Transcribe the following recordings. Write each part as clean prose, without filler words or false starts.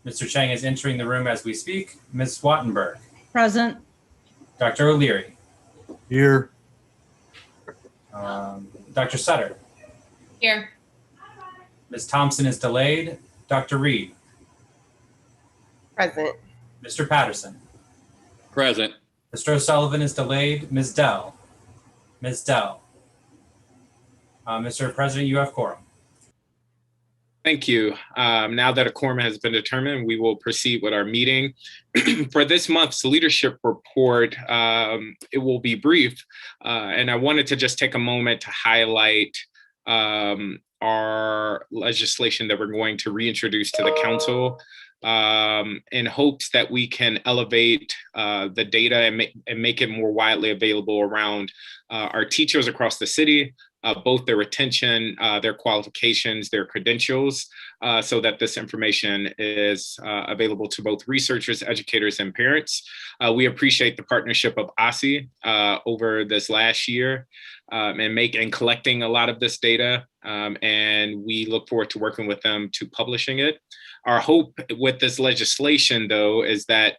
Mr. Chang is entering the room as we speak. Ms. Wattenberg. Present. Dr. O'Leary. Here. Dr. Sutter. Here. Ms. Thompson is delayed. Dr. Reed. Present. Mr. Patterson. Present. Mr. O'Sullivan is delayed. Ms. Dell. Ms. Dell. Mr. President, you have quorum. Thank you. Now that a quorum has been determined, we will proceed with our meeting. For this month's leadership report, it will be brief, and I wanted to just take a moment to highlight our legislation that we're going to reintroduce to the council in hopes that we can elevate the data and make it more widely available around our teachers across the city, both their retention, their qualifications, their credentials, so that this information is available to both researchers, educators, and parents. We appreciate the partnership of OSSE over this last year and collecting a lot of this data, and we look forward to working with them to publishing it. Our hope with this legislation, though, is that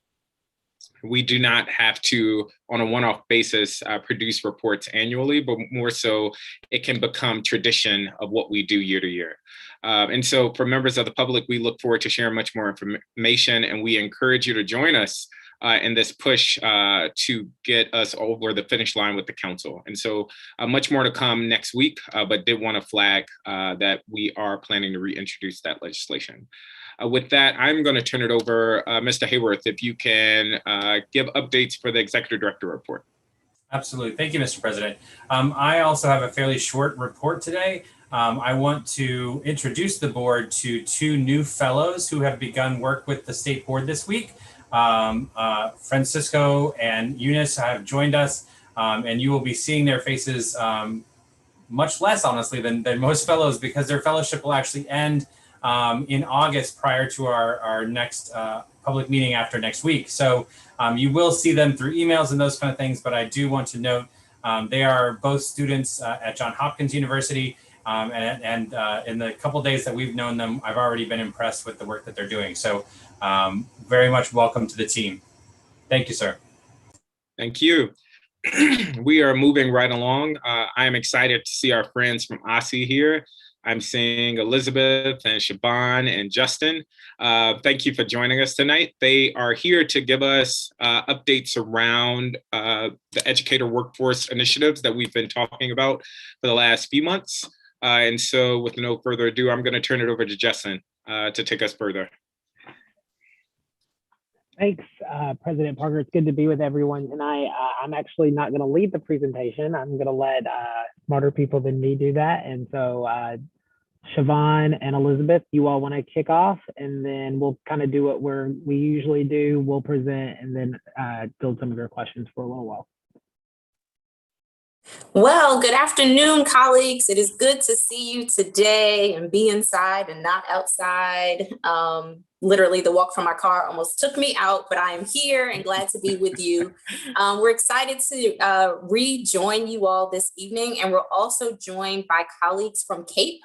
we do not have to, on a one-off basis, produce reports annually, but more so it can become tradition of what we do year to year. And so for members of the public, we look forward to sharing much more information, and we encourage you to join us in this push to get us over the finish line with the council. And so much more to come next week, but did want to flag that we are planning to reintroduce that legislation. With that, I'm going to turn it over, Mr. Hayworth, if you can give updates for the Executive Director report. Absolutely. Thank you, Mr. President. I also have a fairly short report today. I want to introduce the board to two new fellows who have begun work with the state board this week. Francisco and Eunice have joined us, and you will be seeing their faces much less, honestly, than most fellows, because their fellowship will actually end in August prior to our next public meeting after next week. So you will see them through emails and those kind of things, but I do want to note they are both students at Johns Hopkins University, and in the couple days that we've known them, I've already been impressed with the work that they're doing. So very much welcome to the team. Thank you, sir. Thank you. We are moving right along. I am excited to see our friends from OSSE here. I'm seeing Elizabeth and Siobhan and Justin. Thank you for joining us tonight. They are here to give us updates around the educator workforce initiatives that we've been talking about for the last few months. And so with no further ado, I'm going to turn it over to Justin to take us further. Thanks, President Parker. It's good to be with everyone tonight. I'm actually not going to lead the presentation. I'm going to let smarter people than me do that. And so Siobhan and Elizabeth, you all want to kick off, and then we'll kind of do what we usually do. We'll present and then build some of your questions for a little while. Well, good afternoon, colleagues. It is good to see you today and be inside and not outside. Literally, the walk from my car almost took me out, but I am here and glad to be with you. We're excited to rejoin you all this evening, and we're also joined by colleagues from CAPE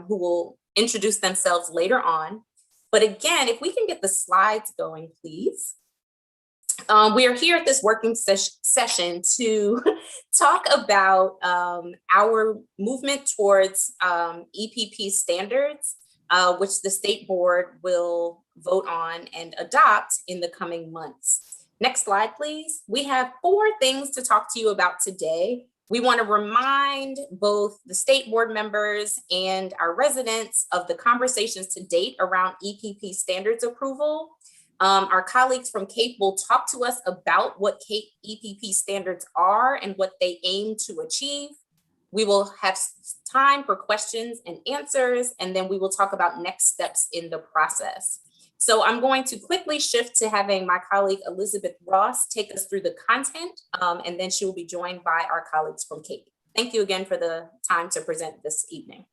who will introduce themselves later on. But again, if we can get the slides going, please. We are here at this working session to talk about our movement towards EPP standards, which the state board will vote on and adopt in the coming months. Next slide, please. We have 4 things to talk to you about today. We want to remind both the state board members and our residents of the conversations to date around EPP standards approval. Our colleagues from CAPE will talk to us about what CAPE EPP standards are and what they aim to achieve. We will have time for questions and answers, and then we will talk about next steps in the process. So I'm going to quickly shift to having my colleague Elizabeth Ross take us through the content, and then she will be joined by our colleagues from CAPE. Thank you again for the time to present this evening.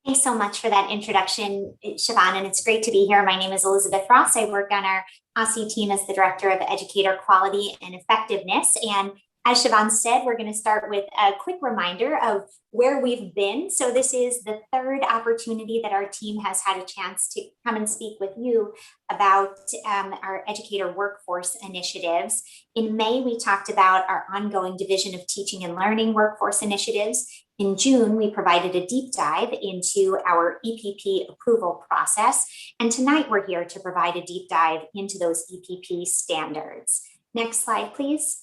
Thanks so much for that introduction, Siobhan, and it's great to be here. My name is Elizabeth Ross. I work on our OSSE team as the Director of Educator Quality and Effectiveness, and As Siobhan said, we're going to start with a quick reminder of where we've been. So this is the third opportunity that our team has had a chance to come and speak with you about our educator workforce initiatives. In May, we talked about our ongoing Division of Teaching and Learning workforce initiatives. In June, we provided a deep dive into our EPP approval process. And tonight we're here to provide a deep dive into those EPP standards. Next slide, please.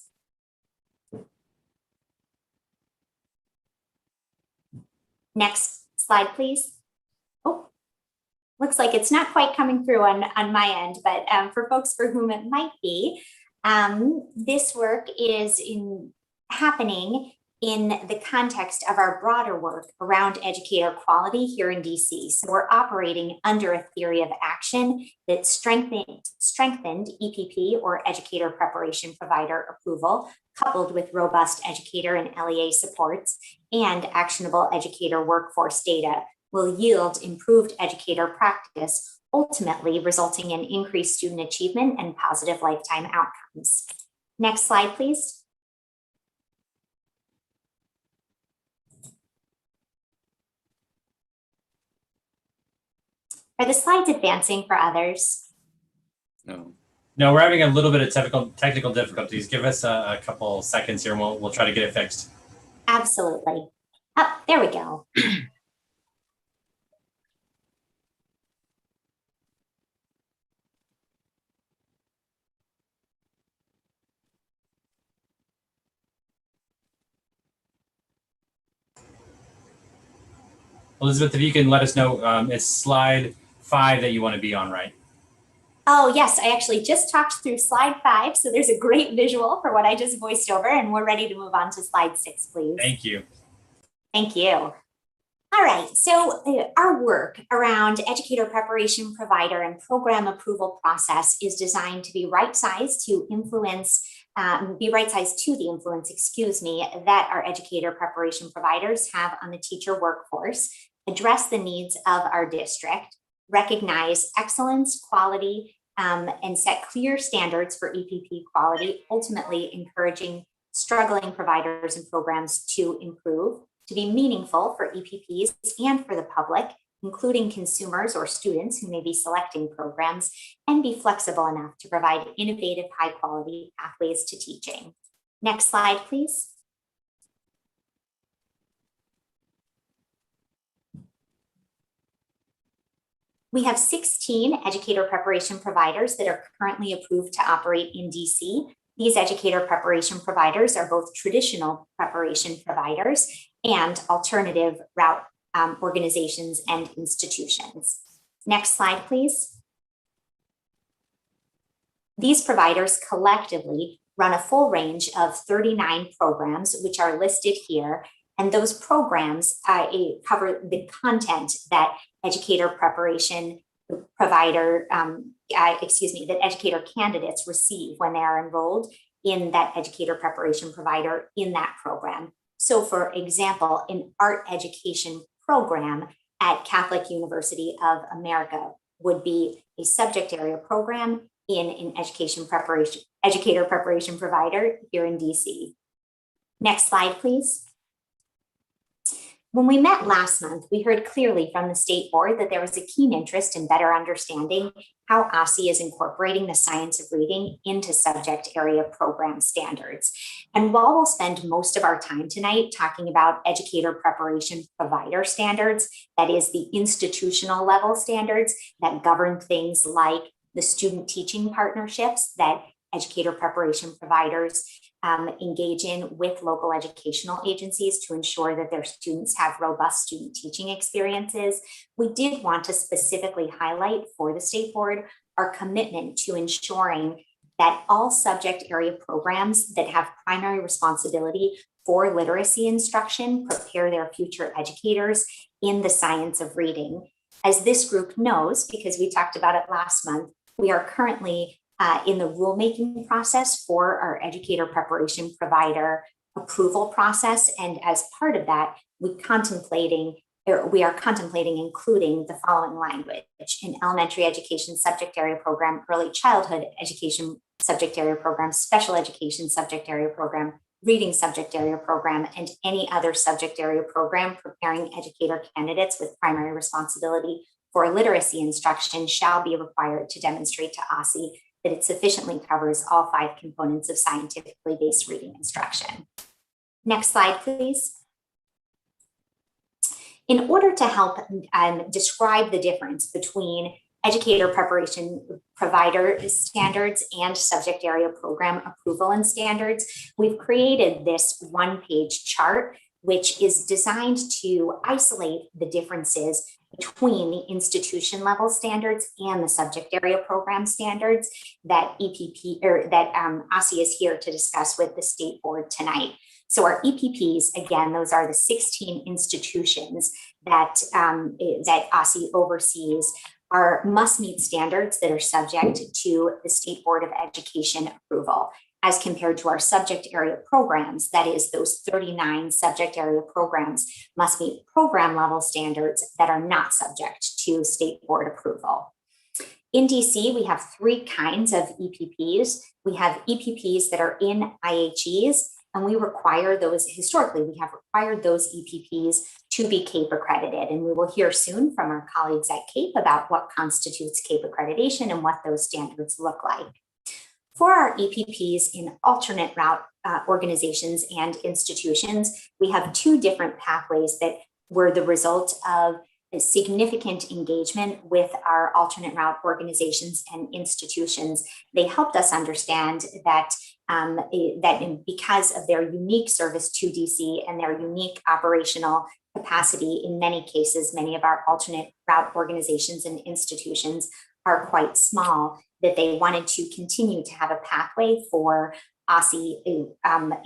Next slide, please. Oh, looks like it's not quite coming through on my end, but for folks for whom it might be, this work is happening in the context of our broader work around educator quality here in DC. So we're operating under a theory of action that strengthened EPP, or educator preparation provider approval, coupled with robust educator and LEA supports and actionable educator workforce data, will yield improved educator practice, ultimately resulting in increased student achievement and positive lifetime outcomes. Next slide, please. Are the slides advancing for others? No, we're having a little bit of technical difficulties. Give us a couple seconds here and we'll try to get it fixed. Absolutely. Oh, there we go. Elizabeth, if you can let us know, it's slide 5 that you want to be on, right? Oh, yes, I actually just talked through slide 5, so there's a great visual for what I just voiced over, and we're ready to move on to slide 6, please. Thank you. Thank you. All right, so our work around educator preparation provider and program approval process is designed to be right-sized to the influence, that our educator preparation providers have on the teacher workforce, address the needs of our district, recognize excellence, quality, and set clear standards for EPP quality, ultimately encouraging struggling providers and programs to improve, to be meaningful for EPPs and for the public, including consumers or students who may be selecting programs, and be flexible enough to provide innovative, high-quality pathways to teaching. Next slide, please. We have 16 educator preparation providers that are currently approved to operate in DC. These educator preparation providers are both traditional preparation providers and alternative route organizations and institutions. Next slide, please. These providers collectively run a full range of 39 programs, which are listed here. And those programs cover the content that educator preparation provider, that educator candidates receive when they are enrolled in that educator preparation provider in that program. So for example, an art education program at Catholic University of America would be a subject area program in an educator preparation provider here in DC. Next slide, please. When we met last month, we heard clearly from the State Board that there was a keen interest in better understanding how OSSE is incorporating the science of reading into subject area program standards. And while we'll spend most of our time tonight talking about educator preparation provider standards, that is the institutional level standards that govern things like the student teaching partnerships that educator preparation providers engage in with local educational agencies to ensure that their students have robust student teaching experiences, we did want to specifically highlight for the State Board our commitment to ensuring that all subject area programs that have primary responsibility for literacy instruction prepare their future educators in the science of reading. As this group knows, because we talked about it last month, we are currently in the rulemaking process for our educator preparation provider approval process. And as part of that, we are contemplating including the following language: in elementary education subject area program, early childhood education subject area program, special education subject area program, reading subject area program, and any other subject area program preparing educator candidates with primary responsibility for literacy instruction shall be required to demonstrate to OSSE that it sufficiently covers all 5 components of scientifically based reading instruction. Next slide, please. In order to help describe the difference between educator preparation provider standards and subject area program approval and standards, we've created this one-page chart, which is designed to isolate the differences between the institution level standards and the subject area program standards that OSSE is here to discuss with the state board tonight. So our EPPs, again, those are the 16 institutions that OSSE oversees, must meet standards that are subject to the State Board of Education approval, as compared to our subject area programs. That is, those 39 subject area programs must meet program level standards that are not subject to State Board approval. In DC, we have 3 kinds of EPPs. We have EPPs that are in IHEs, and we require those, historically, we have required those EPPs to be CAPE accredited. And we will hear soon from our colleagues at CAPE about what constitutes CAPE accreditation and what those standards look like. For our EPPs in alternate route organizations and institutions, we have 2 different pathways that were the result of a significant engagement with our alternate route organizations and institutions. They helped us understand that because of their unique service to DC and their unique operational capacity, in many cases, many of our alternate route organizations and institutions are quite small, that they wanted to continue to have a pathway for OSSE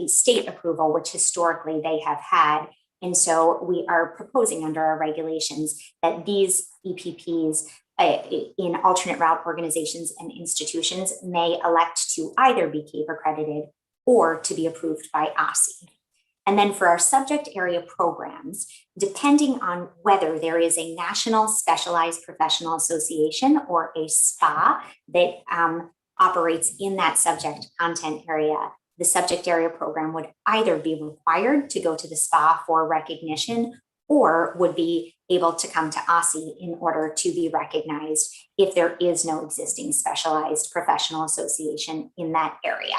state approval, which historically they have had. And so we are proposing under our regulations that these EPPs in alternate route organizations and institutions may elect to either be CAPE accredited or to be approved by OSSE. And then for our subject area programs, depending on whether there is a National Specialized Professional Association or a SPA that operates in that subject content area, the subject area program would either be required to go to the SPA for recognition or would be able to come to OSSE in order to be recognized if there is no existing specialized professional association in that area.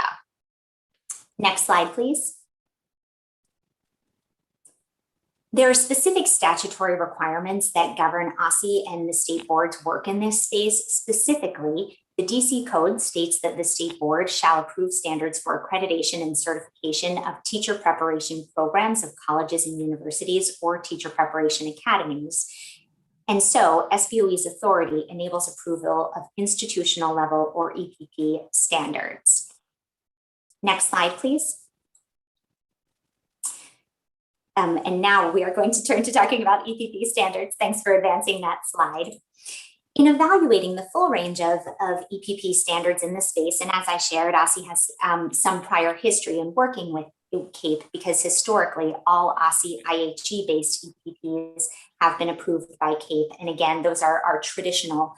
Next slide, please. There are specific statutory requirements that govern OSSE and the state board's work in this space. Specifically, the DC Code states that the state board shall approve standards for accreditation and certification of teacher preparation programs of colleges and universities or teacher preparation academies. And so SBOE's authority enables approval of institutional level or EPP standards. Next slide, please. And now we are going to turn to talking about EPP standards. Thanks for advancing that slide. In evaluating the full range of EPP standards in the space, and as I shared, OSSE has some prior history in working with CAPE because historically all OSSE IHE-based EPPs have been approved by CAPE. And again, those are our traditional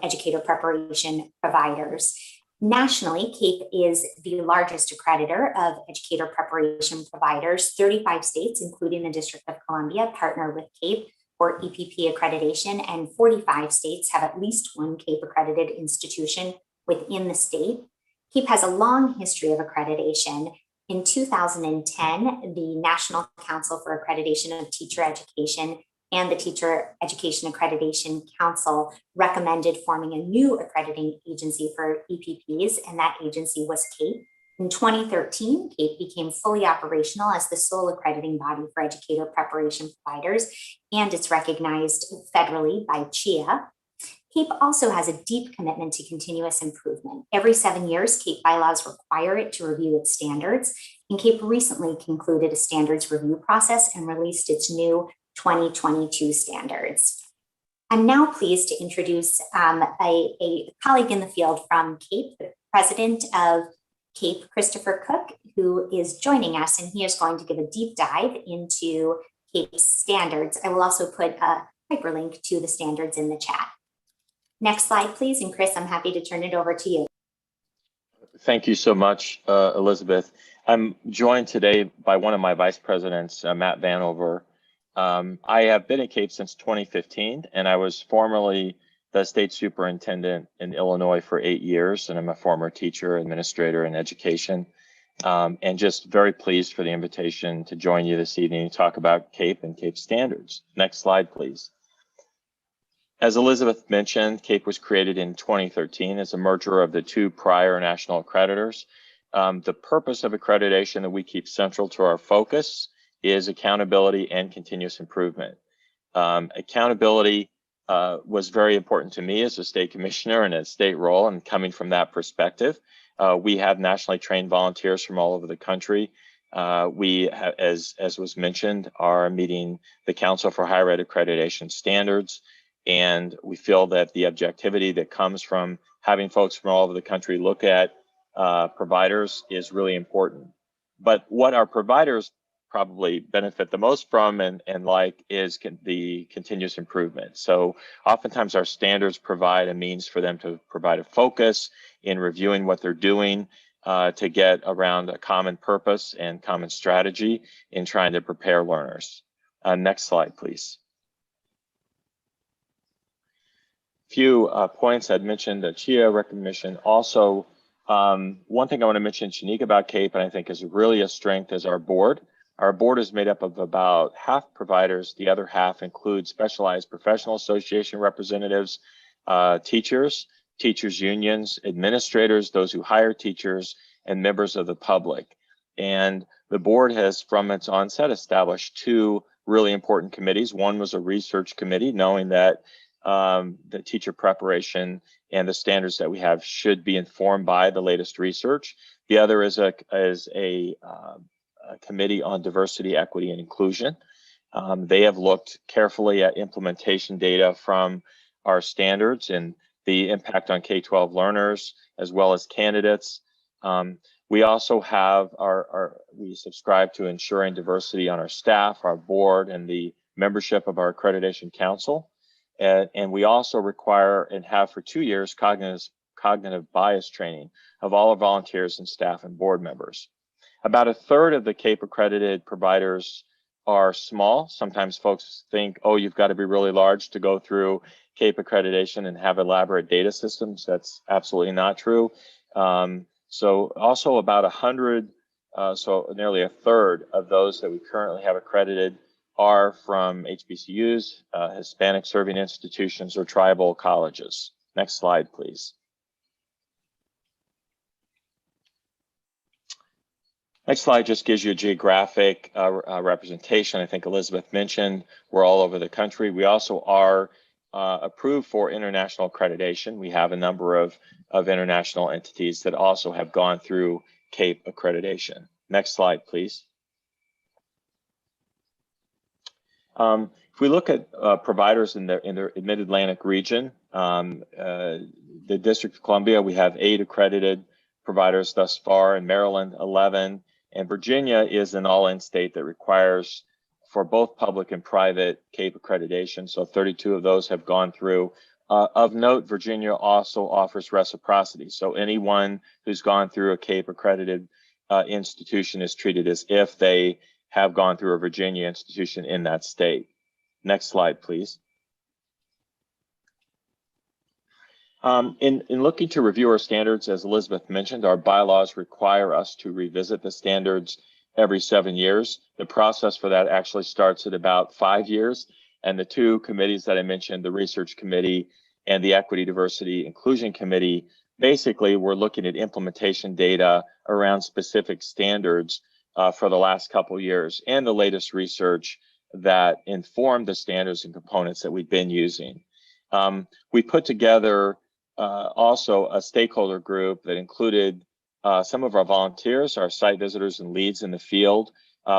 educator preparation providers. Nationally, CAPE is the largest accreditor of educator preparation providers. 35 states, including the District of Columbia, partner with CAPE for EPP accreditation, and 45 states have at least one CAPE accredited institution within the state. CAPE has a long history of accreditation. In 2010, the National Council for Accreditation of Teacher Education and the Teacher Education Accreditation Council recommended forming a new accrediting agency for EPPs, and that agency was CAPE. In 2013, CAPE became fully operational as the sole accrediting body for educator preparation providers, and it's recognized federally by CHIA. CAPE also has a deep commitment to continuous improvement. Every 7 years, CAPE bylaws require it to review its standards, and CAPE recently concluded a standards review process and released its new 2022 standards. I'm now pleased to introduce a colleague in the field from CAPE, the president of CAPE, Christopher Cook, who is joining us, and he is going to give a deep dive into CAPE's standards. I will also put a hyperlink to the standards in the chat. Next slide, please. And Chris, I'm happy to turn it over to you. Thank you so much, Elizabeth. I'm joined today by one of my vice presidents, Matt Vanover. I have been at CAPE since 2015, and I was formerly the state superintendent in Illinois for 8 years, and I'm a former teacher, administrator in education, and just very pleased for the invitation to join you this evening to talk about CAPE and CAPE standards. Next slide, please. As Elizabeth mentioned, CAPE was created in 2013 as a merger of the two prior national accreditors. The purpose of accreditation that we keep central to our focus is accountability and continuous improvement. Accountability was very important to me as a state commissioner in a state role, and coming from that perspective, we have nationally trained volunteers from all over the country. We, as was mentioned, are meeting the Council for Higher Ed Accreditation standards, and we feel that the objectivity that comes from having folks from all over the country look at providers is really important. But what our providers probably benefit the most from and like is the continuous improvement. So oftentimes our standards provide a means for them to provide a focus in reviewing what they're doing to get around a common purpose and common strategy in trying to prepare learners. Next slide, please. Few points I'd mentioned, the CHIA recognition. Also, one thing I want to mention is unique about CAPE, and I think is really a strength, is our board. Our board is made up of about half providers. The other half includes specialized professional association representatives, teachers, teachers unions, administrators, those who hire teachers, and members of the public. And the board has, from its onset, established two really important committees. One was a research committee, knowing that the teacher preparation and the standards that we have should be informed by the latest research. The other is a committee on diversity, equity, and inclusion. They have looked carefully at implementation data from our standards and the impact on K-12 learners, as well as candidates. We also have we subscribe to ensuring diversity on our staff, our board, and the membership of our accreditation council. And we also require and have for 2 years cognitive bias training of all our volunteers and staff and board members. About a third of the CAPE accredited providers are small. Sometimes folks think, oh, you've got to be really large to go through CAPE accreditation and have elaborate data systems. That's absolutely not true. So also about 100, so nearly a third of those that we currently have accredited are from HBCUs, Hispanic serving institutions, or tribal colleges. Next slide, please. Next slide just gives you a geographic representation. I think Elizabeth mentioned we're all over the country. We also are approved for international accreditation. We have a number of international entities that also have gone through CAPE accreditation. Next slide, please. If we look at providers in the Mid-Atlantic region, the District of Columbia, we have 8 accredited providers thus far. In Maryland, 11, and Virginia is an all-in state that requires for both public and private CAPE accreditation. So 32 of those have gone through. Of note, Virginia also offers reciprocity. So anyone who's gone through a CAPE accredited institution is treated as if they have gone through a Virginia institution in that state. Next slide, please. In looking to review our standards, as Elizabeth mentioned, our bylaws require us to revisit the standards every 7 years. The process for that actually starts at about 5 years. And the two committees that I mentioned, the research committee and the equity, diversity, inclusion committee, basically we're looking at implementation data around specific standards for the last couple years and the latest research that informed the standards and components that we've been using. We put together also a stakeholder group that included some of our volunteers, our site visitors and leads in the field,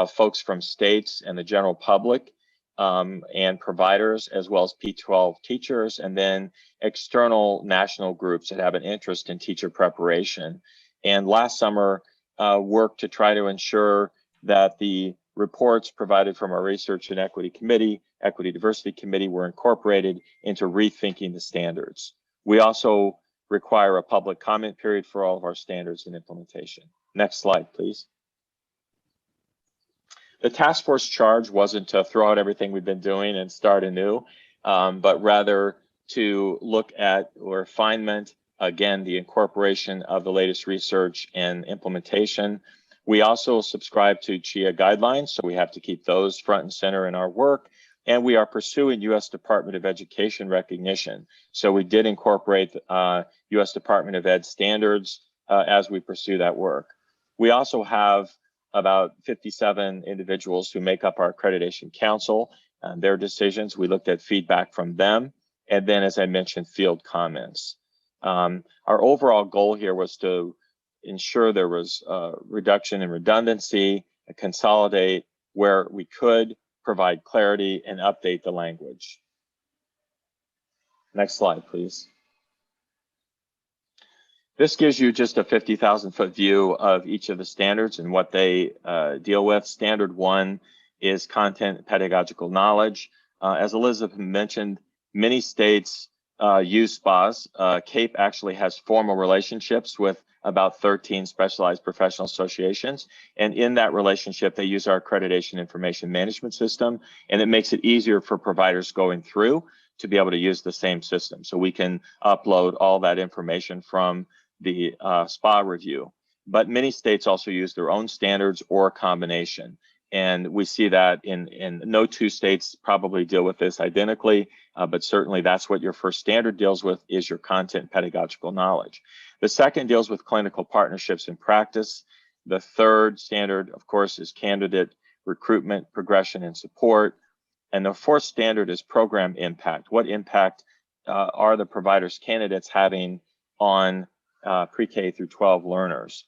folks from states and the general public, and providers, as well as P12 teachers, and then external national groups that have an interest in teacher preparation. And last summer, worked to try to ensure that the reports provided from our Research and Equity Committee, Equity Diversity Committee, were incorporated into rethinking the standards. We also require a public comment period for all of our standards and implementation. Next slide, please. The task force charge wasn't to throw out everything we've been doing and start anew, but rather to look at refinement, again, the incorporation of the latest research and implementation. We also subscribe to CHIA guidelines, so we have to keep those front and center in our work. And we are pursuing U.S. Department of Education recognition. So we did incorporate U.S. Department of Ed standards as we pursue that work. We also have about 57 individuals who make up our accreditation council. Their decisions, we looked at feedback from them. And then, as I mentioned, field comments. Our overall goal here was to ensure there was reduction in redundancy, consolidate where we could, provide clarity, and update the language. Next slide, please. This gives you just a 50,000-foot view of each of the standards and what they deal with. Standard 1 is content pedagogical knowledge. As Elizabeth mentioned, many states use SBOEs. CAPE actually has formal relationships with about 13 specialized professional associations. And in that relationship, they use our accreditation information management system, and it makes it easier for providers going through to be able to use the same system. So we can upload all that information from the SBOE review. But many states also use their own standards or a combination. And we see that in no two states probably deal with this identically, but certainly that's what your first standard deals with, is your content pedagogical knowledge. The second deals with clinical partnerships and practice. The third standard, of course, is candidate recruitment, progression, and support. And the fourth standard is program impact. What impact are the providers' candidates having on pre-K through 12 learners?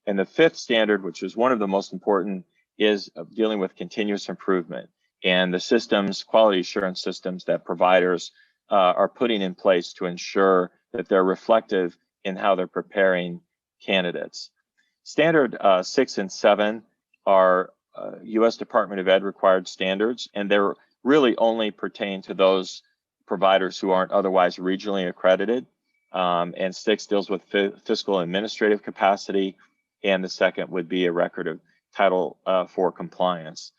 And the fifth standard, which is one of the most important, is dealing with continuous improvement and the systems, quality assurance systems that providers are putting in place to ensure that they're reflective in how they're preparing candidates. Standard 6 and 7 are U.S. Department of Ed required standards, and they're really only pertain to those providers who aren't otherwise regionally accredited. And 6 deals with fiscal administrative capacity, and the second would be a record of Title IV compliance.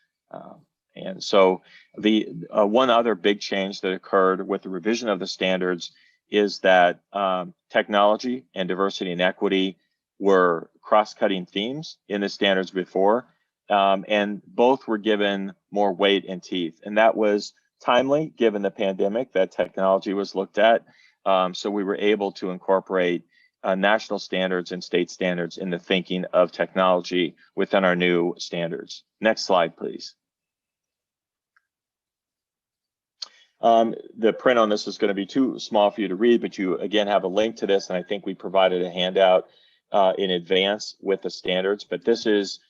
And so the one other big change that occurred with the revision of the standards is that technology and diversity and equity were cross-cutting themes in the standards before, and both were given more weight and teeth. And that was timely given the pandemic that technology was looked at. So we were able to incorporate national standards and state standards in the thinking of technology within our new standards. Next slide, please. The print on this is going to be too small for you to read, but you again have a link to this, and I think we provided a handout in advance with the standards. But this is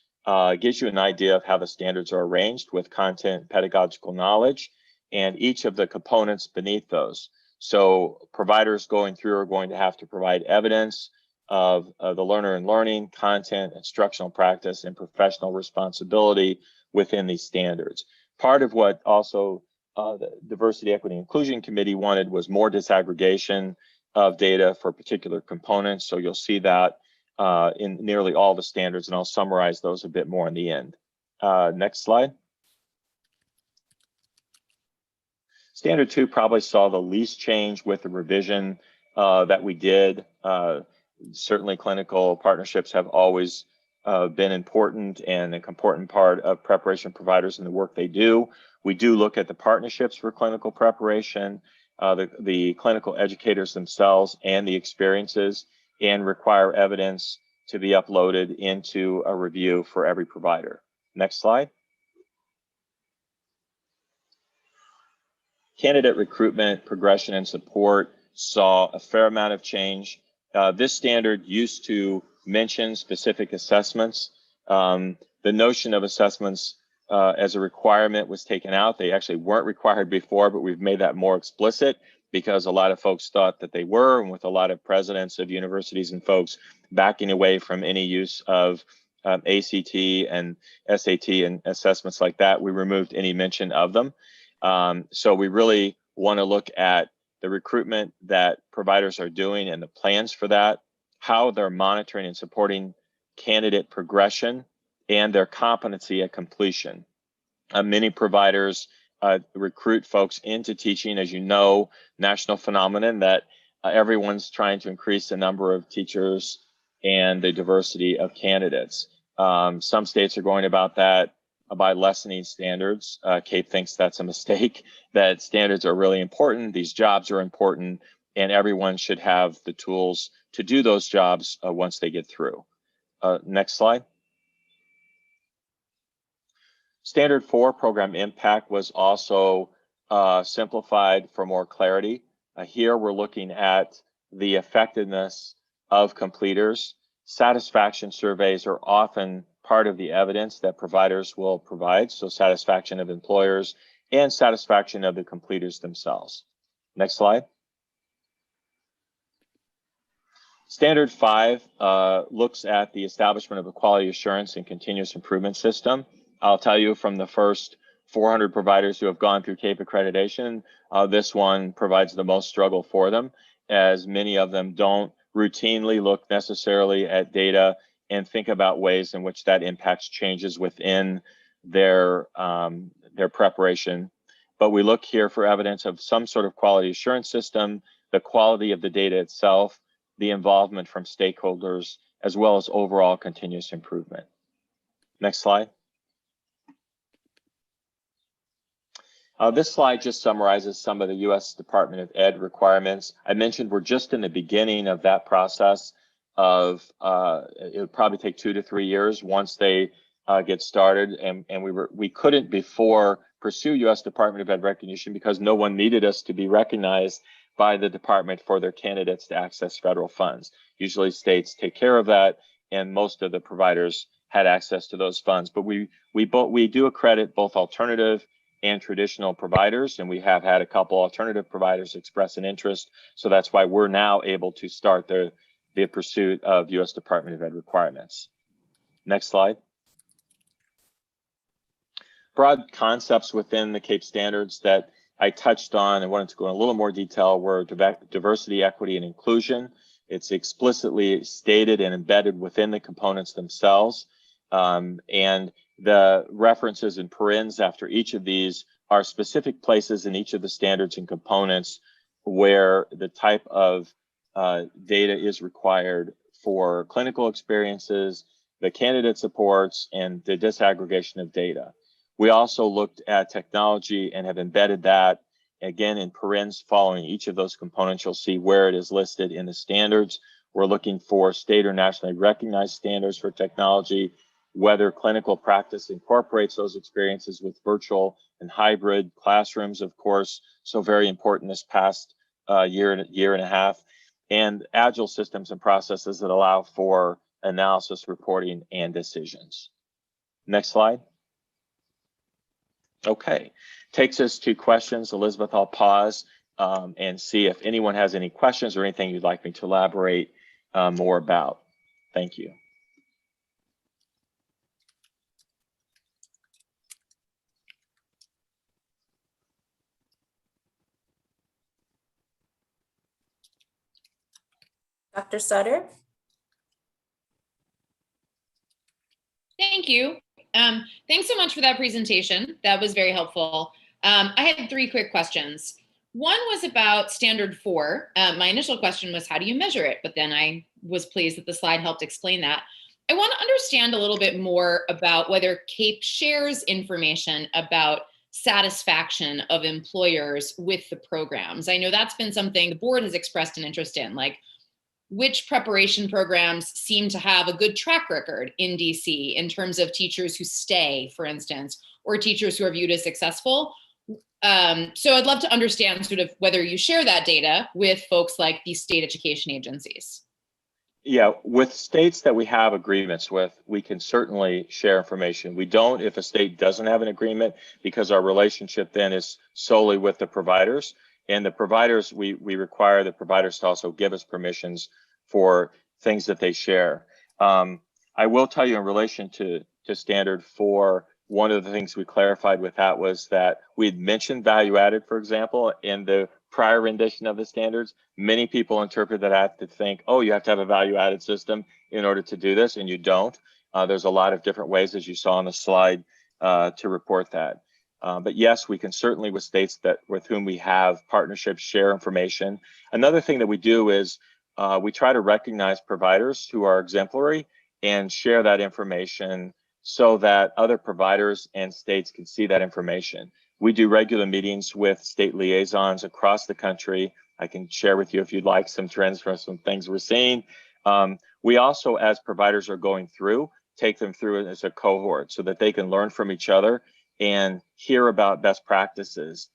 gives you an idea of how the standards are arranged with content pedagogical knowledge and each of the components beneath those. So providers going through are going to have to provide evidence of the learner and learning, content, instructional practice, and professional responsibility within these standards. Part of what also the Diversity, Equity, Inclusion Committee wanted was more disaggregation of data for particular components. So you'll see that in nearly all the standards, and I'll summarize those a bit more in the end. Next slide. Standard 2 probably saw the least change with the revision that we did. Certainly clinical partnerships have always been important and an important part of preparation providers in the work they do. We do look at the partnerships for clinical preparation, the clinical educators themselves and the experiences, and require evidence to be uploaded into a review for every provider. Next slide. Candidate recruitment, progression, and support saw a fair amount of change. This standard used to mention specific assessments. The notion of assessments as a requirement was taken out. They actually weren't required before, but we've made that more explicit because a lot of folks thought that they were, and with a lot of presidents of universities and folks backing away from any use of ACT and SAT and assessments like that, we removed any mention of them. So we really want to look at the recruitment that providers are doing and the plans for that, how they're monitoring and supporting candidate progression and their competency at completion. Many providers recruit folks into teaching, as you know, national phenomenon that everyone's trying to increase the number of teachers and the diversity of candidates. Some states are going about that by lessening standards. CAPE thinks that's a mistake, that standards are really important, these jobs are important, and everyone should have the tools to do those jobs once they get through. Next slide. Standard 4 program impact was also simplified for more clarity. Here we're looking at the effectiveness of completers. Satisfaction surveys are often part of the evidence that providers will provide, so satisfaction of employers and satisfaction of the completers themselves. Next slide. Standard 5 looks at the establishment of a quality assurance and continuous improvement system. I'll tell you, from the first 400 providers who have gone through CAPE accreditation, this one provides the most struggle for them, as many of them don't routinely look necessarily at data and think about ways in which that impacts changes within their preparation. But we look here for evidence of some sort of quality assurance system, the quality of the data itself, the involvement from stakeholders, as well as overall continuous improvement. Next slide. This slide just summarizes some of the U.S. Department of Ed requirements. I mentioned we're just in the beginning of that process of, it would probably take 2 to 3 years once they get started. And we couldn't before pursue U.S. Department of Ed recognition because no one needed us to be recognized by the department for their candidates to access federal funds. Usually states take care of that, and most of the providers had access to those funds. But we do accredit both alternative and traditional providers, and we have had a couple alternative providers express an interest. So that's why we're now able to start the pursuit of U.S. Department of Ed requirements. Next slide. Broad concepts within the CAPE standards that I touched on and wanted to go in a little more detail were diversity, equity, and inclusion. It's explicitly stated and embedded within the components themselves. And the references in parens after each of these are specific places in each of the standards and components where the type of data is required for clinical experiences, the candidate supports, and the disaggregation of data. We also looked at technology and have embedded that again in parens following each of those components. You'll see where it is listed in the standards. We're looking for state or nationally recognized standards for technology, whether clinical practice incorporates those experiences with virtual and hybrid classrooms, of course, so very important this past year and a half, and agile systems and processes that allow for analysis, reporting, and decisions. Next slide. Okay, takes us to questions. Elizabeth, I'll pause and see if anyone has any questions or anything you'd like me to elaborate more about. Thank you. Dr. Sutter? Thank you. Thanks so much for that presentation. That was very helpful. I had 3 quick questions. One was about standard 4. My initial question was, how do you measure it? But then I was pleased that the slide helped explain that. I want to understand a little bit more about whether CAPE shares information about satisfaction of employers with the programs. I know that's been something the board has expressed an interest in, like which preparation programs seem to have a good track record in DC in terms of teachers who stay, for instance, or teachers who are viewed as successful. So I'd love to understand sort of whether you share that data with folks like these state education agencies. Yeah, with states that we have agreements with, we can certainly share information. We don't if a state doesn't have an agreement, because our relationship then is solely with the providers. And the providers, we require the providers to also give us permissions for things that they share. I will tell you in relation to standard 4, one of the things we clarified with that was that we'd mentioned value added, for example, in the prior rendition of the standards. Many people interpret that to think, oh, you have to have a value added system in order to do this, and you don't. There's a lot of different ways, as you saw on the slide, to report that. But yes, we can certainly, with states that with whom we have partnerships, share information. Another thing that we do is we try to recognize providers who are exemplary and share that information so that other providers and states can see that information. We do regular meetings with state liaisons across the country. I can share with you, if you'd like, some trends from some things we're seeing. We also, as providers are going through, take them through as a cohort so that they can learn from each other and hear about best practices.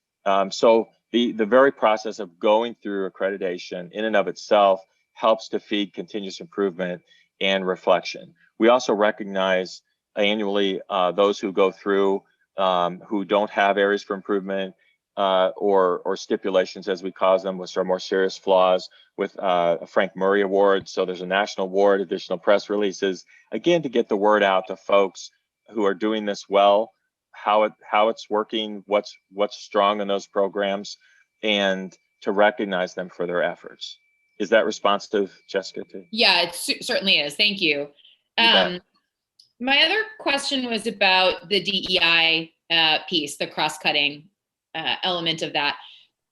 So the very process of going through accreditation in and of itself helps to feed continuous improvement and reflection. We also recognize annually those who go through who don't have areas for improvement or stipulations, as we call them, which are more serious flaws, with a Frank Murray Award. So there's a national award, additional press releases, again, to get the word out to folks who are doing this well, how it's working, what's strong in those programs, and to recognize them for their efforts. Is that responsive, Jessica? Yeah, it certainly is. Thank you. You My other question was about the DEI piece, the cross-cutting element of that.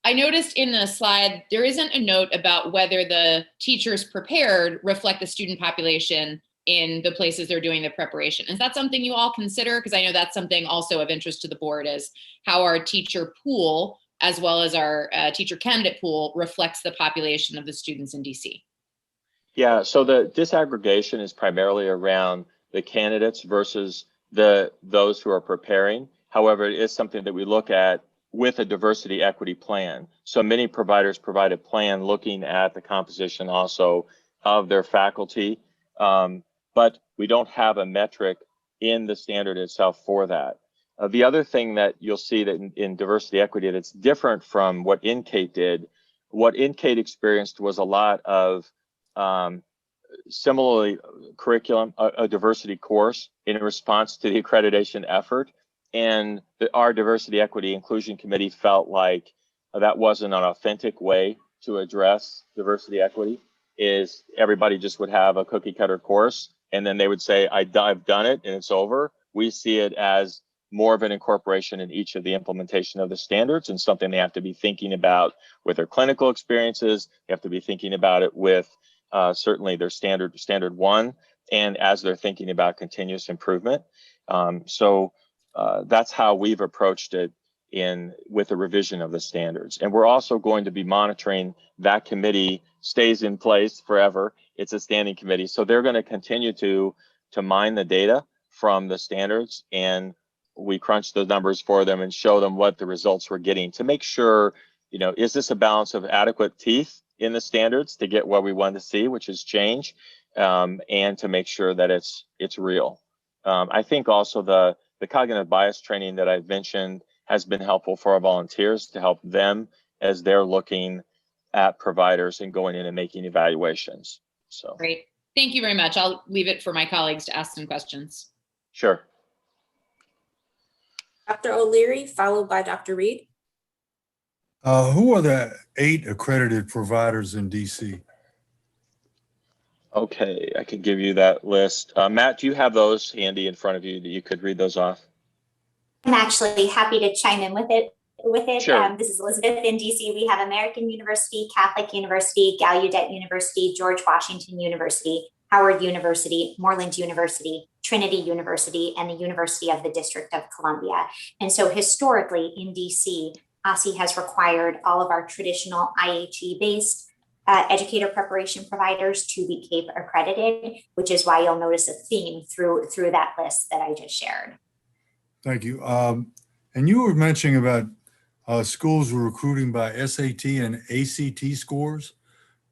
I noticed in the slide, there isn't a note about whether the teachers prepared reflect the student population in the places they're doing the preparation. Is that something you all consider? Because I know that's something also of interest to the board, is how our teacher pool, as well as our teacher candidate pool, reflects the population of the students in DC. Yeah, so the disaggregation is primarily around the candidates versus those who are preparing. However, it is something that we look at with a diversity equity plan. So many providers provide a plan looking at the composition also of their faculty, but we don't have a metric in the standard itself for that. The other thing that you'll see that in diversity equity that's different from what NCATE did, what NCATE experienced was a lot of similarly curriculum, a diversity course in response to the accreditation effort. And our diversity equity inclusion committee felt like that wasn't an authentic way to address diversity equity, is everybody just would have a cookie cutter course and then they would say, I've done it and it's over. We see it as more of an incorporation in each of the implementation of the standards, and something they have to be thinking about with their clinical experiences. They have to be thinking about it with certainly their standard one, and as they're thinking about continuous improvement. So that's how we've approached it with the revision of the standards. And we're also going to be monitoring that committee stays in place forever. It's a standing committee. So they're going to continue to mine the data from the standards, and we crunch the numbers for them and show them what the results we're getting to make sure, is this a balance of adequate teeth in the standards to get what we want to see, which is change, and to make sure that it's real. I think also the cognitive bias training that I've mentioned has been helpful for our volunteers to help them as they're looking at providers and going in and making evaluations. So great. Thank you very much. I'll leave it for my colleagues to ask some questions. Sure. Dr. O'Leary, followed by Dr. Reed. Who are the 8 accredited providers in DC? Okay, I can give you that list. Matt, do you have those handy in front of you that you could read those off? I'm actually happy to chime in with it. Sure. This is Elizabeth in DC. We have American University, Catholic University, Gallaudet University, George Washington University, Howard University, Moreland University, Trinity University, and the University of the District of Columbia. And so historically in DC, OSSE has required all of our traditional IHE-based educator preparation providers to be CAPE accredited, which is why you'll notice a theme through that list that I just shared. Thank you. And you were mentioning about schools were recruiting by SAT and ACT scores.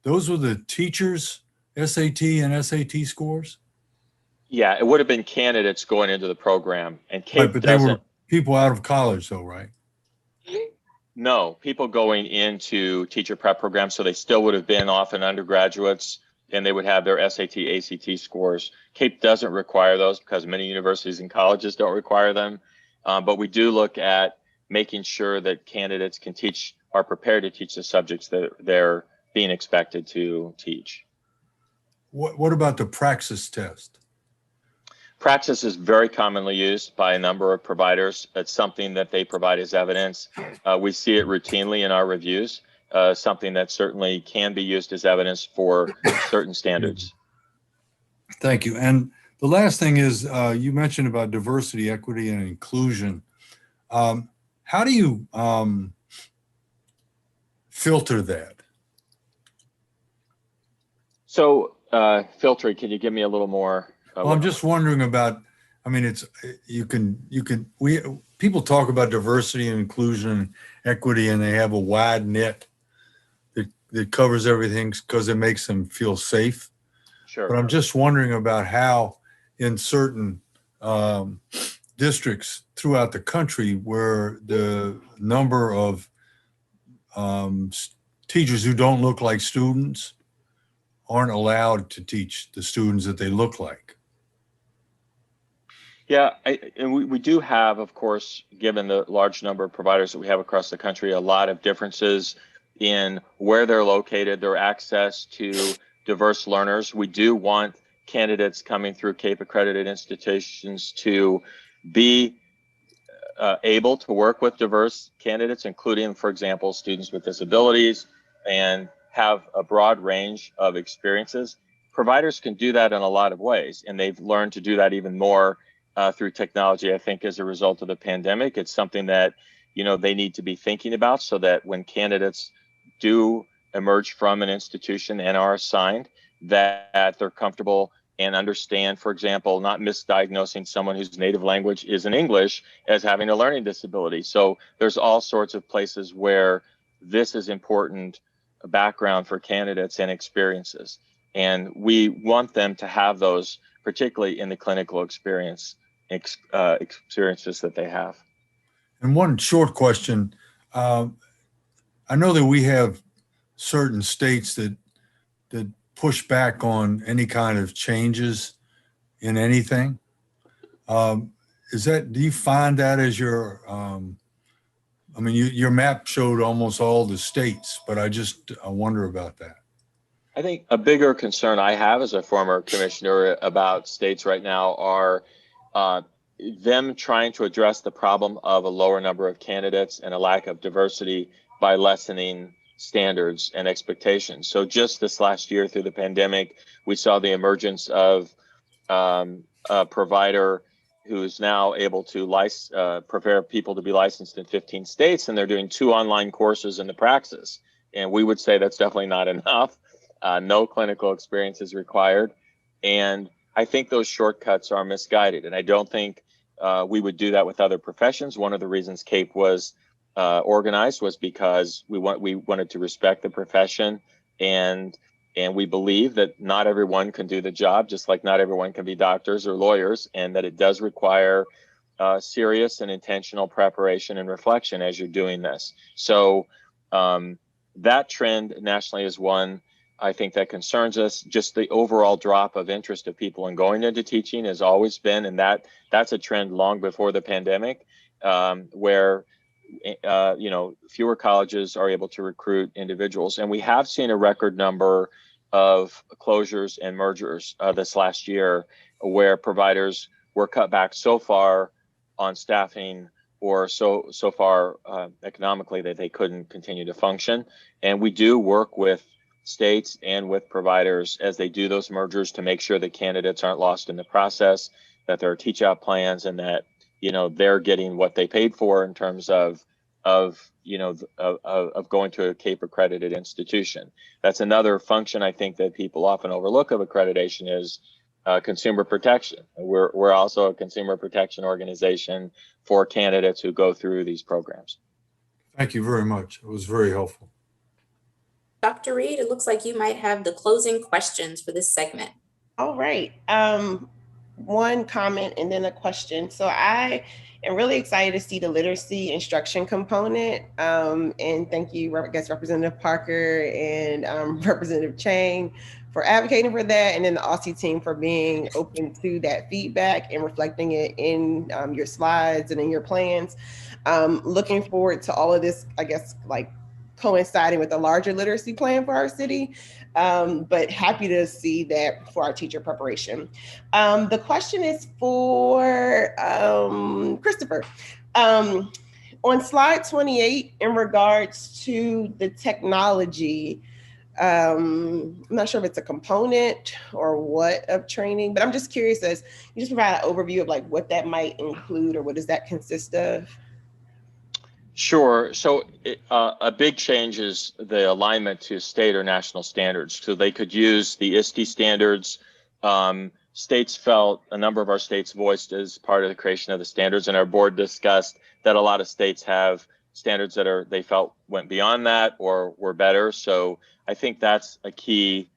Those were the teachers' SAT and SAT scores? Yeah, it would have been candidates going into the program, and CAPE Right, but they were people out of college though, right? No, people going into teacher prep programs, so they still would have been often undergraduates, and they would have their SAT, ACT scores. CAPE doesn't require those because many universities and colleges don't require them, but we do look at making sure that candidates are prepared to teach the subjects that they're being expected to teach. What about the praxis test? Praxis is very commonly used by a number of providers. It's something that they provide as evidence. We see it routinely in our reviews, something that certainly can be used as evidence for certain standards. Thank you. And the last thing is, you mentioned about diversity, equity, and inclusion. How do you filter that? So, filtering, can you give me a little more? Well, I'm just wondering about, I mean, people talk about diversity and inclusion and equity, and they have a wide net that covers everything because it makes them feel safe. Sure. But I'm just wondering about how in certain districts throughout the country where the number of teachers who don't look like students aren't allowed to teach the students that they look like. Yeah, and we do have, of course, given the large number of providers that we have across the country, a lot of differences in where they're located, their access to diverse learners. We do want candidates coming through CAPE accredited institutions to be able to work with diverse candidates, including, for example, students with disabilities, and have a broad range of experiences. Providers can do that in a lot of ways, and they've learned to do that even more through technology. I think as a result of the pandemic, it's something that, you know, they need to be thinking about so that when candidates do emerge from an institution and are assigned, that they're comfortable and understand, for example, not misdiagnosing someone whose native language isn't English as having a learning disability. So there's all sorts of places where this is important background for candidates and experiences. And we want them to have those, particularly in the clinical experiences that they have. And one short question. I know that we have certain states that push back on any kind of changes in anything. Do you find that as your, I mean, your map showed almost all the states, but I wonder about that. I think a bigger concern I have as a former commissioner about states right now are them trying to address the problem of a lower number of candidates and a lack of diversity by lessening standards and expectations. So just this last year through the pandemic, we saw the emergence of a provider who is now able to prepare people to be licensed in 15 states, and they're doing 2 online courses in the praxis. And we would say that's definitely not enough. No clinical experience is required. And I think those shortcuts are misguided. And I don't think we would do that with other professions. One of the reasons CAPE was organized was because we wanted to respect the profession, and we believe that not everyone can do the job, just like not everyone can be doctors or lawyers, and that it does require serious and intentional preparation and reflection as you're doing this. So that trend nationally is one I think that concerns us. Just the overall drop of interest of people in going into teaching has always been, and that's a trend long before the pandemic, where fewer colleges are able to recruit individuals. And we have seen a record number of closures and mergers this last year, where providers were cut back so far on staffing or so far economically that they couldn't continue to function. And we do work with states and with providers as they do those mergers to make sure that candidates aren't lost in the process, that there are teach out plans, and that they're getting what they paid for in terms of going to a CAPE accredited institution. That's another function I think that people often overlook of accreditation is consumer protection. We're also a consumer protection organization for candidates who go through these programs. Thank you very much. It was very helpful. Dr. Reed, it looks like you might have the closing questions for this segment. All right. One comment and then a question. So I am really excited to see the literacy instruction component. And thank you, I guess, Representative Parker and Representative Chang for advocating for that. And then the OSCE team for being open to that feedback and reflecting it in your slides and in your plans. Looking forward to all of this, I guess, like coinciding with a larger literacy plan for our city. but happy to see that for our teacher preparation. The question is for Christopher. On slide 28, in regards to the technology, I'm not sure if it's a component or what of training, but I'm just curious as you just provide an overview of like what that might include or what does that consist of? Sure. So a big change is the alignment to state or national standards. So they could use the ISTE standards. States felt, a number of our states voiced as part of the creation of the standards, and our board discussed that a lot of states have standards that they felt went beyond that or were better. So I think that's a key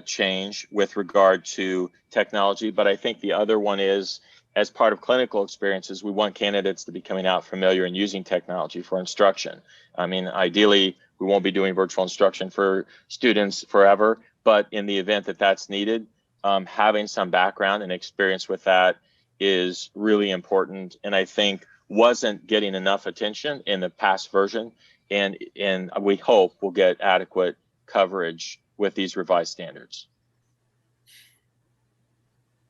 change with regard to technology. But I think the other one is, as part of clinical experiences, we want candidates to be coming out familiar and using technology for instruction. I mean, ideally, we won't be doing virtual instruction for students forever, but in the event that that's needed, having some background and experience with that is really important, and I think wasn't getting enough attention in the past version, and we hope we'll get adequate coverage with these revised standards.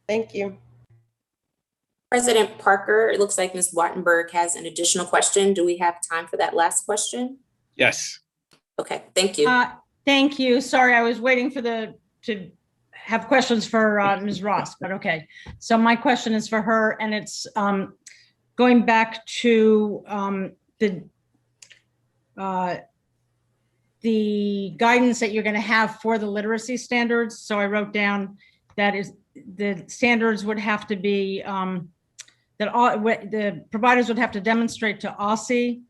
Thank you. President Parker, it looks like Ms. Wattenberg has an additional question. Do we have time for that last question? Yes. Okay, thank you. Thank you. Sorry, I was waiting for to have questions for Ms. Ross, but okay. So my question is for her, and it's going back to the guidance that you're going to have for the literacy standards. So I wrote down that is the standards would have to be that the providers would have to demonstrate to OSCE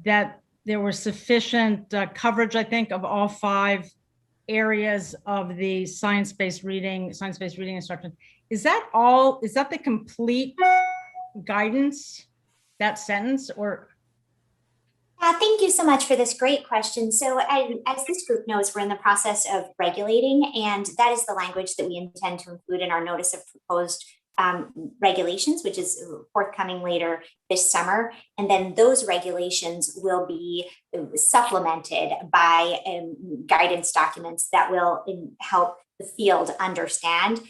that there was sufficient coverage, I think, of all 5 areas of the science-based reading instruction. Is that all? Is that the complete guidance, that sentence, or? Thank you so much for this great question. So as this group knows, we're in the process of regulating, and that is the language that we intend to include in our notice of proposed regulations, which is forthcoming later this summer. And then those regulations will be supplemented by guidance documents that will help the field understand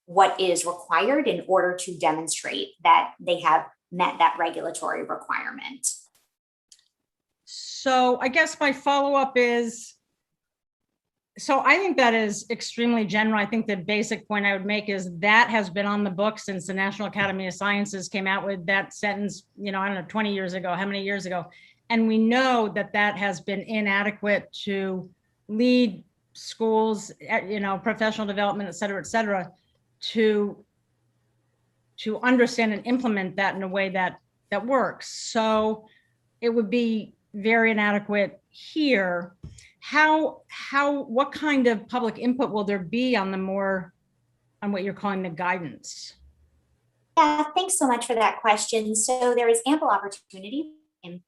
what is required in order to demonstrate that they have met that regulatory requirement. So I guess my follow-up is, so I think that is extremely general. I think the basic point I would make is that has been on the book since the National Academy of Sciences came out with that sentence, I don't know, 20 years ago, how many years ago? And we know that that has been inadequate to lead schools, professional development, et cetera, to understand and implement that in a way that works. So it would be very inadequate here. What kind of public input will there be on what you're calling the guidance? Yeah, thanks so much for that question. So there is ample opportunity in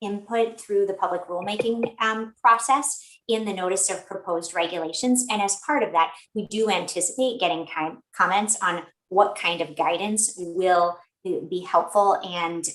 input through the public rulemaking process in the notice of proposed regulations. And as part of that, we do anticipate getting comments on what kind of guidance will be helpful and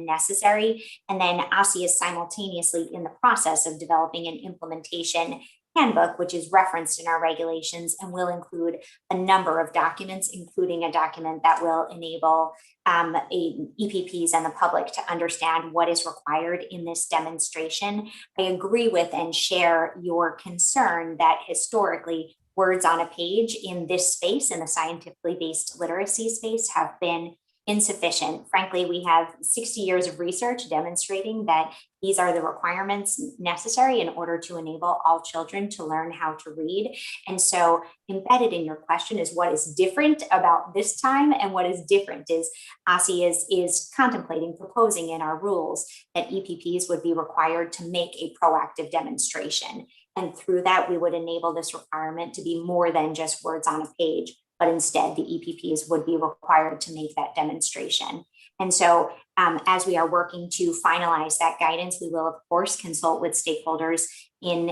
necessary. And then OSCE is simultaneously in the process of developing an implementation handbook, which is referenced in our regulations and will include a number of documents, including a document that will enable EPPs and the public to understand what is required in this demonstration. I agree with and share your concern that historically words on a page in this space, in the scientifically based literacy space, have been insufficient. Frankly, we have 60 years of research demonstrating that these are the requirements necessary in order to enable all children to learn how to read. And so embedded in your question is what is different about this time, and what is different is OSCE is contemplating, proposing in our rules that EPPs would be required to make a proactive demonstration. And through that, we would enable this requirement to be more than just words on a page, but instead the EPPs would be required to make that demonstration. And so as we are working to finalize that guidance, we will of course consult with stakeholders in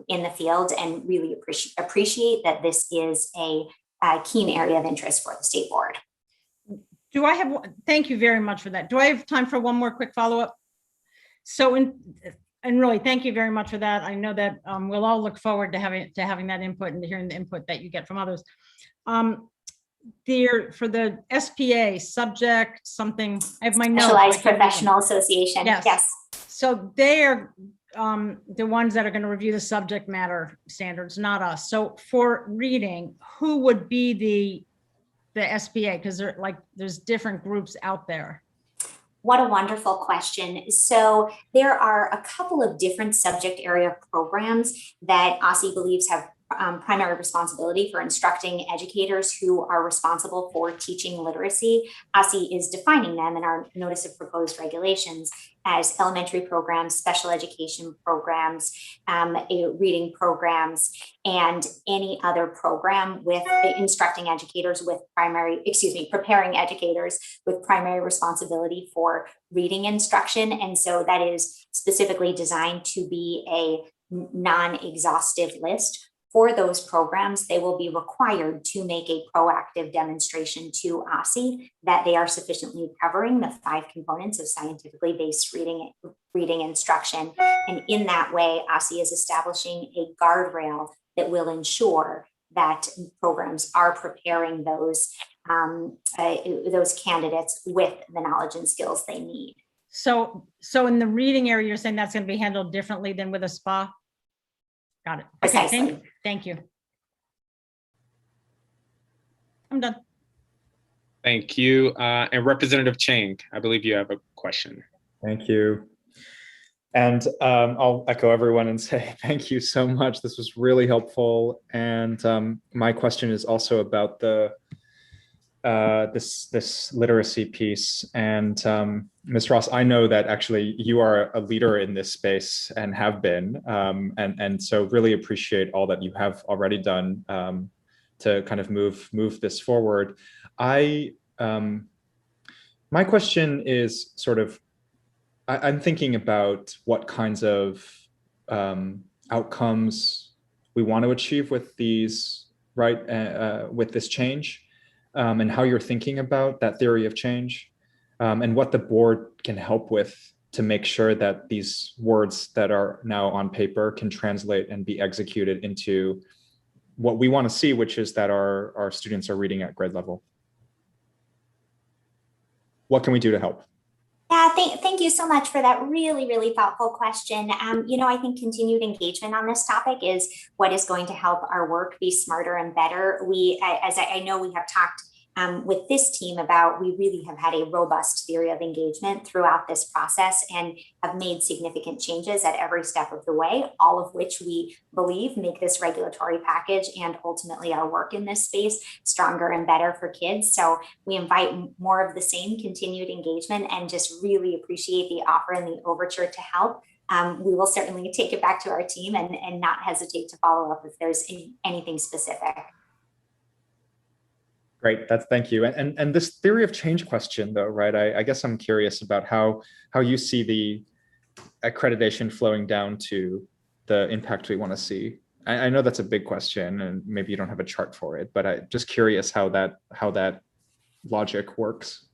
the field and really appreciate that this is a keen area of interest for the state board. Thank you very much for that. Do I have time for one more quick follow-up? So and really, thank you very much for that. I know that we'll all look forward to having that input and hearing the input that you get from others. There for the SPA subject something. I have my notes. Specialized Professional Association. Yes. So they are the ones that are going to review the subject matter standards, not us. So for reading, who would be the SPA? Because there's different groups out there. What a wonderful question. So there are a couple of different subject area programs that OSSE believes have primary responsibility for instructing educators who are responsible for teaching literacy. OSSE is defining them in our Notice of Proposed Regulations as elementary programs, special education programs, reading programs, and any other program with instructing educators with preparing educators with primary responsibility for reading instruction. And so that is specifically designed to be a non-exhaustive list. For those programs, they will be required to make a proactive demonstration to OSSE that they are sufficiently covering the 5 components of scientifically based reading instruction. And in that way, OSSE is establishing a guardrail that will ensure that programs are preparing those candidates with the knowledge and skills they need. So in the reading area, you're saying that's going to be handled differently than with a SPA? Got it. Precisely. Okay, thank you. I'm done. Thank you. And Representative Chang, I believe you have a question. Thank you. And I'll echo everyone and say thank you so much. This was really helpful. And my question is also about the this literacy piece. And Ms. Ross, I know that actually you are a leader in this space and have been, and so really appreciate all that you have already done to kind of move this forward. My question is sort of, I'm thinking about what kinds of outcomes we want to achieve with these, with this change. And how you're thinking about that theory of change, and what the board can help with to make sure that these words that are now on paper can translate and be executed into what we want to see, which is that our students are reading at grade level. What can we do to help? Yeah, thank you so much for that really, really thoughtful question. I think continued engagement on this topic is what is going to help our work be smarter and better. As I know we have talked with this team about, we really have had a robust theory of engagement throughout this process and have made significant changes at every step of the way, all of which we believe make this regulatory package and ultimately our work in this space stronger and better for kids. So we invite more of the same continued engagement and just really appreciate the offer and the overture to help. We will certainly take it back to our team and not hesitate to follow up if there's anything specific. Great, thank you. And this theory of change question though, right? I guess I'm curious about how you see the accreditation flowing down to the impact we want to see. I know that's a big question and maybe you don't have a chart for it, but I'm just curious how that logic works.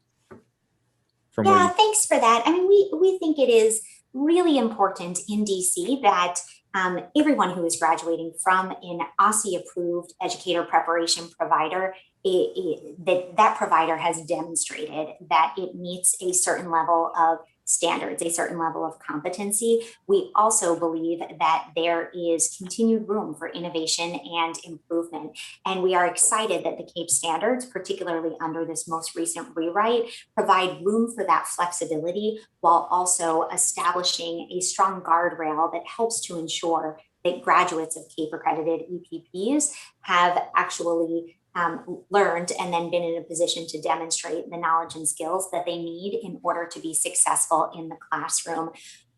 Yeah, thanks for that. I mean, we think it is really important in DC that everyone who is graduating from an OSSE approved educator preparation provider, that provider has demonstrated that it meets a certain level of standards, a certain level of competency. We also believe that there is continued room for innovation and improvement. And we are excited that the CAPE standards, particularly under this most recent rewrite, provide room for that flexibility while also establishing a strong guardrail that helps to ensure that graduates of CAPE accredited EPPs have actually learned and then been in a position to demonstrate the knowledge and skills that they need in order to be successful in the classroom.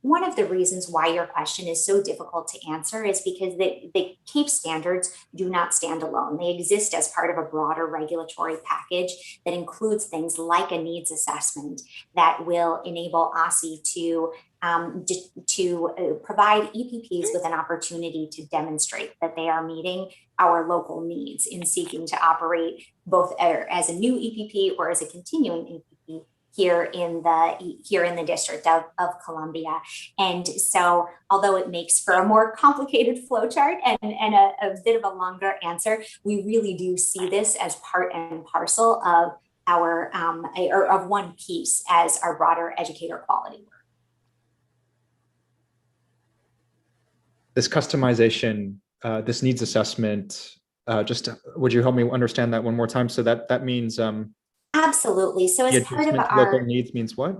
One of the reasons why your question is so difficult to answer is because the CAPE standards do not stand alone. They exist as part of a broader regulatory package that includes things like a needs assessment that will enable OSSE to provide EPPs with an opportunity to demonstrate that they are meeting our local needs in seeking to operate both as a new EPP or as a continuing EPP here in the District of Columbia. And so, although it makes for a more complicated flowchart and a bit of a longer answer, we really do see this as part and parcel of our or of one piece as our broader educator quality work. This customization, this needs assessment, would you help me understand that one more time? So that means absolutely. So as part of our local needs means what?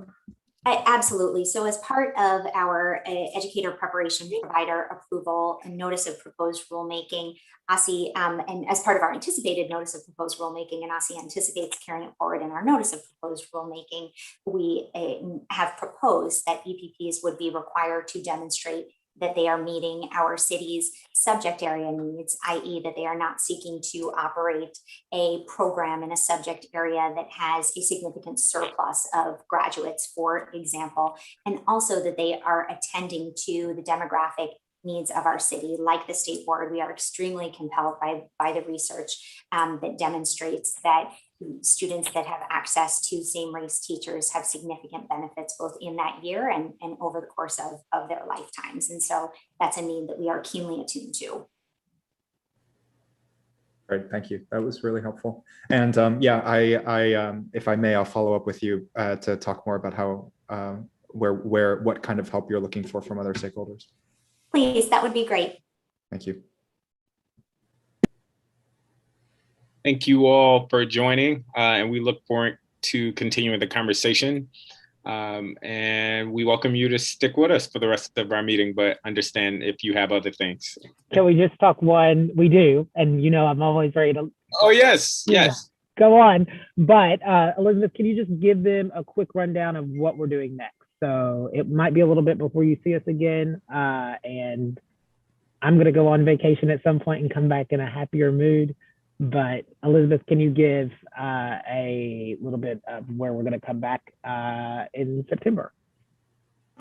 Absolutely. So as part of our educator preparation provider approval and notice of proposed rulemaking, OSSE, and as part of our anticipated notice of proposed rulemaking, and OSSE anticipates carrying it forward in our notice of proposed rulemaking, we have proposed that EPPs would be required to demonstrate that they are meeting our city's subject area needs, i.e. that they are not seeking to operate a program in a subject area that has a significant surplus of graduates, for example, and also that they are attending to the demographic needs of our city. Like the State Board, we are extremely compelled by the research that demonstrates that students that have access to same-race teachers have significant benefits both in that year and over the course of their lifetimes. And so that's a need that we are keenly attuned to. Great, thank you. That was really helpful. And yeah, I if I may, I'll follow up with you to talk more about how, what kind of help you're looking for from other stakeholders. Please, that would be great. Thank you. Thank you all for joining, and we look forward to continuing the conversation. And we welcome you to stick with us for the rest of our meeting, but understand if you have other things. Can we just talk one? We do, and you know I'm always ready to. Oh yes, yes. Go on, but Elizabeth, can you just give them a quick rundown of what we're doing next? So it might be a little bit before you see us again, and I'm going to go on vacation at some point and come back in a happier mood. But Elizabeth, can you give a little bit of where we're going to come back in September?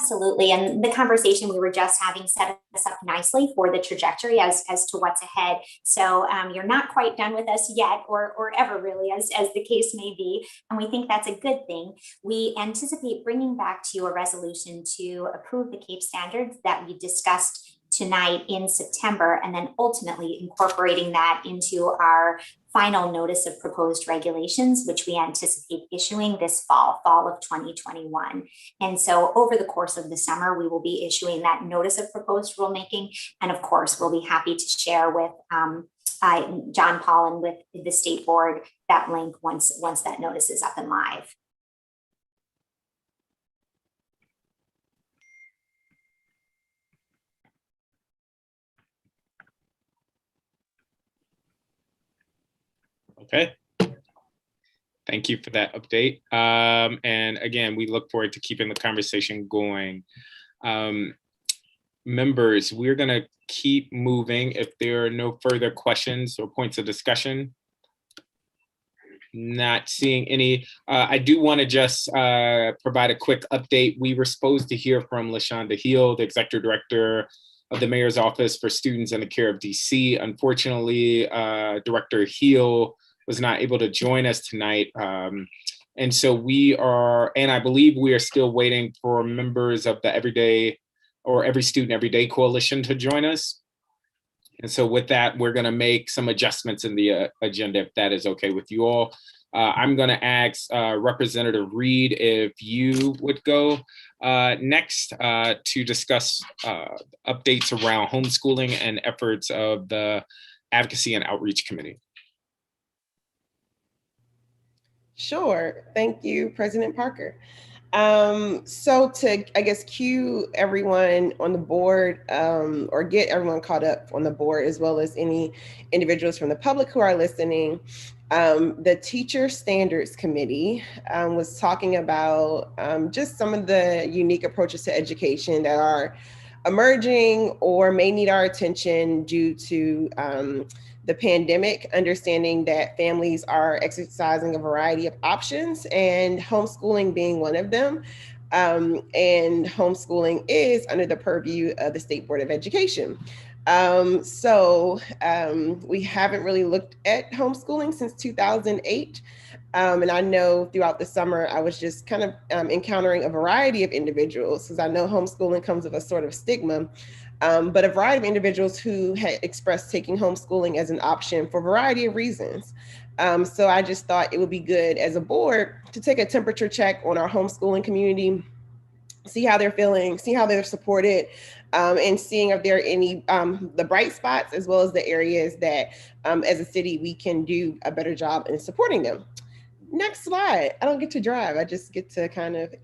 Absolutely. And the conversation we were just having set us up nicely for the trajectory as to what's ahead. So you're not quite done with us yet, or ever really, as the case may be. And we think that's a good thing. We anticipate bringing back to you a resolution to approve the CAPE standards that we discussed tonight in September, and then ultimately incorporating that into our final notice of proposed regulations, which we anticipate issuing this fall of 2021. And so over the course of the summer, we will be issuing that notice of proposed rulemaking. And of course, we'll be happy to share with John Paul and with the State Board that link once that notice is up and live. Okay. Thank you for that update. And again, we look forward to keeping the conversation going. Members, we're going to keep moving. If there are no further questions or points of discussion, not seeing any. I do want to just provide a quick update. We were supposed to hear from LaShonda Hill, the Executive Director of the Mayor's Office for Students and the Care of DC. Unfortunately, Director Hill was not able to join us tonight. And so we are, and I believe we are still waiting for members of the Every Student Every Day Coalition to join us. And so with that, we're gonna make some adjustments in the agenda, if that is okay with you all. I'm gonna ask Representative Reed if you would go next to discuss updates around homeschooling and efforts of the Advocacy and Outreach Committee. Sure. Thank you, President Parker. So to, I guess, cue everyone on the board or get everyone caught up on the board, as well as any individuals from the public who are listening, the Teacher Standards Committee was talking about just some of the unique approaches to education that are emerging or may need our attention due to the pandemic, understanding that families are exercising a variety of options and homeschooling being one of them. And homeschooling is under the purview of the State Board of Education. We haven't really looked at homeschooling since 2008. And I know throughout the summer, I was just kind of encountering a variety of individuals, because I know homeschooling comes with a sort of stigma, but a variety of individuals who had expressed taking homeschooling as an option for a variety of reasons. So I just thought it would be good as a board to take a temperature check on our homeschooling community, see how they're feeling, see how they're supported, and seeing if there are any the bright spots, as well as the areas that as a city we can do a better job in supporting them. Next slide. I don't get to drive. I just get to kind of,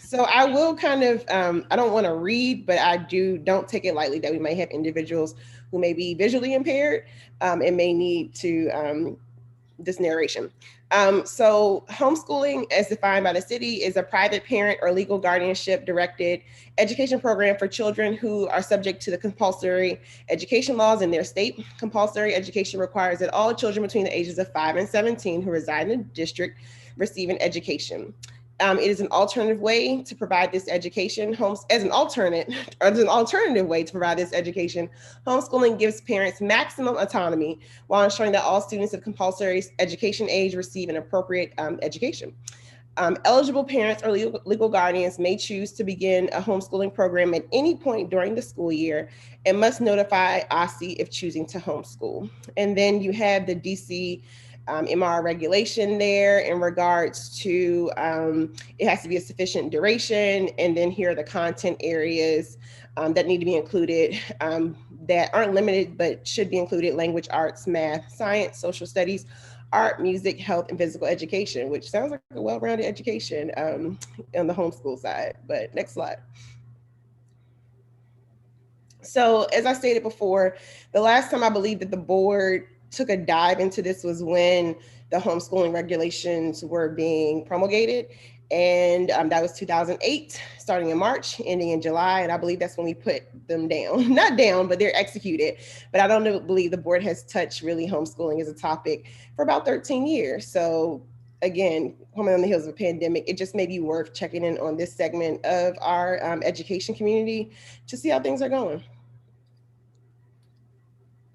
so I will kind of, I don't want to read, but don't take it lightly that we may have individuals who may be visually impaired and may need to this narration. So homeschooling, as defined by the city, is a private parent or legal guardianship directed education program for children who are subject to the compulsory education laws in their state. Compulsory education requires that all children between the ages of 5 and 17 who reside in the district receive an education. It is an alternative way to provide this education. As an alternative way to provide this education, homeschooling gives parents maximum autonomy while ensuring that all students of compulsory education age receive an appropriate education. Eligible parents or legal guardians may choose to begin a homeschooling program at any point during the school year and must notify OSSI if choosing to homeschool. And then you have the DC MR regulation there in regards to it has to be a sufficient duration, and then here are the content areas that need to be included that aren't limited but should be included: language, arts, math, science, social studies, art, music, health, and physical education, which sounds like a well-rounded education on the homeschool side. But next slide. So as I stated before, the last time I believe that the board took a dive into this was when the homeschooling regulations were being promulgated. And that was 2008, starting in March, ending in July. And I believe that's when we put them down, not down, but they're executed. But I don't believe the board has touched really homeschooling as a topic for about 13 years. So again, coming on the heels of a pandemic, it just may be worth checking in on this segment of our education community to see how things are going.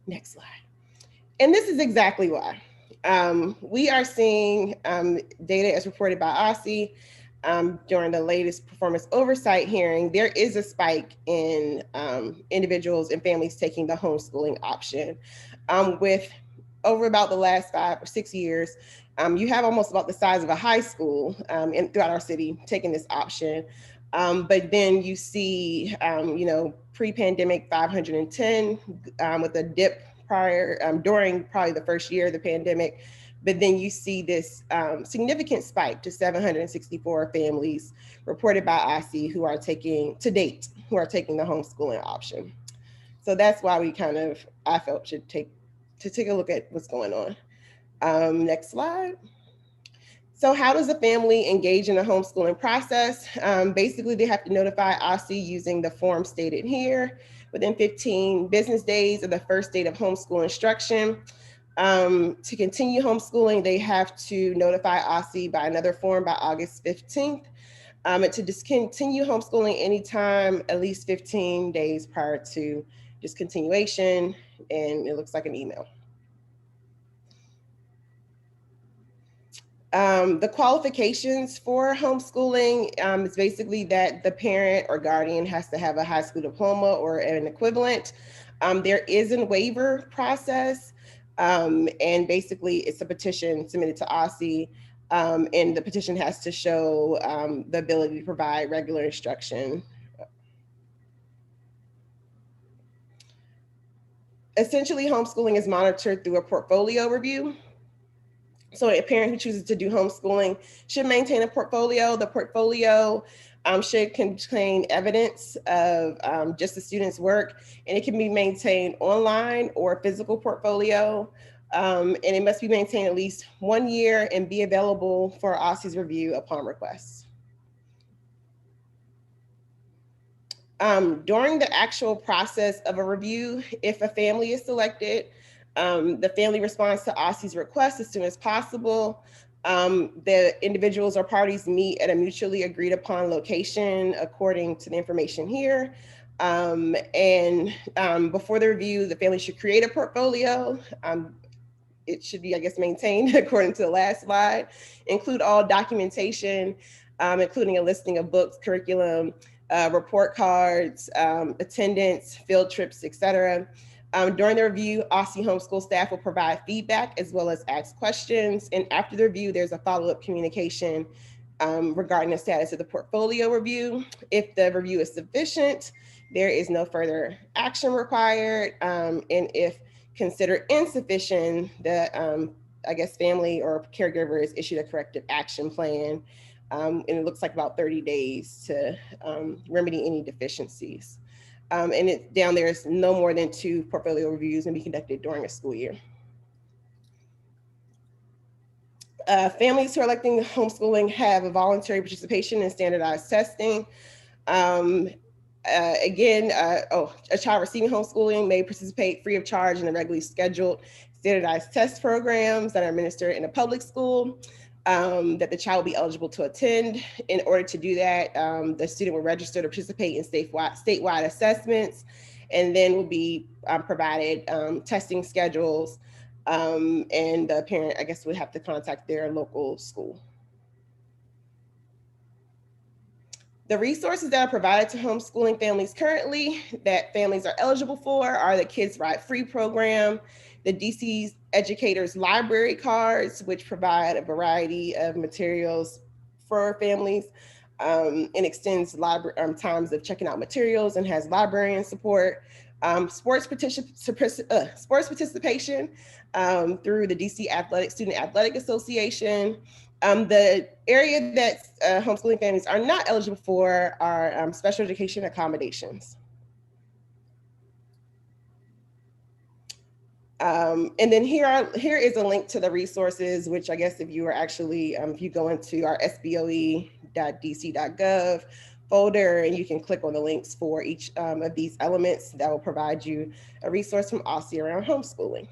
Next slide. And this is exactly why. We are seeing data as reported by OSSI during the latest performance oversight hearing. There is a spike in individuals and families taking the homeschooling option. With over about the last 5 or 6 years, you have almost about the size of a high school throughout our city taking this option. But then you see, pre-pandemic 510 with a dip during probably the first year of the pandemic, but then you see this significant spike to 764 families reported by OSSI who are taking the homeschooling option. So that's why I felt should take a look at what's going on. Next slide. So how does a family engage in the homeschooling process? Basically, they have to notify OSSI using the form stated here within 15 business days of the first date of homeschool instruction. To continue homeschooling, they have to notify OSSI by another form by August 15th. And to discontinue homeschooling anytime at least 15 days prior to discontinuation, and it looks like an email. The qualifications for homeschooling is basically that the parent or guardian has to have a high school diploma or an equivalent. There is a waiver process, and basically it's a petition submitted to OSSI, and the petition has to show the ability to provide regular instruction. Essentially, homeschooling is monitored through a portfolio review. So a parent who chooses to do homeschooling should maintain a portfolio. The portfolio should contain evidence of just the student's work, and it can be maintained online or a physical portfolio. And it must be maintained at least 1 year and be available for OSSI's review upon request. During the actual process of a review, if a family is selected, the family responds to OSSI's request as soon as possible. The individuals or parties meet at a mutually agreed upon location according to the information here. Before the review, the family should create a portfolio. It should be, I guess, maintained according to the last slide. Include all documentation, including a listing of books, curriculum, report cards, attendance, field trips, etc. During the review, Aussie homeschool staff will provide feedback as well as ask questions. And after the review, there's a follow-up communication regarding the status of the portfolio review. If the review is sufficient, there is no further action required. And if considered insufficient, the I guess family or caregiver is issued a corrective action plan. And it looks like about 30 days to remedy any deficiencies. And it down there is no more than 2 portfolio reviews and be conducted during a school year. Families who are electing homeschooling have a voluntary participation in standardized testing. A child receiving homeschooling may participate free of charge in the regularly scheduled standardized test programs that are administered in a public school that the child will be eligible to attend. In order to do that, the student will register to participate in statewide assessments, and then will be provided testing schedules, and the parent, I guess, would have to contact their local school. The resources that are provided to homeschooling families currently that families are eligible for are the Kids Ride Free program, the DC Educators Library Cards, which provide a variety of materials for families and extends times of checking out materials and has librarian support, sports participation through the DC Student Athletic Association. The area that homeschooling families are not eligible for are special education accommodations. And then here is a link to the resources, which I guess if you are actually, if you go into our SBOE.dc.gov folder and you can click on the links for each of these elements, that will provide you a resource from Aussie around homeschooling.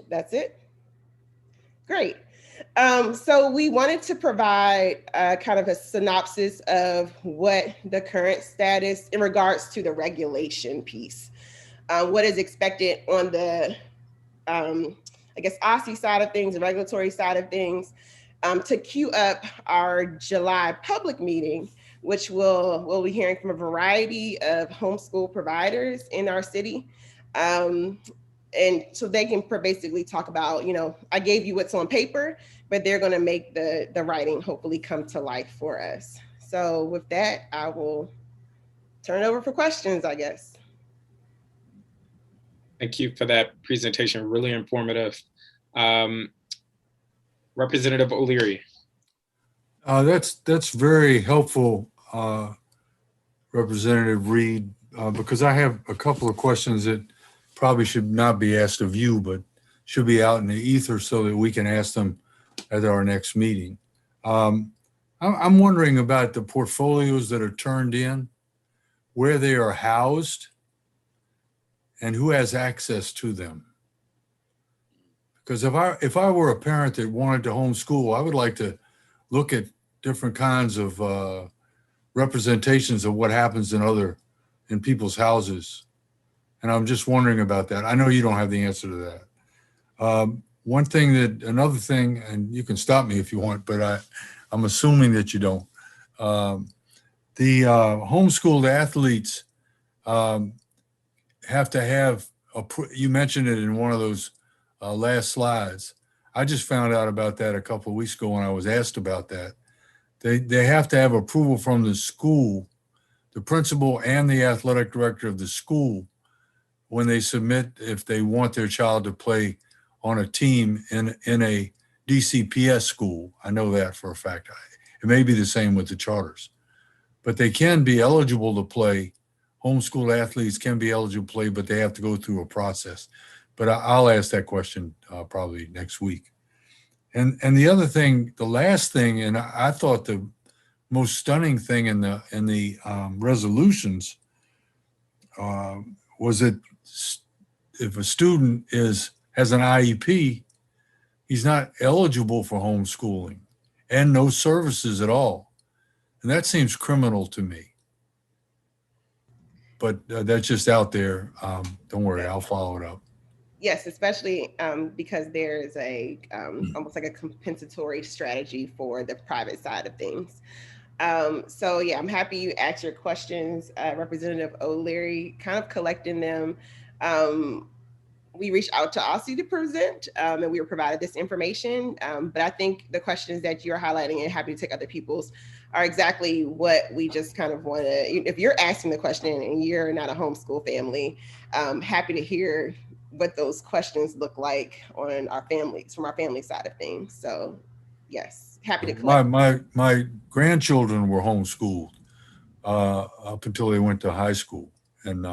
That's it. Great. So we wanted to provide kind of a synopsis of what the current status in regards to the regulation piece. What is expected on the, I guess, Aussie side of things, the regulatory side of things, to queue up our July public meeting, which we'll be hearing from a variety of homeschool providers in our city. And so they can basically talk about, you know, I gave you what's on paper, but they're going to make the writing hopefully come to life for us. So with that, I will turn it over for questions, I guess. Thank you for that presentation, really informative. Representative O'Leary. That's very helpful, Representative Reed, because I have a couple of questions that probably should not be asked of you, but should be out in the ether so that we can ask them at our next meeting. I'm wondering about the portfolios that are turned in, where they are housed, and who has access to them. Because if I were a parent that wanted to homeschool, I would like to look at different kinds of representations of what happens in people's houses. And I'm just wondering about that. I know you don't have the answer to that. Another thing, and you can stop me if you want, but I'm assuming that you don't. The homeschooled athletes have to have, you mentioned it in one of those last slides. I just found out about that a couple of weeks ago when I was asked about that. They have to have approval from the school, the principal and the athletic director of the school, when they submit if they want their child to play on a team in a DCPS school. I know that for a fact. It may be the same with the charters, but they can be eligible to play. Homeschool athletes can be eligible to play, but they have to go through a process. But I'll ask that question probably next week. And the other thing, the last thing, and I thought the most stunning thing in the resolutions was that if a student has an IEP, he's not eligible for homeschooling and no services at all. And that seems criminal to me. But that's just out there. Don't worry, I'll follow it up. Yes, especially because there's a almost like a compensatory strategy for the private side of things. So yeah, I'm happy you asked your questions, Representative O'Leary, kind of collecting them. We reached out to OSSI to present and we were provided this information. But I think the questions that you're highlighting, and happy to take other people's, are exactly what we just kind of want to, if you're asking the question and you're not a homeschool family, happy to hear what those questions look like on our families, from our family side of things. So yes, happy to collect. My grandchildren were homeschooled up until they went to high school. And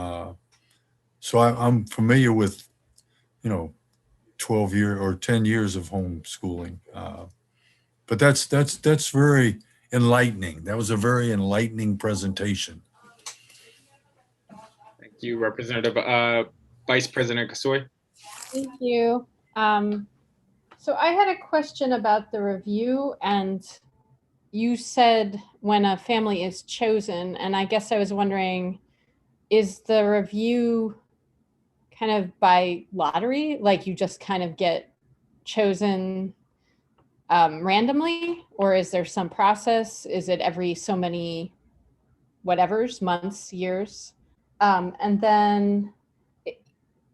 so I'm familiar with, 12 years or 10 years of homeschooling. But that's very enlightening. That was a very enlightening presentation. Thank you, Representative. Vice President Kasui. Thank you. So I had a question about the review, and you said when a family is chosen, and I guess I was wondering, is the review kind of by lottery, like you just kind of get chosen randomly, or is there some process? Is it every so many whatevers, months, years? And then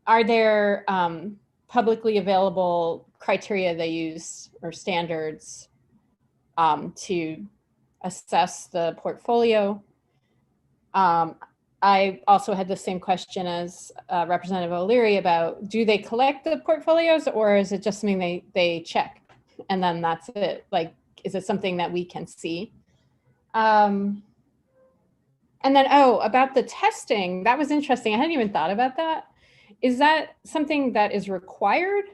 are there publicly available criteria they use or standards to assess the portfolio? I also had the same question as Representative O'Leary about, do they collect the portfolios, or is it just something they check and then that's it? Like, is it something that we can see? And then, about the testing, that was interesting. I hadn't even thought about that. Is that something that is required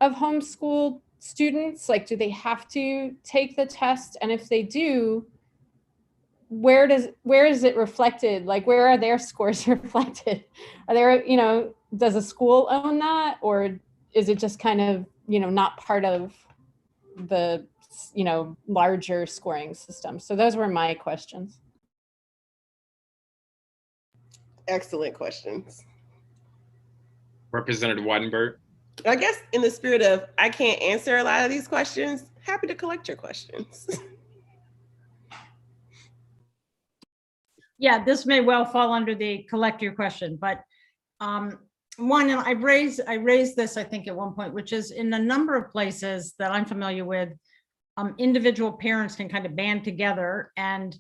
of homeschool students? Like, do they have to take the test? And if they do, where is it reflected? Like, where are their scores reflected? Are there, does a school own that? Or is it just kind of, not part of the, larger scoring system? So those were my questions. Excellent questions. Representative Wattenberg. I guess in the spirit of, I can't answer a lot of these questions, happy to collect your questions. Yeah, this may well fall under the collect your question, but one, and I raised this, I think, at one point, which is in a number of places that I'm familiar with, individual parents can kind of band together and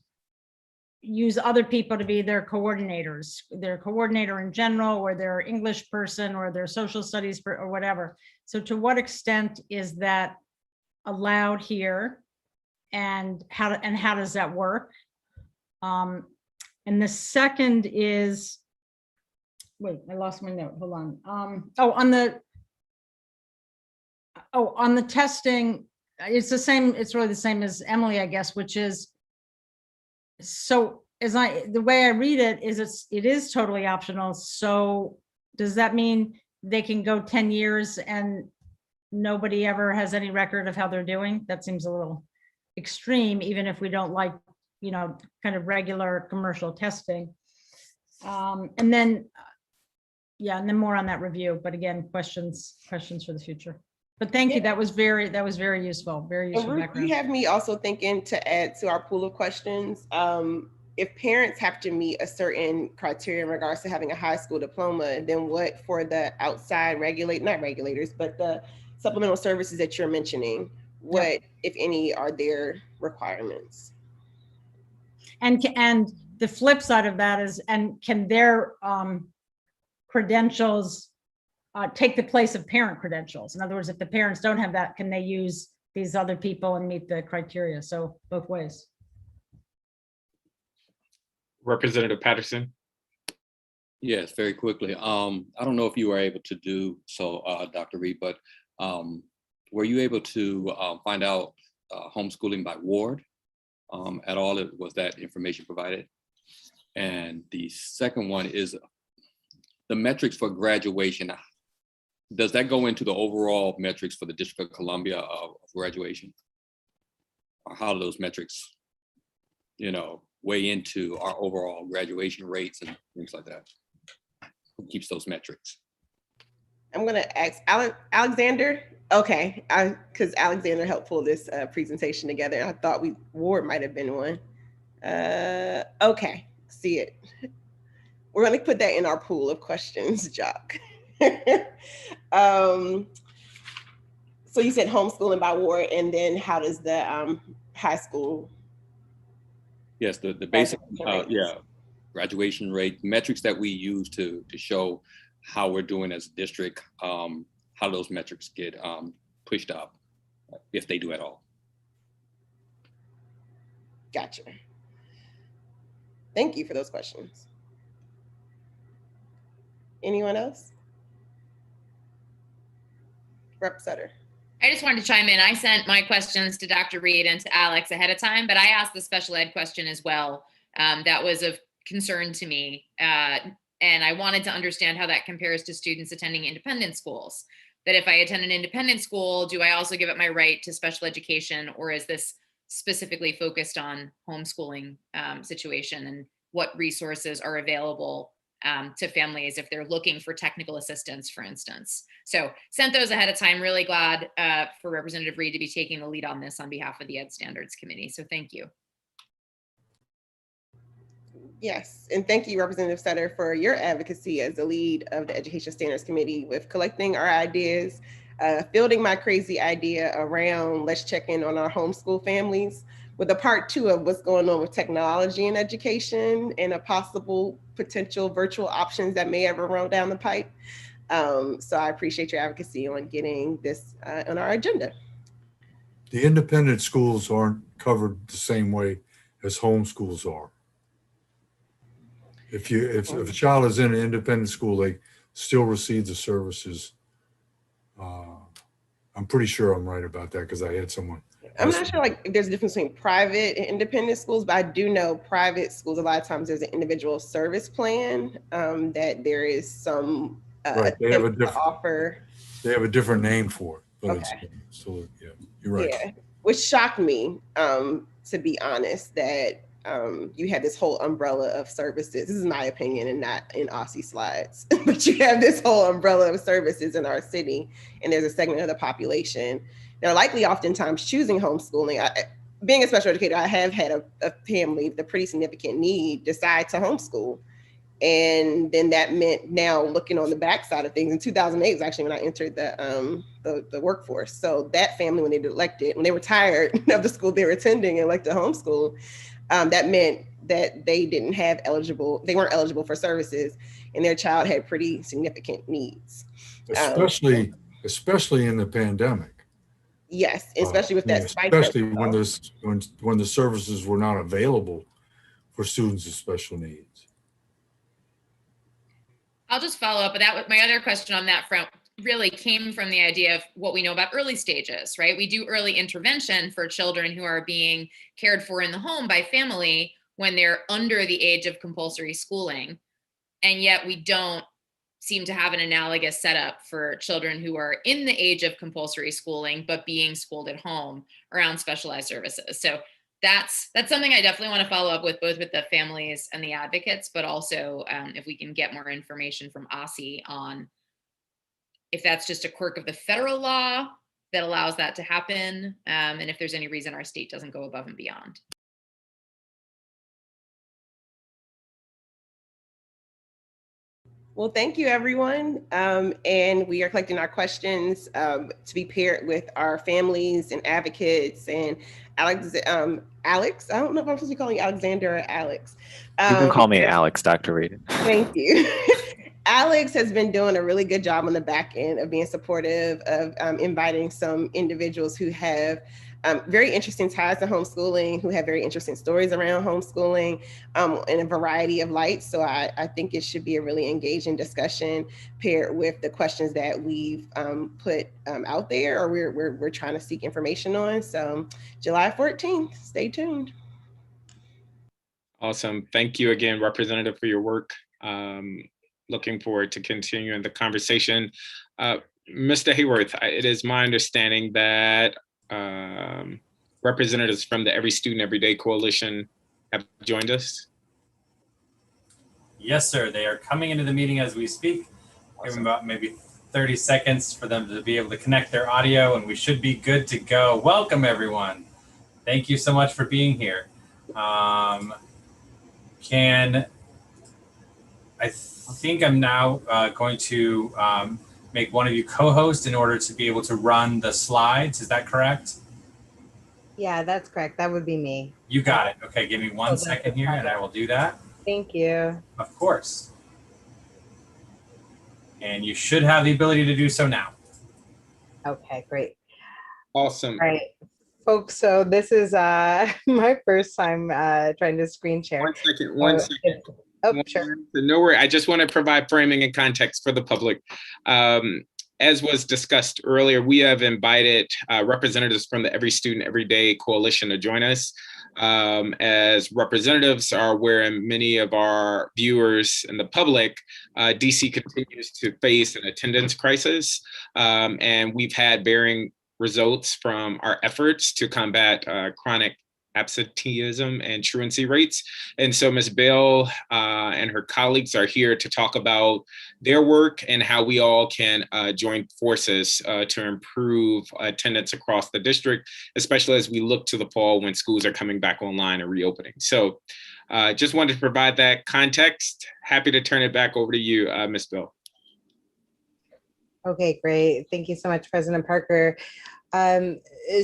use other people to be their coordinators, their coordinator in general, or their English person, or their social studies, or whatever. So to what extent is that allowed here, and how does that work? And the second is, wait, I lost my note, hold on. On the testing, it's the same, it's really the same as Emily, I guess, which is, so the way I read it is it is totally optional. So does that mean they can go 10 years and nobody ever has any record of how they're doing? That seems a little extreme, even if we don't like, kind of regular commercial testing. And then more on that review, but again, questions for the future. But thank you, that was very useful, very useful background. You have me also thinking to add to our pool of questions. If parents have to meet a certain criteria in regards to having a high school diploma, then what for the outside not regulators, but the supplemental services that you're mentioning, what, if any, are their requirements? And the flip side of that is, and can their credentials take the place of parent credentials? In other words, if the parents don't have that, can they use these other people and meet the criteria? So both ways. Representative Patterson. Yes, very quickly. I don't know if you were able to do so, Dr. Reed, but were you able to find out homeschooling by ward at all? Was that information provided? And the second one is the metrics for graduation. Does that go into the overall metrics for the District of Columbia of graduation? Or how do those metrics weigh into our overall graduation rates and things like that. Who keeps those metrics? I'm gonna ask Alexander. Okay, because Alexander helped pull this presentation together. I thought Ward might have been one. Okay, see it. We're gonna put that in our pool of questions, Jock. So you said homeschooling by Ward, and then how does the high school? Yes, the basic, graduation rate, metrics that we use to show how we're doing as a district, how those metrics get pushed up, if they do at all. Gotcha. Thank you for those questions. Anyone else? Rep. Sutter. I just wanted to chime in. I sent my questions to Dr. Reed and to Alex ahead of time, but I asked the special ed question as well. That was of concern to me. And I wanted to understand how that compares to students attending independent schools. That if I attend an independent school, do I also give up my right to special education, or is this specifically focused on homeschooling situation, and what resources are available to families if they're looking for technical assistance, for instance? So sent those ahead of time. Really glad for Representative Reed to be taking the lead on this on behalf of the Ed Standards Committee. So thank you. Yes, and thank you, Representative Sutter, for your advocacy as the lead of the Education Standards Committee with collecting our ideas, fielding my crazy idea around let's check in on our homeschool families with a part 2 of what's going on with technology and education and a possible potential virtual options that may ever roll down the pipe. So I appreciate your advocacy on getting this on our agenda. The independent schools aren't covered the same way as homeschools are. If a child is in an independent school, they still receive the services. I'm pretty sure I'm right about that because I had someone. I'm not sure if there's a difference between private and independent schools, but I do know private schools, a lot of times there's an individual service plan that there is some right. They have a different offer. They have a different name for it, but okay. It's still, yeah, you're right. Yeah, which shocked me, to be honest, that you have this whole umbrella of services. This is my opinion and not in Aussie slides, but you have this whole umbrella of services in our city, and there's a segment of the population that are likely oftentimes choosing homeschooling. Being a special educator, I have had a family with a pretty significant need decide to homeschool. And then that meant now looking on the backside of things. In 2008 was actually when I entered the workforce. So that family, when they were tired of the school they were attending and elected homeschool, that meant that they weren't eligible for services, and their child had pretty significant needs. Especially in the pandemic. Yes, especially with that spike. Especially when the services were not available for students with special needs. I'll just follow up with that. My other question on that front really came from the idea of what we know about early stages, right? We do early intervention for children who are being cared for in the home by family when they're under the age of compulsory schooling. And yet we don't seem to have an analogous setup for children who are in the age of compulsory schooling, but being schooled at home around specialized services. So that's something I definitely want to follow up with, both with the families and the advocates, but also if we can get more information from Aussie on if that's just a quirk of the federal law that allows that to happen, and if there's any reason our state doesn't go above and beyond. Well, thank you, everyone. And we are collecting our questions to be paired with our families and advocates. And Alex, I don't know if I'm supposed to be calling you Alexander or Alex. You can call me Alex, Dr. Reed. Thank you. Alex has been doing a really good job on the back end of being supportive of inviting some individuals who have very interesting ties to homeschooling, who have very interesting stories around homeschooling in a variety of lights. So I think it should be a really engaging discussion paired with the questions that we've put out there, or we're trying to seek information on. So July 14th, stay tuned. Awesome. Thank you again, Representative, for your work. Looking forward to continuing the conversation. Mr. Hayworth, it is my understanding that representatives from the Every Student Every Day Coalition have joined us? Yes, sir. They are coming into the meeting as we speak. Give them about maybe 30 seconds for them to be able to connect their audio, and we should be good to go. Welcome, everyone. Thank you so much for being here. I think I'm now going to make one of you co-host in order to be able to run the slides. Is that correct? Yeah, that's correct. That would be me. You got it. Okay, give me 1 second here and I will do that. Thank you. Of course. And you should have the ability to do so now. Okay, great. Awesome. All right, folks. So this is my first time trying to screen share. 1 second. 1 second. Oh, sure. No worry. I just want to provide framing and context for the public. As was discussed earlier, we have invited representatives from the Every Student Every Day Coalition to join us. As representatives are aware, many of our viewers and the public, DC continues to face an attendance crisis, and we've had varying results from our efforts to combat chronic absenteeism and truancy rates. And so Ms. Bell and her colleagues are here to talk about their work and how we all can join forces to improve attendance across the district, especially as we look to the fall when schools are coming back online and reopening. So just wanted to provide that context. Happy to turn it back over to you, Ms. Bell. Okay, great. Thank you so much, President Parker.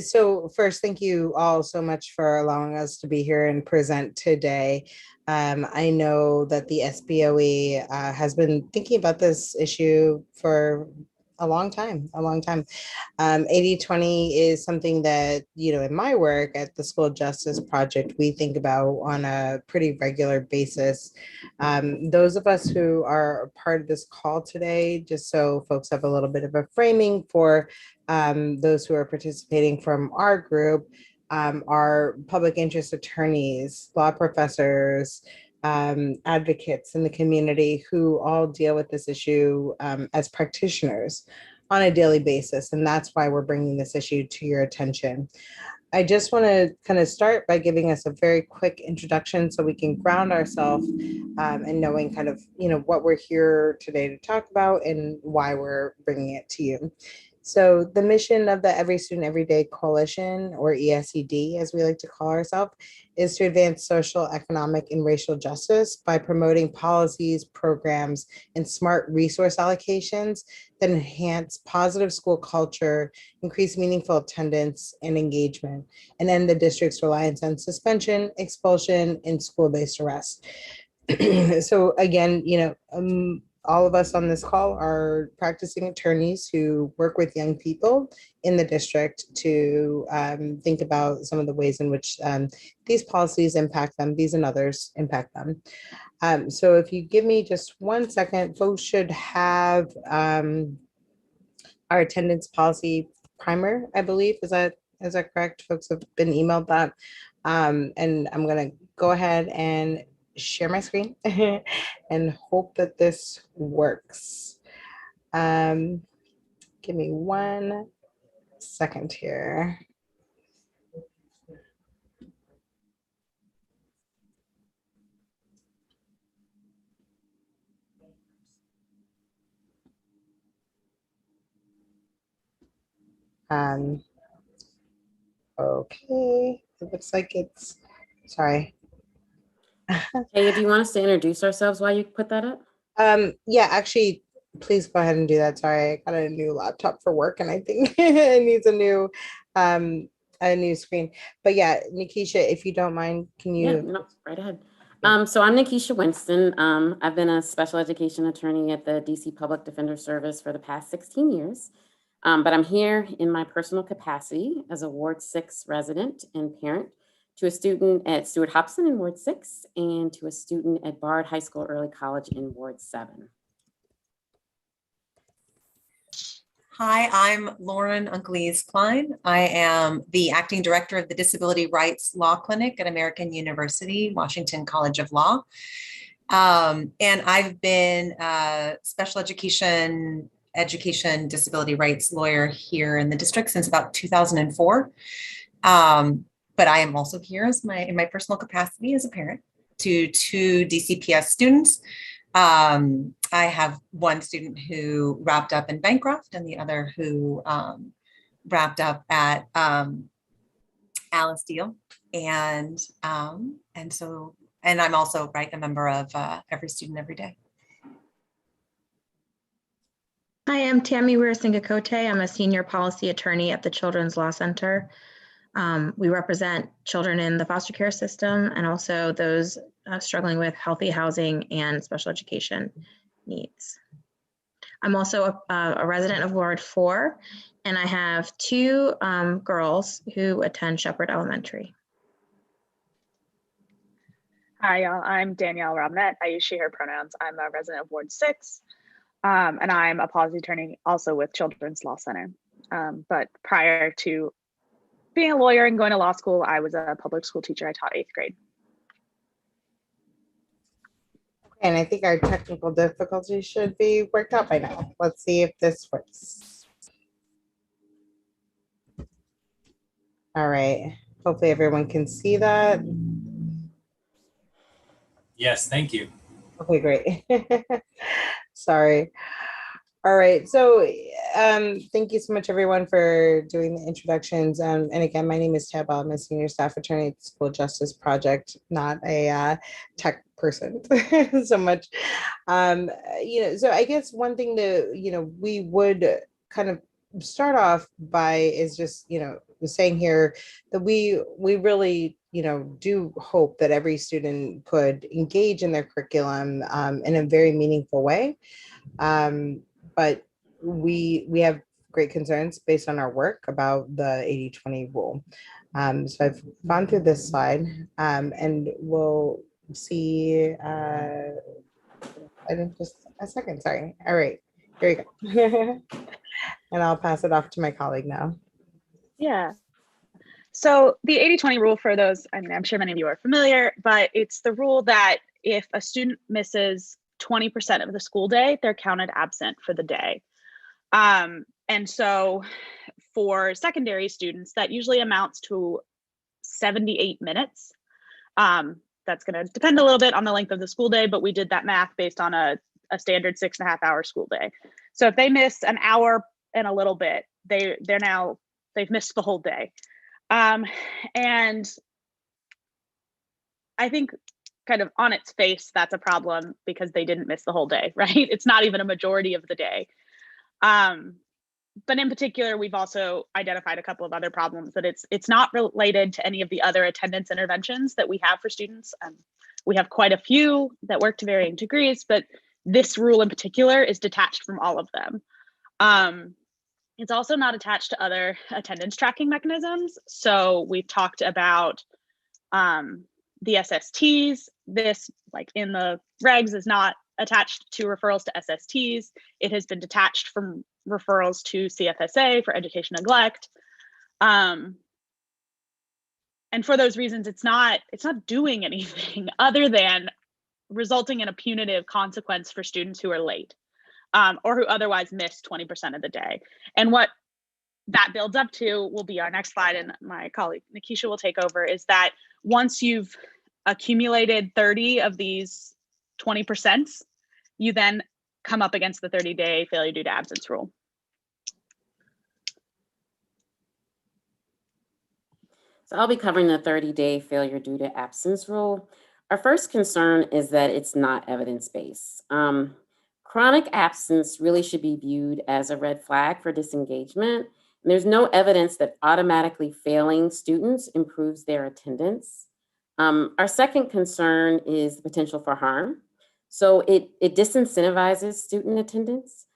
So first, thank you all so much for allowing us to be here and present today. I know that the SBOE has been thinking about this issue for a long time. 80/20 is something that, in my work at the School Justice Project, we think about on a pretty regular basis. Those of us who are a part of this call today, just so folks have a little bit of a framing for those who are participating from our group, are public interest attorneys, law professors, advocates in the community who all deal with this issue as practitioners on a daily basis. And that's why we're bringing this issue to your attention. I just want to kind of start by giving us a very quick introduction so we can ground ourselves and knowing kind of, what we're here today to talk about and why we're bringing it to you. So the mission of the Every Student Every Day Coalition, or ESED, as we like to call ourselves, is to advance social, economic, and racial justice by promoting policies, programs, and smart resource allocations that enhance positive school culture, increase meaningful attendance and engagement, and end the district's reliance on suspension, expulsion, and school-based arrest. So again, all of us on this call are practicing attorneys who work with young people in the district to think about some of the ways in which these policies impact them, these and others impact them. So if you give me just 1 second, folks should have our attendance policy primer, I believe. Is that correct? Folks have been emailed that. And I'm going to go ahead and share my screen and hope that this works. Give me 1 second here. Okay, it looks like it's, sorry. Hey, do you want us to introduce ourselves while you put that up? Yeah, actually, please go ahead and do that. Sorry, I got a new laptop for work and I think it needs a new screen. But yeah, Nikisha, if you don't mind, can you? Yeah, no, right ahead. So I'm Nikisha Winston. I've been a special education attorney at the DC Public Defender Service for the past 16 years. But I'm here in my personal capacity as a Ward 6 resident and parent to a student at Stewart Hobson in Ward 6 and to a student at Bard High School Early College in Ward 7. Hi, I'm Lauren Uncleese Klein. I am the acting director of the Disability Rights Law Clinic at American University, Washington College of Law. And I've been a special education disability rights lawyer here in the district since about 2004. but I am also here as in my personal capacity as a parent to two DCPS students. I have one student who wrapped up in Bancroft and the other who wrapped up at Alice Deal. And I'm also a member of Every Student Every Day. Hi, I'm Tammy Weerasinghe-Cote. I'm a senior policy attorney at the Children's Law Center. We represent children in the foster care system and also those struggling with healthy housing and special education needs. I'm also a resident of Ward 4, and I have two girls who attend Shepherd Elementary. Hi, y'all. I'm Danielle Robinette. I use she, her pronouns. I'm a resident of Ward 6, and I'm a policy attorney also with Children's Law Center. But prior to being a lawyer and going to law school, I was a public school teacher. I taught 8th grade. And I think our technical difficulties should be worked out by now. Let's see if this works. All right. Hopefully everyone can see that. Yes, thank you. Okay, great. Sorry. All right. So thank you so much, everyone, for doing the introductions. And again, my name is Tab. I'm a senior staff attorney at the School Justice Project, not a tech person so much. So I guess one thing that, we would kind of start off by is just, saying here that we really, do hope that every student could engage in their curriculum in a very meaningful way. But we have great concerns based on our work about the 80-20 rule. So I've gone through this slide and we'll see, I didn't just a second, sorry. All right, here we go. And I'll pass it off to my colleague now. Yeah. So the 80-20 rule, for those, I mean, I'm sure many of you are familiar, but it's the rule that if a student misses 20% of the school day, they're counted absent for the day. And so for secondary students, that usually amounts to 78 minutes. That's going to depend a little bit on the length of the school day, but we did that math based on a standard 6.5-hour school day. So if they miss an hour and a little bit, they've missed the whole day. And I think kind of on its face, that's a problem because they didn't miss the whole day, right? It's not even a majority of the day. But in particular, we've also identified a couple of other problems that it's not related to any of the other attendance interventions that we have for students. We have quite a few that work to varying degrees, but this rule in particular is detached from all of them. It's also not attached to other attendance tracking mechanisms. So we've talked about the SSTs. This, like in the regs, is not attached to referrals to SSTs. It has been detached from referrals to CFSA for education neglect. And for those reasons, it's not doing anything other than resulting in a punitive consequence for students who are late or who otherwise miss 20% of the day. And what that builds up to will be our next slide, and my colleague Nikisha will take over, is that once you've accumulated 30 of these 20%, you then come up against the 30-day failure due to absence rule. So I'll be covering the 30-day failure due to absence rule. Our first concern is that it's not evidence-based. Chronic absence really should be viewed as a red flag for disengagement. And there's no evidence that automatically failing students improves their attendance. Our second concern is the potential for harm. So it disincentivizes student attendance.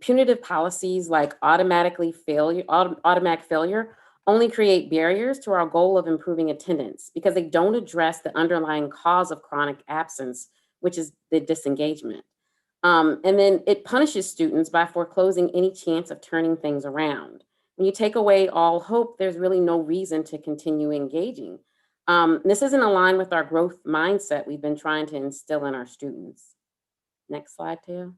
Punitive policies like automatic failure only create barriers to our goal of improving attendance because they don't address the underlying cause of chronic absence, which is the disengagement. And then it punishes students by foreclosing any chance of turning things around. When you take away all hope, there's really no reason to continue engaging. This isn't aligned with our growth mindset we've been trying to instill in our students. Next slide, Taya.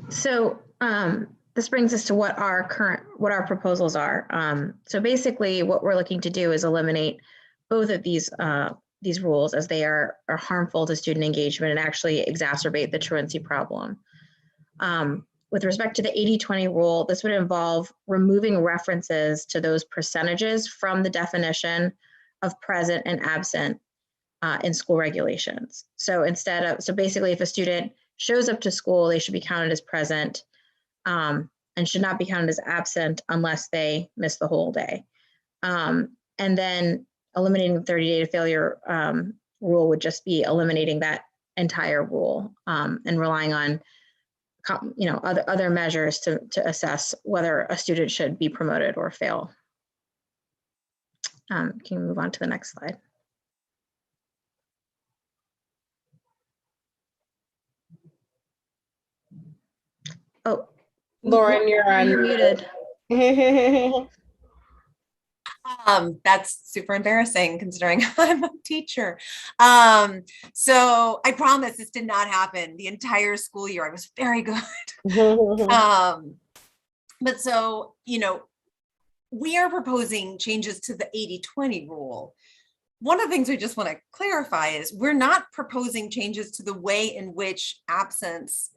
So this brings us to what our proposals are. So basically what we're looking to do is eliminate both of these rules, as they are harmful to student engagement and actually exacerbate the truancy problem. With respect to the 80-20 rule, this would involve removing references to those percentages from the definition of present and absent in school regulations. So basically, if a student shows up to school, they should be counted as present and should not be counted as absent unless they miss the whole day. And then eliminating the 30-day failure rule would just be eliminating that entire rule and relying on other measures to assess whether a student should be promoted or fail. Can you move on to the next slide? Oh, Lauren, you're muted. That's super embarrassing considering I'm a teacher. So I promise this did not happen the entire school year. I was very good. But so, we are proposing changes to the 80-20 rule. One of the things we just want to clarify is we're not proposing changes to the way in which absence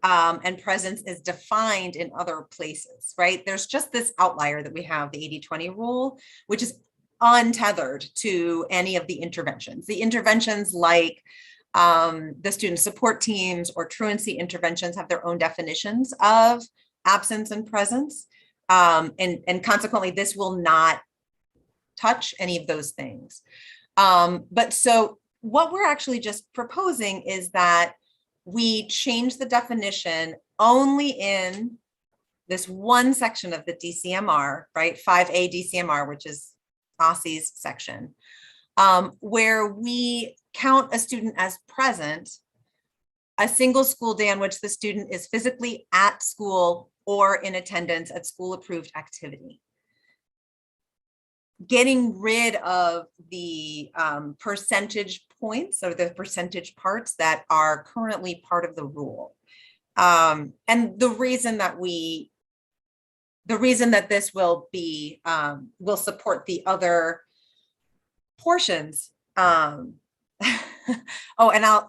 and presence is defined in other places, right? There's just this outlier that we have, the 80-20 rule, which is untethered to any of the interventions. The interventions like the student support teams or truancy interventions have their own definitions of absence and presence. And consequently, this will not touch any of those things. But so what we're actually just proposing is that we change the definition only in this one section of the DCMR, right? 5A DCMR, which is OSSI's section, where we count a student as present a single school day on which the student is physically at school or in attendance at school approved activity. Getting rid of the percentage points or the percentage parts that are currently part of the rule. And the reason that this will be, will support the other portions. Oh, and I'll,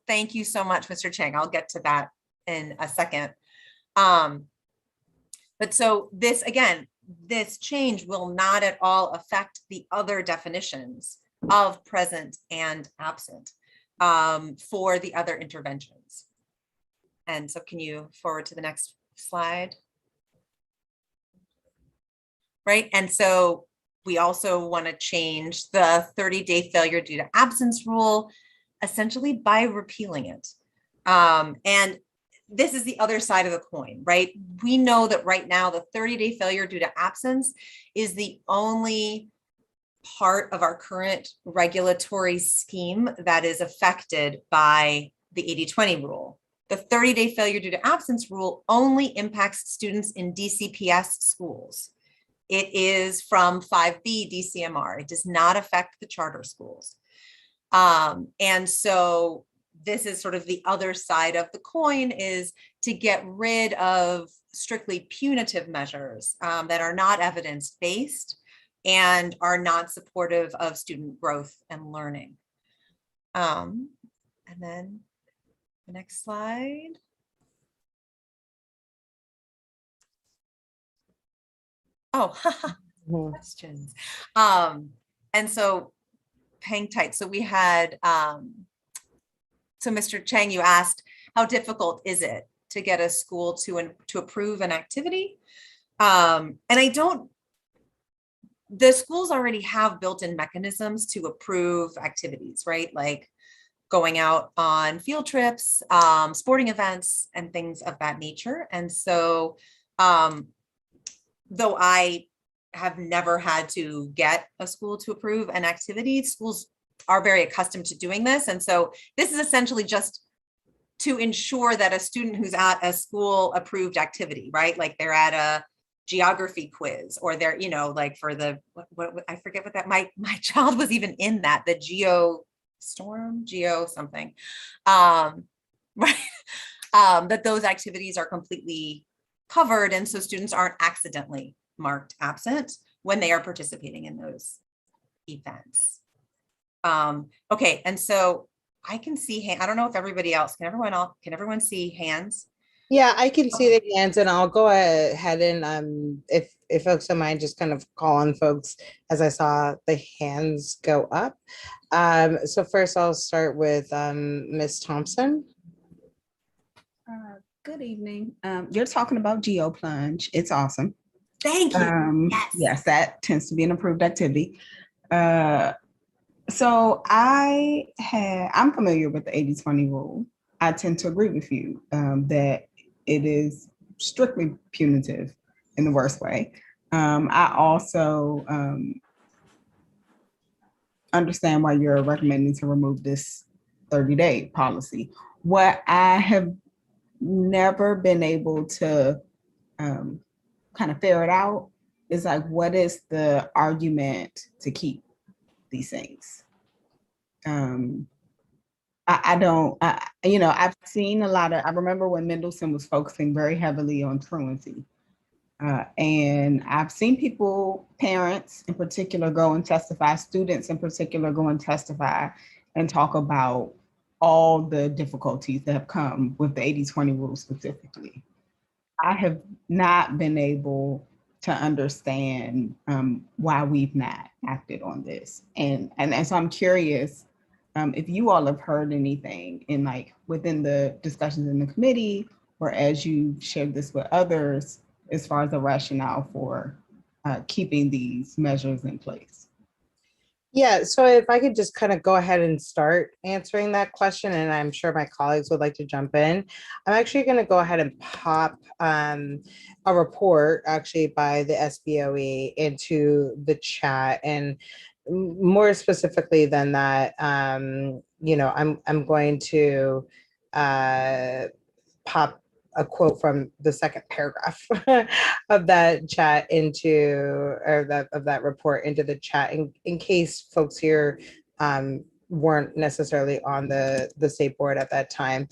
thank you so much, Mr. Chang. I'll get to that in a second. But so this, again, this change will not at all affect the other definitions of present and absent for the other interventions. And so can you forward to the next slide? Right, and so we also want to change the 30-day failure due to absence rule, essentially by repealing it. And this is the other side of the coin, right? We know that right now the 30-day failure due to absence is the only part of our current regulatory scheme that is affected by the 80-20 rule. The 30-day failure due to absence rule only impacts students in DCPS schools. It is from 5B DCMR. It does not affect the charter schools. And so this is sort of the other side of the coin, is to get rid of strictly punitive measures that are not evidence-based and are not supportive of student growth and learning. And then the next slide. Oh, questions. And so hang tight. So we had, so Mr. Chang, you asked, how difficult is it to get a school to approve an activity? And the schools already have built-in mechanisms to approve activities, right? Like going out on field trips, sporting events, and things of that nature. And so, though I have never had to get a school to approve an activity, schools are very accustomed to doing this. And so this is essentially just to ensure that a student who's at a school approved activity, right? Like they're at a geography quiz, or they're, like for the, what I forget what that, my child was even in that, the geo something, right? That those activities are completely covered, and so students aren't accidentally marked absent when they are participating in those events. Okay, and so I can see, I don't know if everybody else, can everyone see hands? Yeah, I can see the hands, and I'll go ahead and if folks don't mind, just kind of call on folks as I saw the hands go up. So first I'll start with Ms. Thompson. Good evening. You're talking about GeoPlunge. It's awesome. Thank you. Yes, that tends to be an approved activity. So I'm familiar with the 80-20 rule. I tend to agree with you that it is strictly punitive in the worst way. I also understand why you're recommending to remove this 30-day policy. What I have never been able to kind of ferret out is like, what is the argument to keep these things? I've seen a lot of, I remember when Mendelsohn was focusing very heavily on truancy. And I've seen people, parents in particular, go and testify, students in particular go and testify and talk about all the difficulties that have come with the 80-20 rule specifically. I have not been able to understand why we've not acted on this. And so I'm curious if you all have heard anything in like within the discussions in the committee or as you shared this with others as far as the rationale for keeping these measures in place. Yeah, so if I could just kind of go ahead and start answering that question, and I'm sure my colleagues would like to jump in. I'm actually going to go ahead and pop a report actually by the SBOE into the chat, and more specifically than that, I'm going to pop a quote from the second paragraph of that chat of that report into the chat in case folks here weren't necessarily on the state board at that time.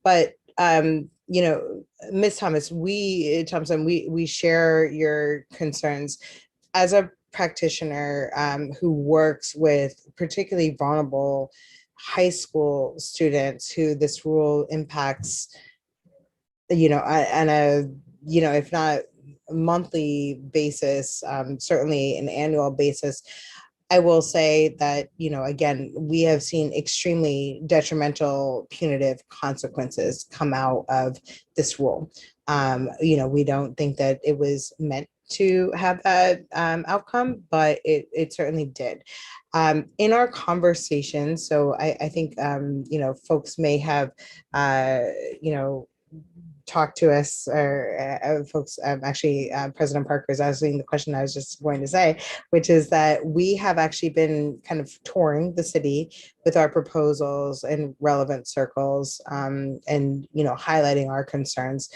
But Ms. Thompson, we share your concerns. As a practitioner who works with particularly vulnerable high school students who this rule impacts, on a, if not monthly basis, certainly an annual basis, I will say that, again, we have seen extremely detrimental punitive consequences come out of this rule. We don't think that it was meant to have that outcome, but it certainly did. In our conversation, so I think, folks may have, talk to us, or folks, actually, President Parker is asking the question I was just going to say, which is that we have actually been kind of touring the city with our proposals in relevant circles, and highlighting our concerns.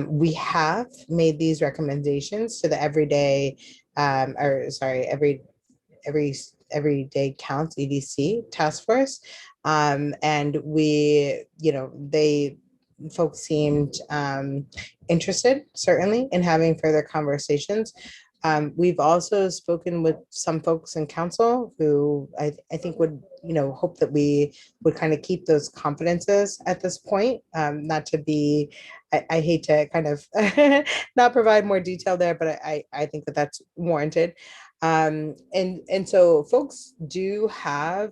We have made these recommendations to the everyday counts EDC task force, and we, folks seemed interested, certainly, in having further conversations. We've also spoken with some folks in council who I think would, hope that we would kind of keep those confidences at this point, not to be, I hate to kind of not provide more detail there, but I think that that's warranted. And so folks are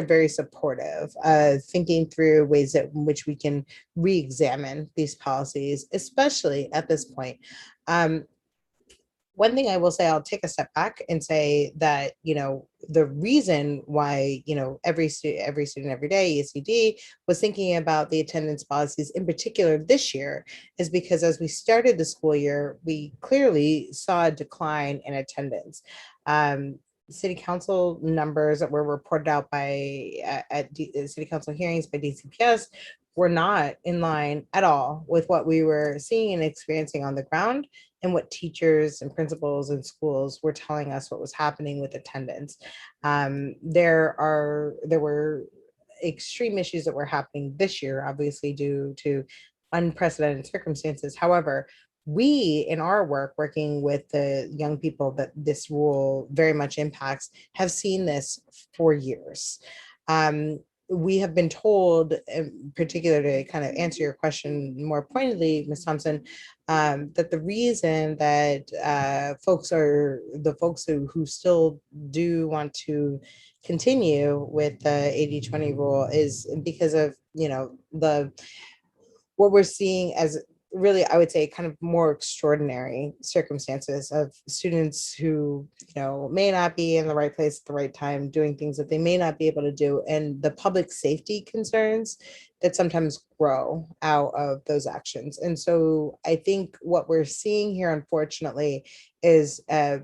very supportive of thinking through ways in which we can re-examine these policies, especially at this point. One thing I will say, I'll take a step back and say that, the reason why, every student every day, ESCD, was thinking about the attendance policies in particular this year is because as we started the school year, we clearly saw a decline in attendance. City council numbers that were reported out at city council hearings by DCPS were not in line at all with what we were seeing and experiencing on the ground and what teachers and principals and schools were telling us what was happening with attendance. There were extreme issues that were happening this year, obviously due to unprecedented circumstances. However, we in our work working with the young people that this rule very much impacts have seen this for years. We have been told, in particular to kind of answer your question more pointedly, Ms. Thompson, that the reason that folks who still do want to continue with the 80-20 rule is because of, what we're seeing as really, I would say, kind of more extraordinary circumstances of students who, may not be in the right place at the right time, doing things that they may not be able to do, and the public safety concerns that sometimes grow out of those actions. And so I think what we're seeing here, unfortunately, is a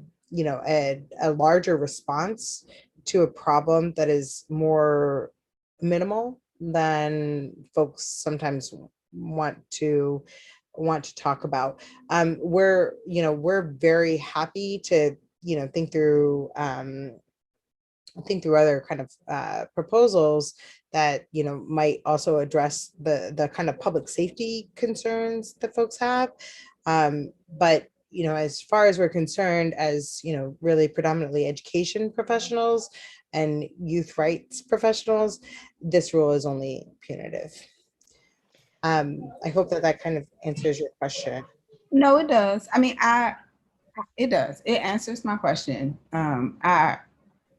larger response to a problem that is more minimal than folks sometimes want to talk about. We're very happy to think through other kind of proposals that might also address the kind of public safety concerns that folks have. But as far as we're concerned, as really predominantly education professionals and youth rights professionals, this rule is only punitive. I hope that kind of answers your question. No, it does. I mean, it does. It answers my question. I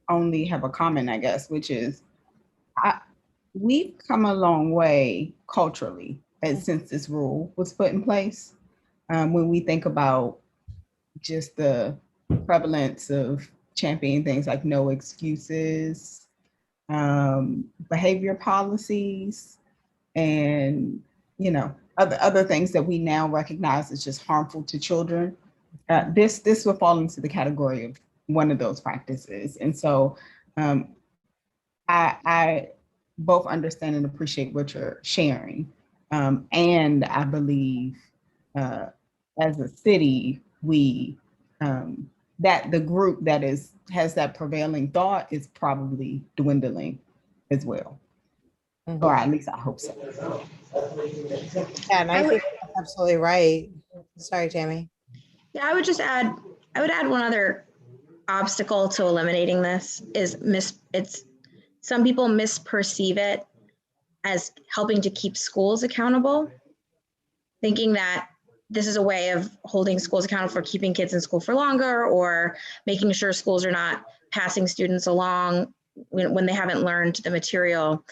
only have a comment, I guess, which is we've come a long way culturally since this rule was put in place. When we think about just the prevalence of championing things like no excuses, behavior policies, and other things that we now recognize as just harmful to children. This will fall into the category of one of those practices. And so I both understand and appreciate what you're sharing. And I believe as a city, we that the group that has that prevailing thought is probably dwindling as well. Or at least I hope so. Yeah, and I think that's absolutely right. Sorry, Tammy. Yeah, I would add one other obstacle to eliminating this is some people misperceive it as helping to keep schools accountable, thinking that this is a way of holding schools accountable for keeping kids in school for longer or making sure schools are not passing students along when they haven't learned the material.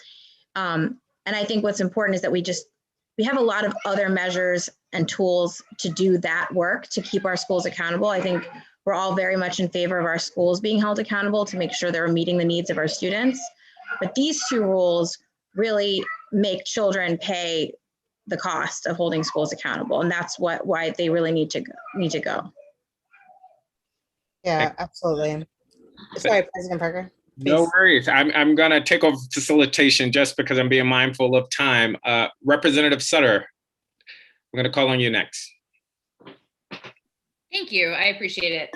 And I think what's important is that we have a lot of other measures and tools to do that work to keep our schools accountable. I think we're all very much in favor of our schools being held accountable to make sure they're meeting the needs of our students. But these two rules really make children pay the cost of holding schools accountable. And that's why they really need to go. Yeah, absolutely. Sorry, President Parker. No worries. I'm going to take over facilitation just because I'm being mindful of time. Representative Sutter, I'm going to call on you next. Thank you. I appreciate it.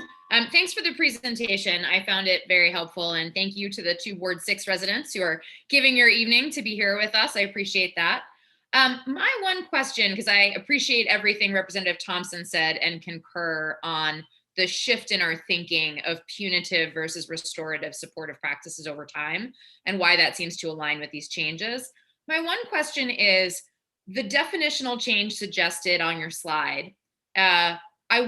Thanks for the presentation. I found it very helpful. And thank you to the 2 Ward 6 residents who are giving your evening to be here with us. I appreciate that. My one question, because I appreciate everything Representative Thompson said and concur on the shift in our thinking of punitive versus restorative supportive practices over time and why that seems to align with these changes. My one question is the definitional change suggested on your slide. I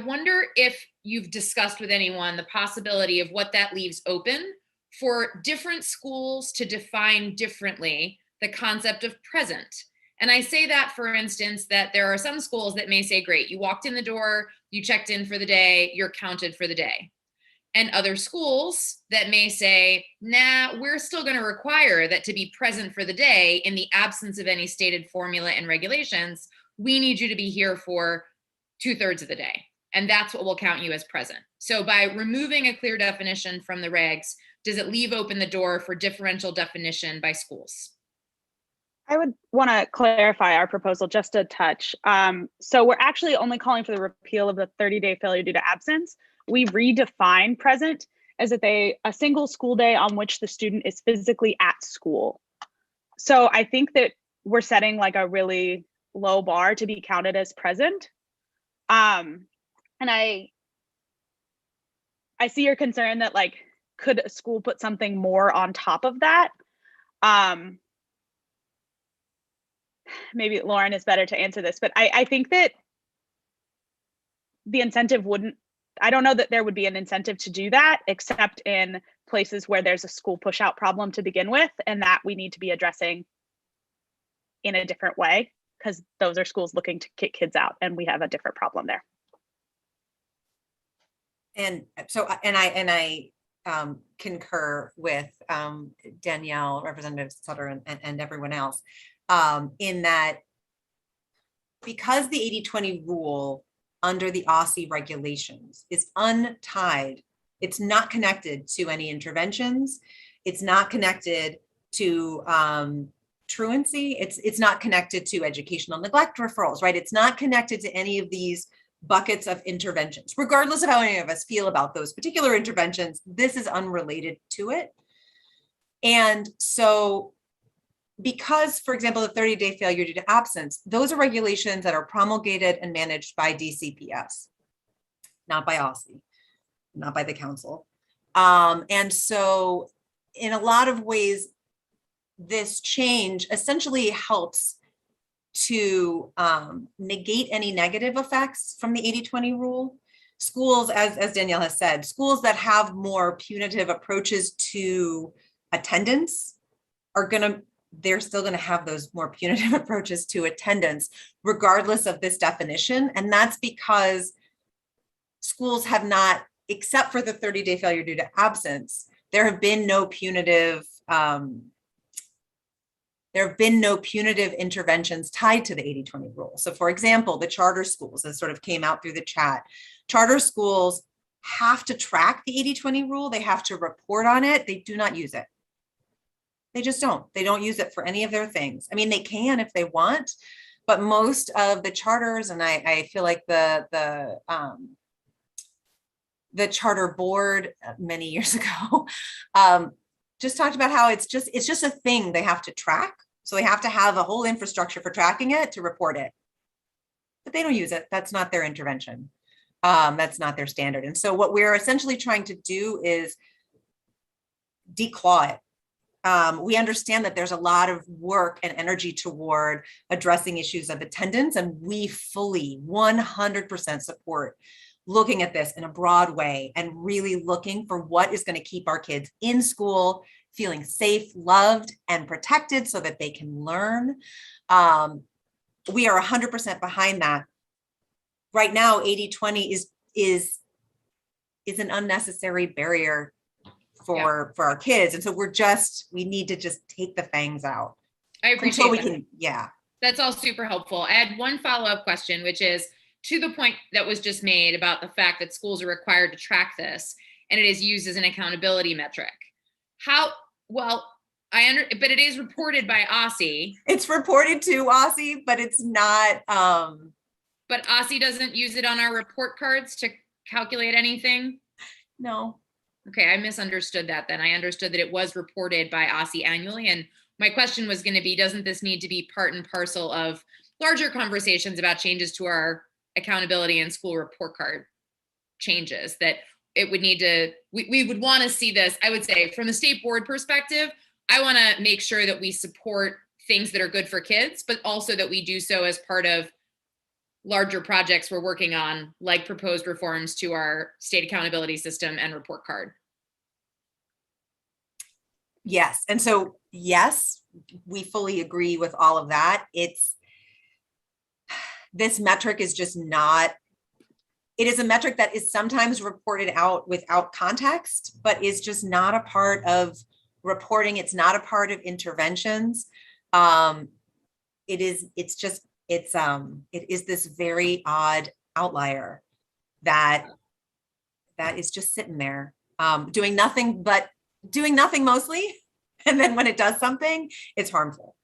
wonder if you've discussed with anyone the possibility of what that leaves open for different schools to define differently the concept of present. And I say that, for instance, that there are some schools that may say, great, you walked in the door, you checked in for the day, you're counted for the day. And other schools that may say, nah, we're still going to require that to be present for the day in the absence of any stated formula and regulations, we need you to be here for 2/3 of the day. And that's what will count you as present. So by removing a clear definition from the regs, does it leave open the door for differential definition by schools? I would want to clarify our proposal just a touch. So we're actually only calling for the repeal of the 30-day failure due to absence. We redefine present as a single school day on which the student is physically at school. So I think that we're setting like a really low bar to be counted as present. And I see your concern that like, could a school put something more on top of that? Maybe Lauren is better to answer this, but I think that the incentive wouldn't, I don't know that there would be an incentive to do that, except in places where there's a school push out problem to begin with, and that we need to be addressing in a different way, because those are schools looking to kick kids out, and we have a different problem there. And so, I concur with Danielle, Representative Sutter, and everyone else, in that because the 80-20 rule under the OSCE regulations is untied, it's not connected to any interventions, it's not connected to truancy, it's not connected to educational neglect referrals, right? It's not connected to any of these buckets of interventions. Regardless of how any of us feel about those particular interventions, this is unrelated to it. And so, because, for example, the 30-day failure due to absence, those are regulations that are promulgated and managed by DCPS, not by OSCE, not by the council. And so in a lot of ways, this change essentially helps to negate any negative effects from the 80-20 rule. Schools, as Danielle has said, schools that have more punitive approaches to attendance are they're still gonna have those more punitive approaches to attendance, regardless of this definition. And that's because schools have not, except for the 30-day failure due to absence, there have been no punitive interventions tied to the 80-20 rule. So for example, the charter schools, that sort of came out through the chat, charter schools have to track the 80-20 rule. They have to report on it. They do not use it. They just don't. They don't use it for any of their things. I mean, they can if they want, but most of the charters, and I feel like the charter board many years ago just talked about how it's just a thing they have to track. So they have to have a whole infrastructure for tracking it to report it, but they don't use it. That's not their intervention. That's not their standard. And so what we're essentially trying to do is declaw it. We understand that there's a lot of work and energy toward addressing issues of attendance, and we fully 100% support looking at this in a broad way and really looking for what is going to keep our kids in school, feeling safe, loved, and protected so that they can learn. We are 100% behind that. Right now, 80-20 is an unnecessary barrier for our kids. And so we need to just take the fangs out. I appreciate that. Yeah. That's all super helpful. I had one follow-up question, which is to the point that was just made about the fact that schools are required to track this and it is used as an accountability metric. But it is reported by OSCE. It's reported to OSCE, but it's not. But OSCE doesn't use it on our report cards to calculate anything? No. Okay, I misunderstood that then. I understood that it was reported by OSCE annually. And my question was going to be, doesn't this need to be part and parcel of larger conversations about changes to our accountability and school report card changes? That it would need to, we would want to see this, I would say, from the state board perspective, I want to make sure that we support things that are good for kids, but also that we do so as part of larger projects we're working on, like proposed reforms to our state accountability system and report card. Yes. And so, yes, we fully agree with all of that. This metric is just not, it is a metric that is sometimes reported out without context, but is just not a part of reporting. It's not a part of interventions. It is this very odd outlier that is just sitting there, doing nothing mostly. And then when it does something, it's harmful.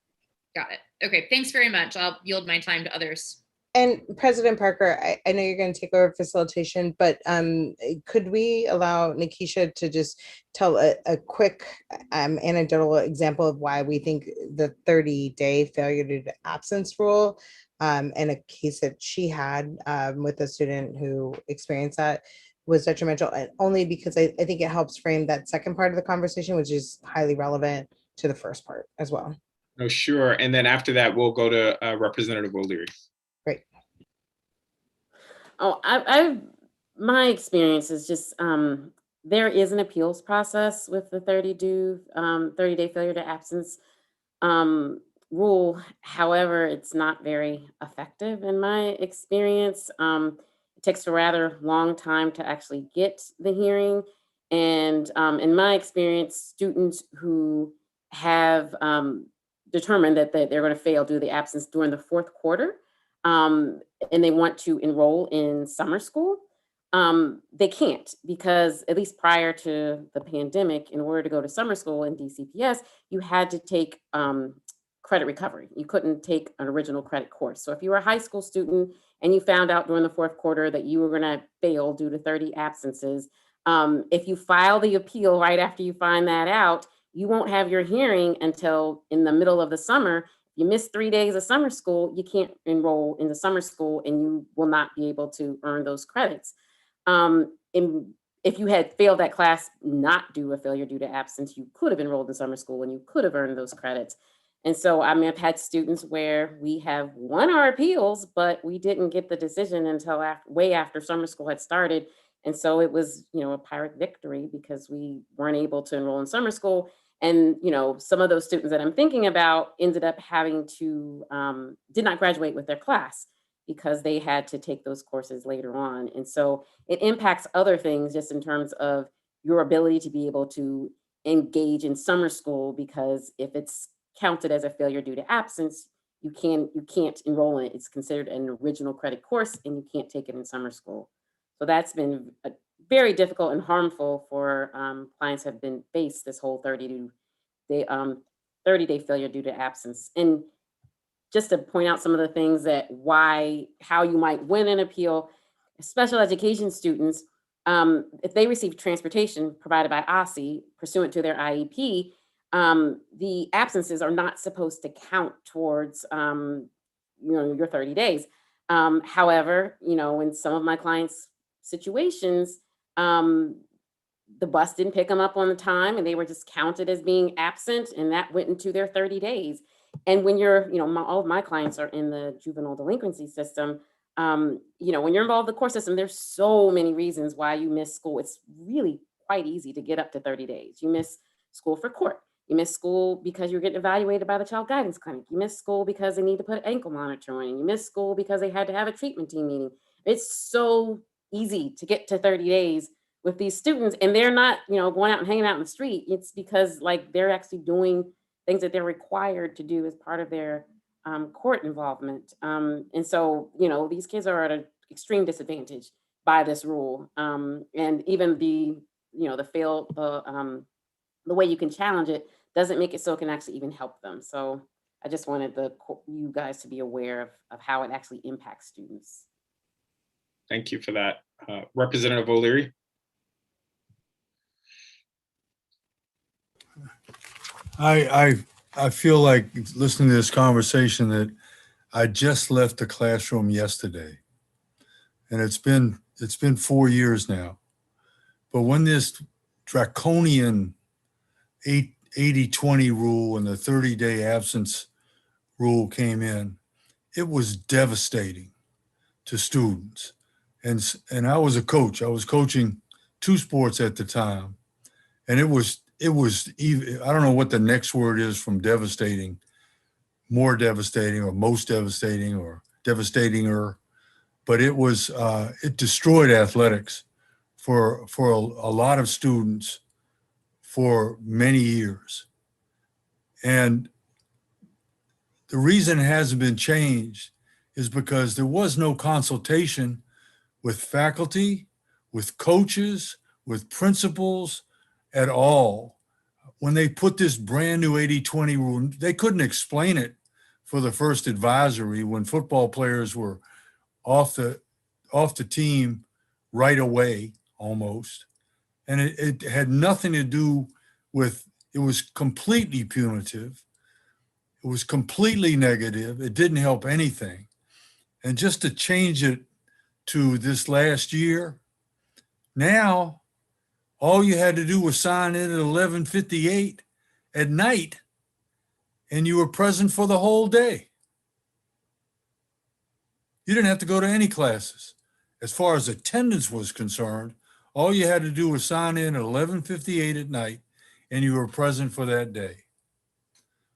Got it. Okay. Thanks very much. I'll yield my time to others. And President Parker, I know you're going to take over facilitation, but could we allow Nikisha to just tell a quick anecdotal example of why we think the 30-day failure due to absence rule and a case that she had with a student who experienced that was detrimental, and only because I think it helps frame that second part of the conversation, which is highly relevant to the first part as well. No, sure. And then after that, we'll go to Representative O'Leary. Great. Oh, my experience is just there is an appeals process with the 30-day failure to absence rule. However, it's not very effective in my experience. It takes a rather long time to actually get the hearing. And in my experience, students who have determined that they're going to fail due to the absence during the fourth quarter, and they want to enroll in summer school, they can't, because at least prior to the pandemic, in order to go to summer school in DCPS, you had to take credit recovery. You couldn't take an original credit course. So if you were a high school student and you found out during the fourth quarter that you were going to fail due to 30 absences, if you file the appeal right after you find that out, you won't have your hearing until in the middle of the summer. You miss 3 days of summer school, you can't enroll in the summer school and you will not be able to earn those credits. If you had failed that class not due to a failure due to absence, you could have enrolled in summer school and you could have earned those credits. And so, I mean, I've had students where we have won our appeals, but we didn't get the decision until way after summer school had started. And so it was, a Pyrrhic victory because we weren't able to enroll in summer school. And, some of those students that I'm thinking about ended up having to, did not graduate with their class because they had to take those courses later on. And so it impacts other things just in terms of your ability to be able to engage in summer school, because if it's counted as a failure due to absence, you can't enroll in it. It's considered an original credit course and you can't take it in summer school. So that's been very difficult and harmful for clients have been faced this whole 30-day failure due to absence. And just to point out some of the things that how you might win an appeal, special education students, if they receive transportation provided by OSSI pursuant to their IEP, the absences are not supposed to count towards your 30 days. However, in some of my clients' situations, the bus didn't pick them up on the time and they were just counted as being absent, and that went into their 30 days. And when you're, all of my clients are in the juvenile delinquency system, when you're involved in the court system, there's so many reasons why you miss school. It's really quite easy to get up to 30 days. You miss school for court. You miss school because you're getting evaluated by the child guidance clinic. You miss school because they need to put ankle monitoring. You miss school because they had to have a treatment team meeting. It's so easy to get to 30 days with these students, and they're not, going out and hanging out in the street. It's because they're actually doing things that they're required to do as part of their court involvement. And so, these kids are at an extreme disadvantage by this rule. And even the way you can challenge it doesn't make it so it can actually even help them. So I just wanted you guys to be aware of how it actually impacts students. Thank you for that. Representative O'Leary. I feel like listening to this conversation that I just left the classroom yesterday, and it's been 4 years now. But when this draconian 80-20 rule and the 30-day absence rule came in, it was devastating to students. And I was a coach. I was coaching 2 sports at the time, and it was even, I don't know what the next word is from devastating, more devastating or most devastating or devastatinger, but it destroyed athletics for a lot of students for many years. And the reason it hasn't been changed is because there was no consultation with faculty, with coaches, with principals at all. When they put this brand new 80-20 rule, they couldn't explain it for the first advisory when football players were off the team right away almost. And it had nothing to do with, it was completely punitive. It was completely negative. It didn't help anything. And just to change it to this last year, now all you had to do was sign in at 11:58 at night and you were present for the whole day. You didn't have to go to any classes. As far as attendance was concerned, all you had to do was sign in at 11:58 at night and you were present for that day.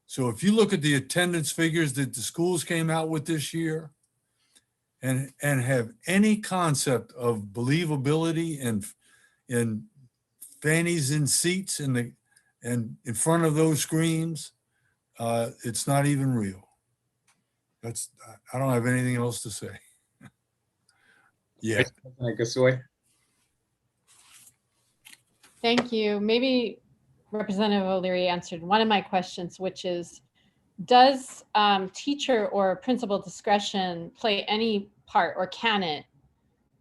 So if you look at the attendance figures that the schools came out with this year and have any concept of believability and fannies in seats and in front of those screens, it's not even real. I don't have anything else to say. Yeah. Thank you. Maybe Representative O'Leary answered one of my questions, which is, does teacher or principal discretion play any part, or can it?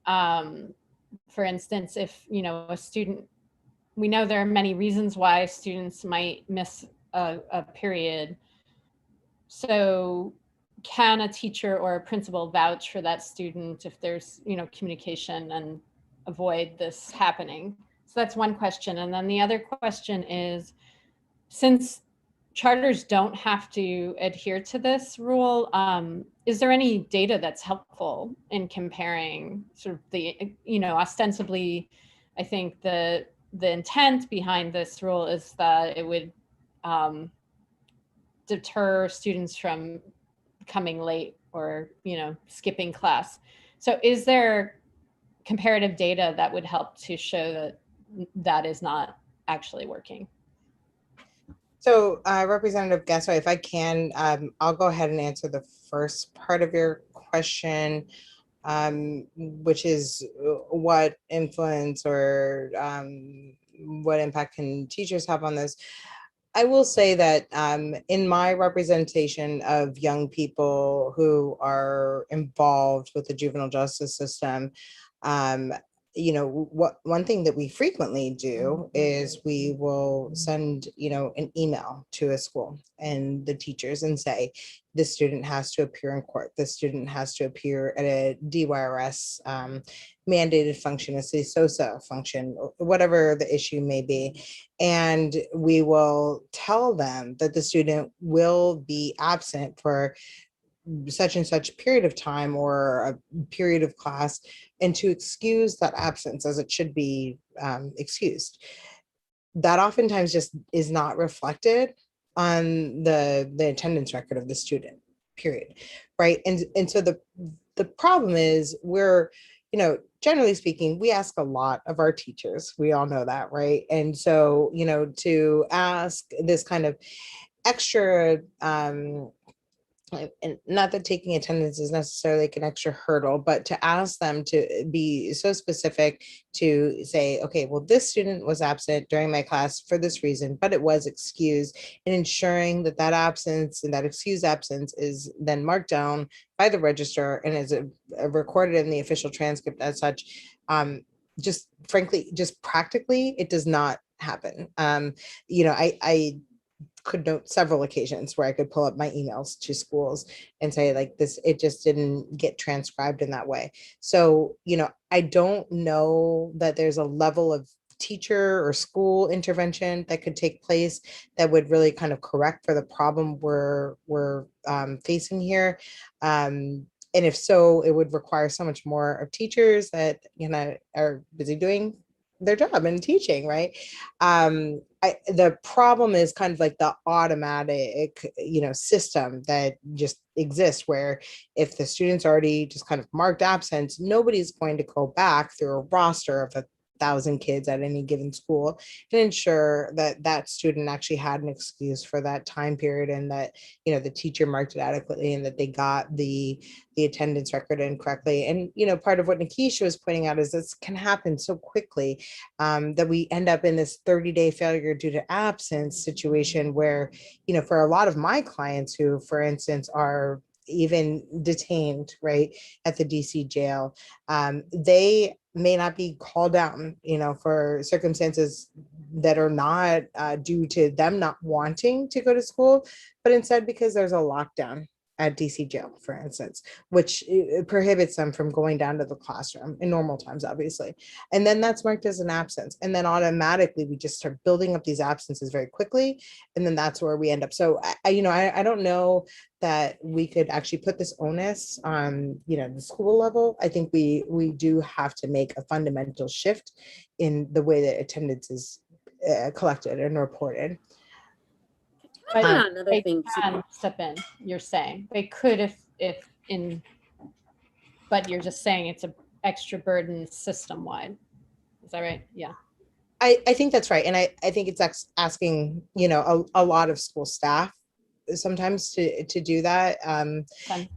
For instance, if a student, we know there are many reasons why students might miss a period. So can a teacher or a principal vouch for that student if there's communication and avoid this happening? So that's one question. And then the other question is, since charters don't have to adhere to this rule, is there any data that's helpful in comparing sort of the, ostensibly, I think the intent behind this rule is that it would deter students from coming late or, skipping class. So is there comparative data that would help to show that that is not actually working? So Representative Gasway, if I can, I'll go ahead and answer the first part of your question, which is what influence or what impact can teachers have on this? I will say that in my representation of young people who are involved with the juvenile justice system, one thing that we frequently do is we will send, an email to a school and the teachers and say, this student has to appear in court. This student has to appear at a DYRS mandated function, a CSOSA function, whatever the issue may be. And we will tell them that the student will be absent for such and such period of time or a period of class, and to excuse that absence as it should be excused. That oftentimes just is not reflected on the attendance record of the student, period, right? And so the problem is we're, generally speaking, we ask a lot of our teachers. We all know that, right? And so, to ask this kind of extra, and not that taking attendance is necessarily like an extra hurdle, but to ask them to be so specific to say, okay, well, this student was absent during my class for this reason, but it was excused, and ensuring that that absence and that excused absence is then marked down by the registrar and is recorded in the official transcript as such. Just frankly, just practically, it does not happen. I could note several occasions where I could pull up my emails to schools and say like this, it just didn't get transcribed in that way. So, I don't know that there's a level of teacher or school intervention that could take place that would really kind of correct for the problem we're facing here. And if so, it would require so much more of teachers that, are busy doing their job and teaching, right? The problem is kind of like the automatic, system that just exists where if the student's already just kind of marked absence, nobody's going to go back through a roster of 1,000 kids at any given school and ensure that that student actually had an excuse for that time period, and that the teacher marked it adequately and that they got the attendance record in correctly. And part of what Nikisha was pointing out is this can happen so quickly that we end up in this 30-day failure due to absence situation where for a lot of my clients who, for instance, are even detained, right, at the DC jail, they may not be called down, for circumstances that are not due to them not wanting to go to school, but instead because there's a lockdown at DC jail, for instance, which prohibits them from going down to the classroom in normal times, obviously. And then that's marked as an absence. And then automatically we just start building up these absences very quickly. And then that's where we end up. So I don't know that we could actually put this onus on, the school level. I think we do have to make a fundamental shift in the way that attendance is collected and reported. But another they thing can step in, you're saying. They could but you're just saying it's an extra burden system-wide. Is that right? Yeah. I think that's right. And I think it's asking, a lot of school staff sometimes to do that. But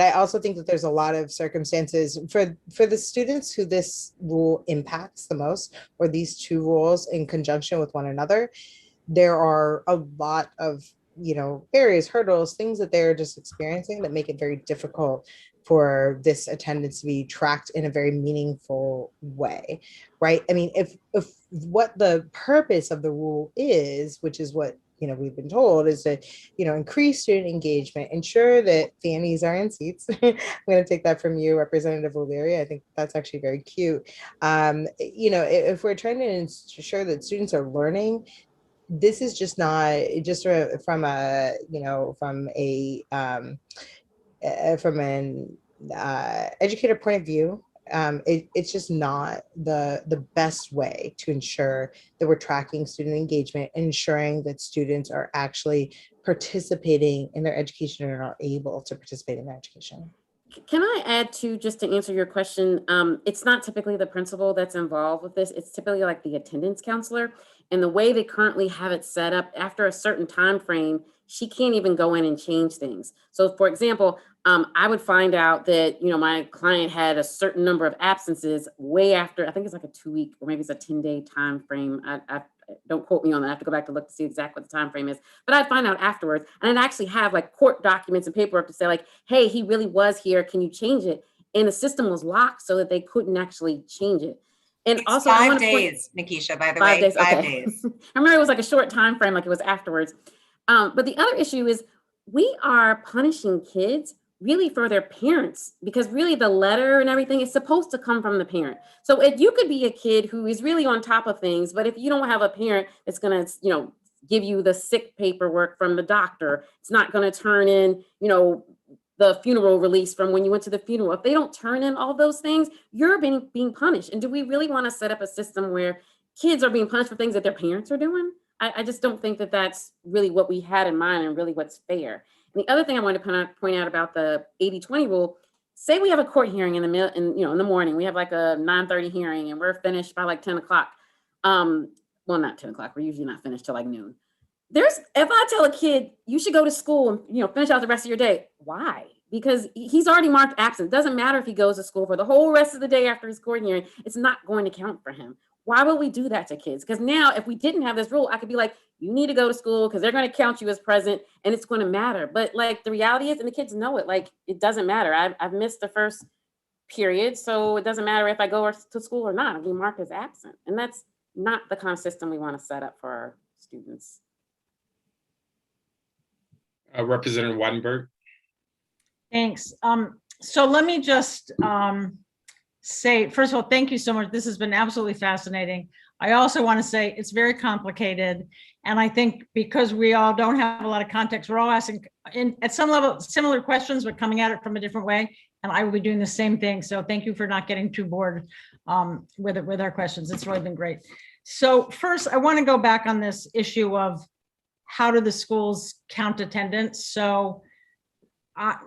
I also think that there's a lot of circumstances for the students who this rule impacts the most, or these two rules in conjunction with one another. There are a lot of, various hurdles, things that they're just experiencing that make it very difficult for this attendance to be tracked in a very meaningful way, right? I mean, if what the purpose of the rule is, which is what, we've been told, is to, increase student engagement, ensure that fannies are in seats. I'm going to take that from you, Representative O'Leary. I think that's actually very cute. If we're trying to ensure that students are learning, this is just not just from an educator point of view. It's just not the best way to ensure that we're tracking student engagement and ensuring that students are actually participating in their education and are able to participate in their education. Can I add to, just to answer your question, it's not typically the principal that's involved with this. It's typically like the attendance counselor. And the way they currently have it set up, after a certain time frame, she can't even go in and change things. So for example, I would find out that, my client had a certain number of absences way after, I think it's like a 2-week or maybe it's a 10-day time frame. I don't quote me on that. I have to go back to look to see exactly what the time frame is, but I'd find out afterwards. And I'd actually have like court documents and paperwork to say like, hey, he really was here. Can you change it? And the system was locked so that they couldn't actually change it. And it's also 5 days, Nikisha, by the way, 5 days. 5 Okay. days. I remember it was like a short time frame, like it was afterwards. But the other issue is we are punishing kids really for their parents, because really the letter and everything is supposed to come from the parent. So if you could be a kid who is really on top of things, but if you don't have a parent that's going to, give you the sick paperwork from the doctor, it's not going to turn in, the funeral release from when you went to the funeral. If they don't turn in all those things, you're being punished. And do we really want to set up a system where kids are being punished for things that their parents are doing? I just don't think that that's really what we had in mind and really what's fair. And the other thing I wanted to point out about the 80-20 rule, say we have a court hearing in the morning, we have like a 9:30 hearing and we're finished by like 10 o'clock. Well, not 10 o'clock. We're usually not finished till like noon. If I tell a kid you should go to school and finish out the rest of your day, why? Because he's already marked absent. It doesn't matter if he goes to school for the whole rest of the day after his court hearing, it's not going to count for him. Why would we do that to kids? Because now if we didn't have this rule, I could be like, you need to go to school because they're going to count you as present and it's going to matter. But like the reality is, and the kids know it, like it doesn't matter. I've missed the first period, so it doesn't matter if I go to school or not. I'll be marked as absent. And that's not the kind of system we want to set up for our students. Representative Wattenberg. Thanks. So let me just say, first of all, thank you so much. This has been absolutely fascinating. I also want to say it's very complicated. And I think because we all don't have a lot of context, we're all asking at some level similar questions, but coming at it from a different way. And I will be doing the same thing. So thank you for not getting too bored with our questions. It's really been great. So first, I want to go back on this issue of how do the schools count attendance? So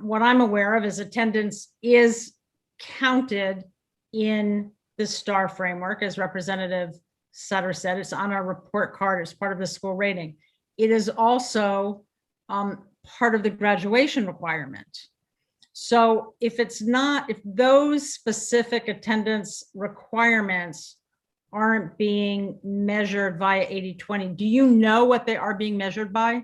what I'm aware of is attendance is counted in the STAR framework, as Representative Sutter said. It's on our report card as part of the school rating. It is also part of the graduation requirement. So if those specific attendance requirements aren't being measured via 80-20, do you know what they are being measured by?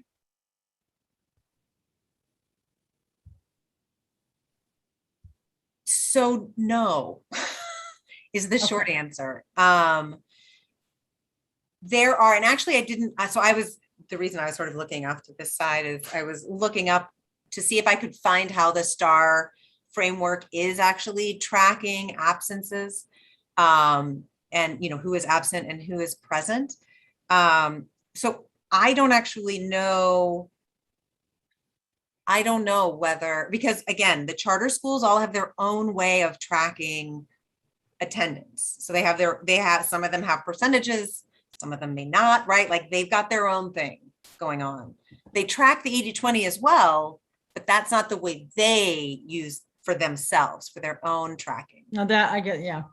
So no, is the short answer. There are, and actually I didn't, the reason I was sort of looking off to this side is I was looking up to see if I could find how the STAR framework is actually tracking absences, and who is absent and who is present. So I don't actually know. I don't know whether, because again, the charter schools all have their own way of tracking attendance. So they have some of them have percentages, some of them may not, right? Like they've got their own thing going on. They track the 80-20 as well, but that's not the way they use for themselves, for their own tracking. No, that I get, yeah.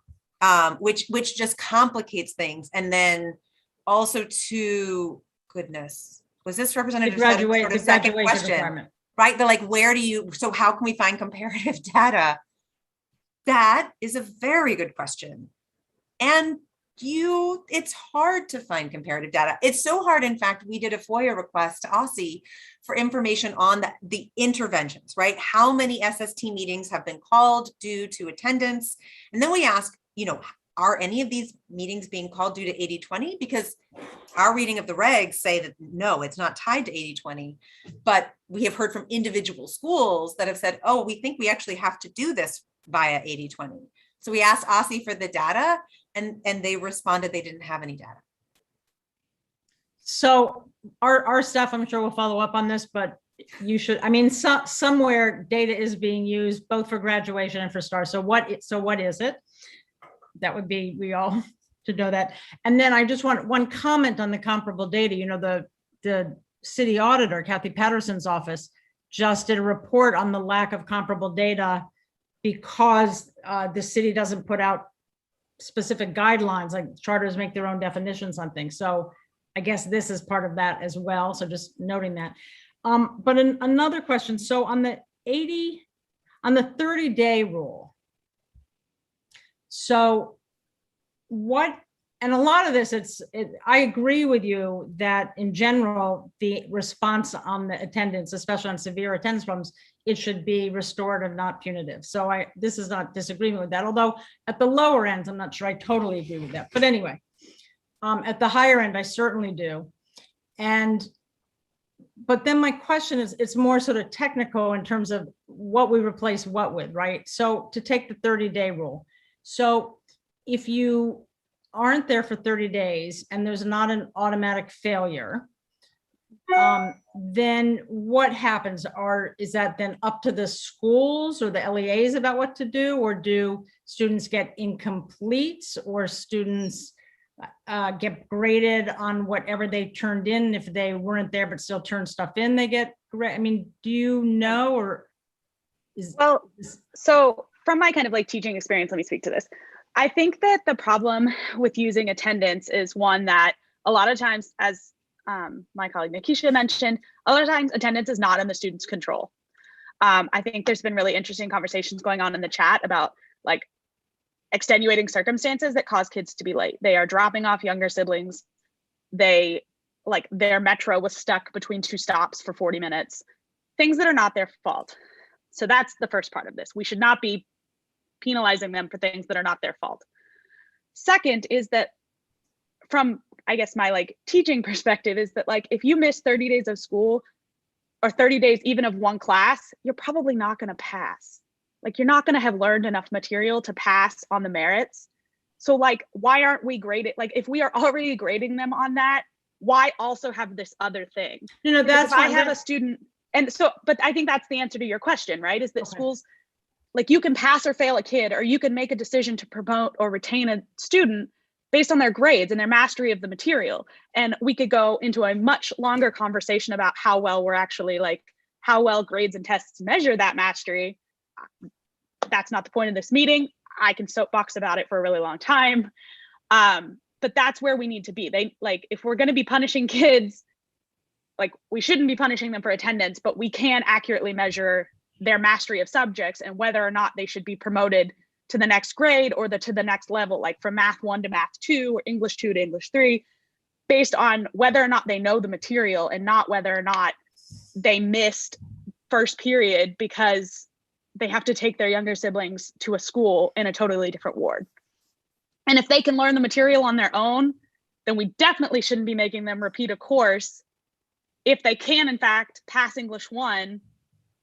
Which just complicates things. And then also goodness, was this Representative Sutton's second question? Requirement. Right? They're like, so how can we find comparative data? That is a very good question. And it's hard to find comparative data. It's so hard. In fact, we did a FOIA request to OSSI for information on the interventions, right? How many SST meetings have been called due to attendance? And then we ask, are any of these meetings being called due to 80-20? Because our reading of the regs say that no, it's not tied to 80-20, but we have heard from individual schools that have said, oh, we think we actually have to do this via 80-20. So we asked OSSI for the data and they responded they didn't have any data. So our staff, I'm sure will follow up on this, but you should, somewhere data is being used both for graduation and for STAR. So what is it? That would be, we all should know that. And then I just want one comment on the comparable data. The city auditor, Kathy Patterson's office, just did a report on the lack of comparable data because the city doesn't put out specific guidelines, like charters make their own definitions on things. So I guess this is part of that as well. So just noting that. But another question. So on the 30-day rule, so what, and a lot of this, I agree with you that in general, the response on the attendance, especially on severe attendance problems, it should be restorative, not punitive. So this is not disagreement with that, although at the lower end, I'm not sure I totally agree with that. But anyway, at the higher end, I certainly do. But then my question is, it's more sort of technical in terms of what we replace what with, right? So to take the 30-day rule. So if you aren't there for 30 days and there's not an automatic failure, then what happens? Is that then up to the schools or the LEAs about what to do? Or do students get incompletes, or students get graded on whatever they turned in? If they weren't there but still turned stuff in, they get graded. Do you know, or so from my kind of like teaching experience, let me speak to this. I think that the problem with using attendance is one that a lot of times, as my colleague Nikisha mentioned, a lot of times attendance is not in the student's control. I think there's been really interesting conversations going on in the chat about like extenuating circumstances that cause kids to be late. They are dropping off younger siblings. Their metro was stuck between two stops for 40 minutes, things that are not their fault. So that's the first part of this. We should not be penalizing them for things that are not their fault. Second is that from, I guess, my teaching perspective is that if you miss 30 days of school or 30 days even of one class, you're probably not going to pass. You're not going to have learned enough material to pass on the merits. So why aren't we graded? If we are already grading them on that, why also have this other thing? No, that's if I have a student, and so, but I think that's the answer to your question, right? Is that schools, you can pass or fail a kid, or you can make a decision to promote or retain a student based on their grades and their mastery of the material. And we could go into a much longer conversation about how well we're actually how well grades and tests measure that mastery. That's not the point of this meeting. I can soapbox about it for a really long time. But that's where we need to be. If we're going to be punishing kids, we shouldn't be punishing them for attendance, but we can accurately measure their mastery of subjects and whether or not they should be promoted to the next grade or to the next level, from math 1 to math 2 or English 2 to English 3, based on whether or not they know the material and not whether or not they missed first period because they have to take their younger siblings to a school in a totally different ward. And if they can learn the material on their own, then we definitely shouldn't be making them repeat a course if they can, in fact, pass English 1,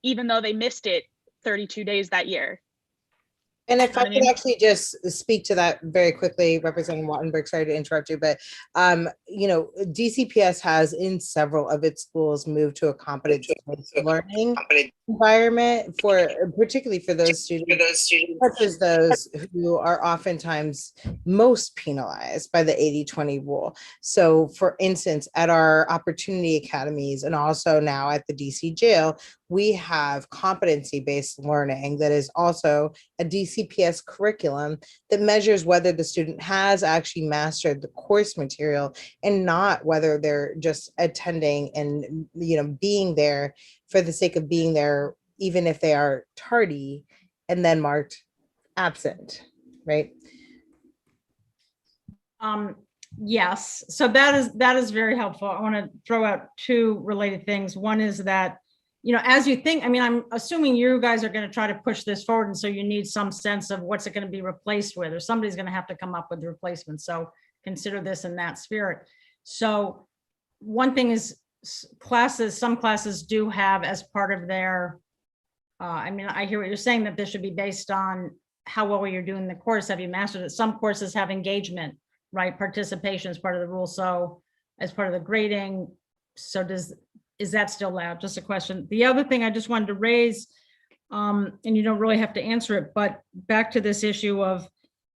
even though they missed it 32 days that year. And if I I could mean? actually just speak to that very quickly, Representative Wattenberg, sorry to interrupt you, but you know, DCPS has in several of its schools moved to a competency-based learning environment for particularly for those students, such as those who are oftentimes most penalized by the 80-20 rule. So for instance, at our opportunity academies and also now at the DC jail, we have competency-based learning that is also a DCPS curriculum that measures whether the student has actually mastered the course material and not whether they're just attending and, you know, being there for the sake of being there, even if they are tardy and then marked absent, right? Yes, so that is very helpful. I want to throw out two related things. One is that, you know, as you think, I mean, I'm assuming you guys are going to try to push this forward, and so you need some sense of what's it going to be replaced with, or somebody's going to have to come up with the replacement. So consider this in that spirit. So one thing is classes, some classes do have as part of their, I mean, I hear what you're saying, that this should be based on how well you're doing the course. Have you mastered it? Some courses have engagement, right? Participation is part of the rule. So as part of the grading, so is that still allowed? Just a question. The other thing I just wanted to raise, and you don't really have to answer it, but back to this issue of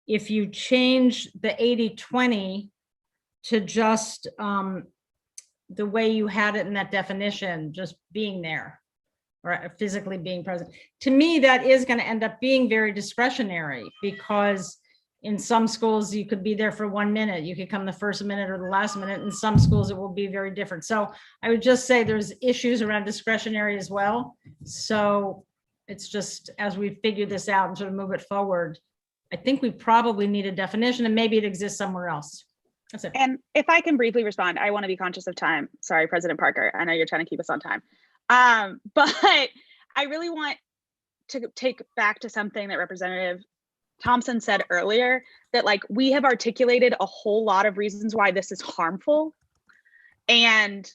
if you change the 80-20 to just the way you had it in that definition, just being there or physically being present, to me, that is going to end up being very discretionary, because in some schools, you could be there for 1 minute. You could come the first minute or the last minute. In some schools, it will be very different. So I would just say there's issues around discretionary as well. So it's just, as we figure this out and sort of move it forward, I think we probably need a definition, and maybe it exists somewhere else. That's it. And if I can briefly respond, I want to be conscious of time. Sorry, President Parker, I know you're trying to keep us on time. But I really want to take back to something that Representative Thompson said earlier, that like we have articulated a whole lot of reasons why this is harmful. And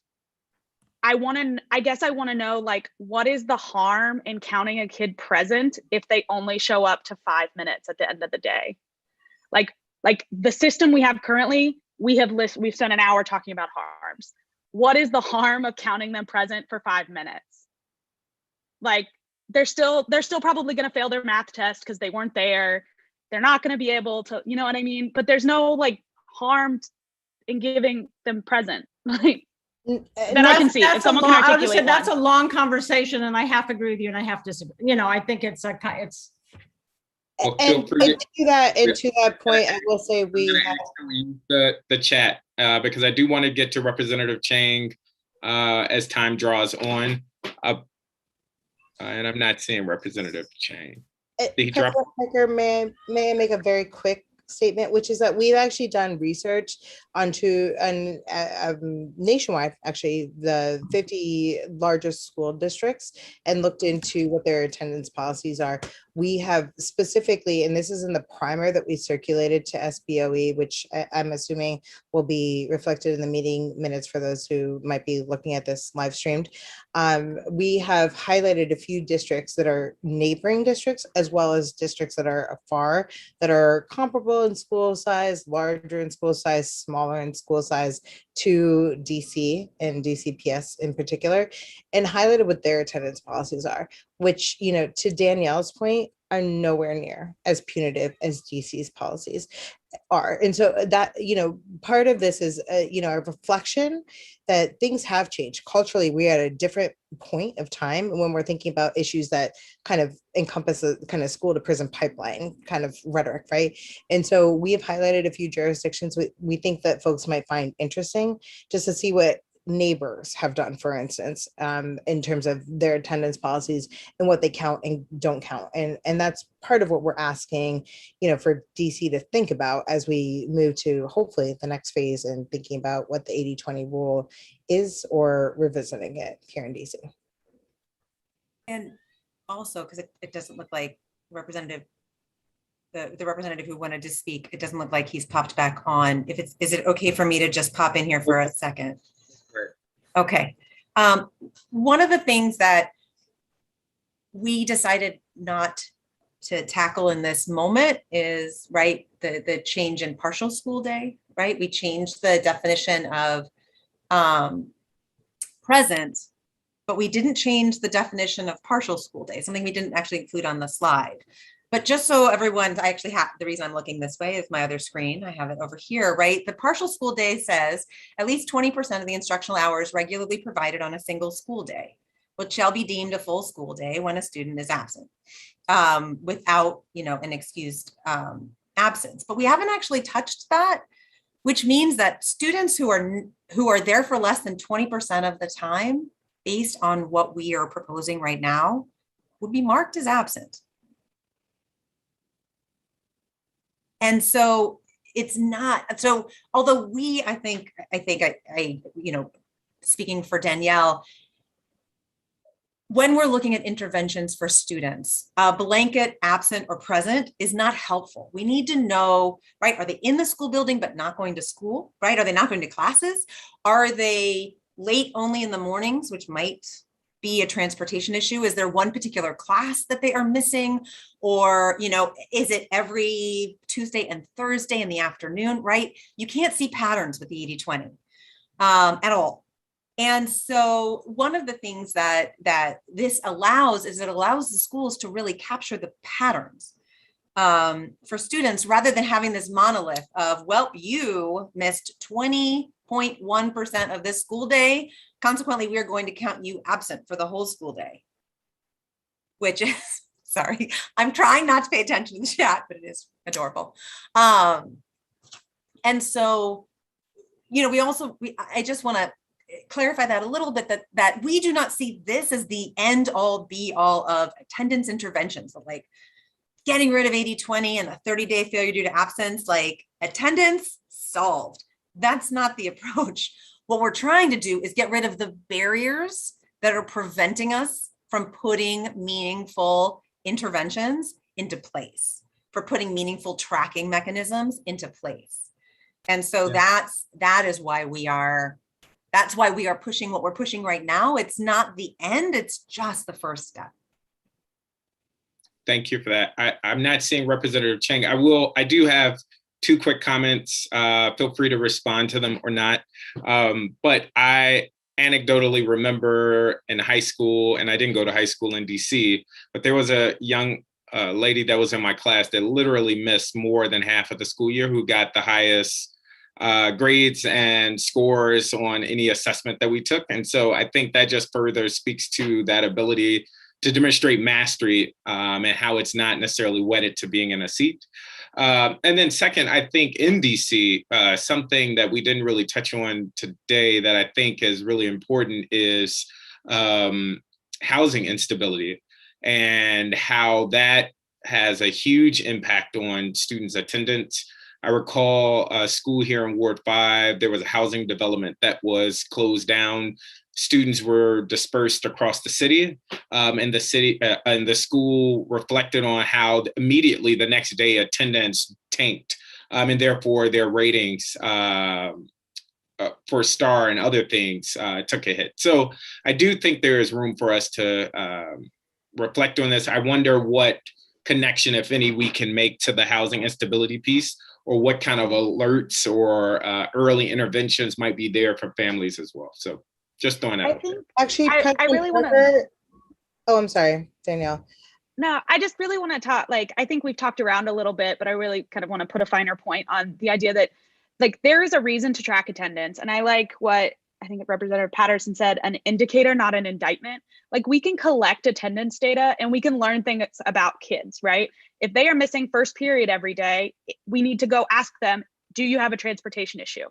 I guess I want to know, like, what is the harm in counting a kid present if they only show up to 5 minutes at the end of the day? Like the system we have currently, we've spent an hour talking about harms. What is the harm of counting them present for 5 minutes? Like, they're still probably going to fail their math test because they weren't there. They're not going to be able to, you know what I mean? But there's no like harm in giving them present. Like, that I can see. If someone can articulate one. That's a long conversation, and I half agree with you, and I half disagree. You know, I think it's. Well, and to that point, I will say we have the chat because I do want to get to Representative Chang as time draws on, and I'm not seeing Representative Chang. President Parker, may I make a very quick statement, which is that we've actually done research onto nationwide, actually, the 50 largest school districts, and looked into what their attendance policies are. We have specifically, and this is in the primer that we circulated to SBOE, which I'm assuming will be reflected in the meeting minutes for those who might be looking at this live streamed. We have highlighted a few districts that are neighboring districts, as well as districts that are afar, that are comparable in school size, larger in school size, smaller in school size to DC and DCPS in particular, and highlighted what their attendance policies are, which, you know, to Danielle's point, are nowhere near as punitive as DC's policies are. And so that, you know, part of this is, you know, a reflection that things have changed. Culturally, we're at a different point of time when we're thinking about issues that kind of encompass a kind of school to prison pipeline kind of rhetoric, right? And so we have highlighted a few jurisdictions we think that folks might find interesting, just to see what neighbors have done, for instance, in terms of their attendance policies and what they count and don't count. And that's part of what we're asking, you know, for DC to think about as we move to hopefully the next phase and thinking about what the 80-20 rule is, or revisiting it here in DC. And also, because it doesn't look like Representative, the representative who wanted to speak, it doesn't look like he's popped back on. Is it okay for me to just pop in here for a second? Okay. One of the things that we decided not to tackle in this moment is, right, the change in partial school day, right? We changed the definition of present, but we didn't change the definition of partial school day, something we didn't actually include on the slide. But just so everyone, I actually have, the reason I'm looking this way is my other screen. I have it over here, right? The partial school day says at least 20% of the instructional hours regularly provided on a single school day, which shall be deemed a full school day when a student is absent, without, an excused absence. But we haven't actually touched that, which means that students who are there for less than 20% of the time, based on what we are proposing right now, would be marked as absent. And so it's not, so although I think, speaking for Danielle, when we're looking at interventions for students, blanket absent or present is not helpful. We need to know, right? Are they in the school building but not going to school, right? Are they not going to classes? Are they late only in the mornings, which might be a transportation issue? Is there one particular class that they are missing? Or, is it every Tuesday and Thursday in the afternoon, right? You can't see patterns with the 80/20 at all. And so one of the things that this allows is it allows the schools to really capture the patterns for students, rather than having this monolith of, well, you missed 20.1% of this school day. Consequently, we are going to count you absent for the whole school day, which is, sorry, I'm trying not to pay attention to the chat, but it is adorable. And so, I just want to clarify that a little bit, that we do not see this as the end all be all of attendance interventions, so like getting rid of 80/20 and the 30-day failure due to absence, like attendance solved. That's not the approach. What we're trying to do is get rid of the barriers that are preventing us from putting meaningful interventions into place, for putting meaningful tracking mechanisms into place. And so that is why we are pushing what we're pushing right now. It's not the end, it's just the first step. Thank you for that. I'm not seeing Representative Cheng. I do have 2 quick comments. Feel free to respond to them or not. But I anecdotally remember in high school, and I didn't go to high school in DC, but there was a young lady that was in my class that literally missed more than half of the school year, who got the highest grades and scores on any assessment that we took. And so I think that just further speaks to that ability to demonstrate mastery, and how it's not necessarily wedded to being in a seat. And then second, I think in DC, something that we didn't really touch on today that I think is really important is housing instability, and how that has a huge impact on students' attendance. I recall a school here in Ward 5, there was a housing development that was closed down. Students were dispersed across the city, and the school reflected on how immediately the next day attendance tanked, and therefore their ratings for STAR and other things took a hit. So I do think there is room for us to reflect on this. I wonder what connection, if any, we can make to the housing instability piece, or what kind of alerts or early interventions might be there for families as well. So just throwing that out there. Actually, I really want to. Oh, I'm sorry, Danielle. No, I just really want to talk, I think we've talked around a little bit, but I really kind of want to put a finer point on the idea that there is a reason to track attendance. And I like what I think Representative Patterson said, an indicator, not an indictment. We can collect attendance data and we can learn things about kids, right? If they are missing first period every day, we need to go ask them, do you have a transportation issue?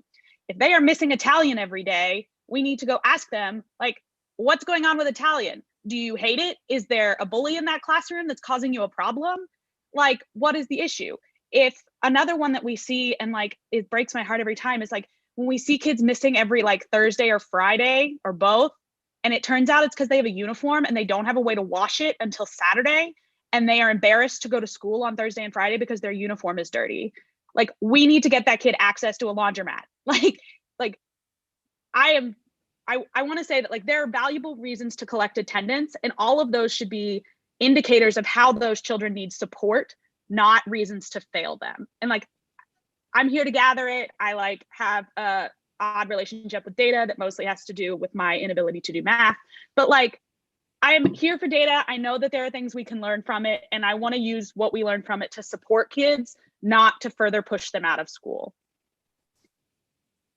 If they are missing Italian every day, we need to go ask them, what's going on with Italian? Do you hate it? Is there a bully in that classroom that's causing you a problem? What is the issue? If another one that we see, and it breaks my heart every time, is when we see kids missing every Thursday or Friday or both, And it turns out it's because they have a uniform and they don't have a way to wash it until Saturday. And they are embarrassed to go to school on Thursday and Friday because their uniform is dirty. Like, we need to get that kid access to a laundromat. Like I want to say that, like, there are valuable reasons to collect attendance, and all of those should be indicators of how those children need support, not reasons to fail them. And like, I'm here to gather it. I like have a odd relationship with data that mostly has to do with my inability to do math, but like, I am here for data. I know that there are things we can learn from it, and I want to use what we learn from it to support kids, not to further push them out of school.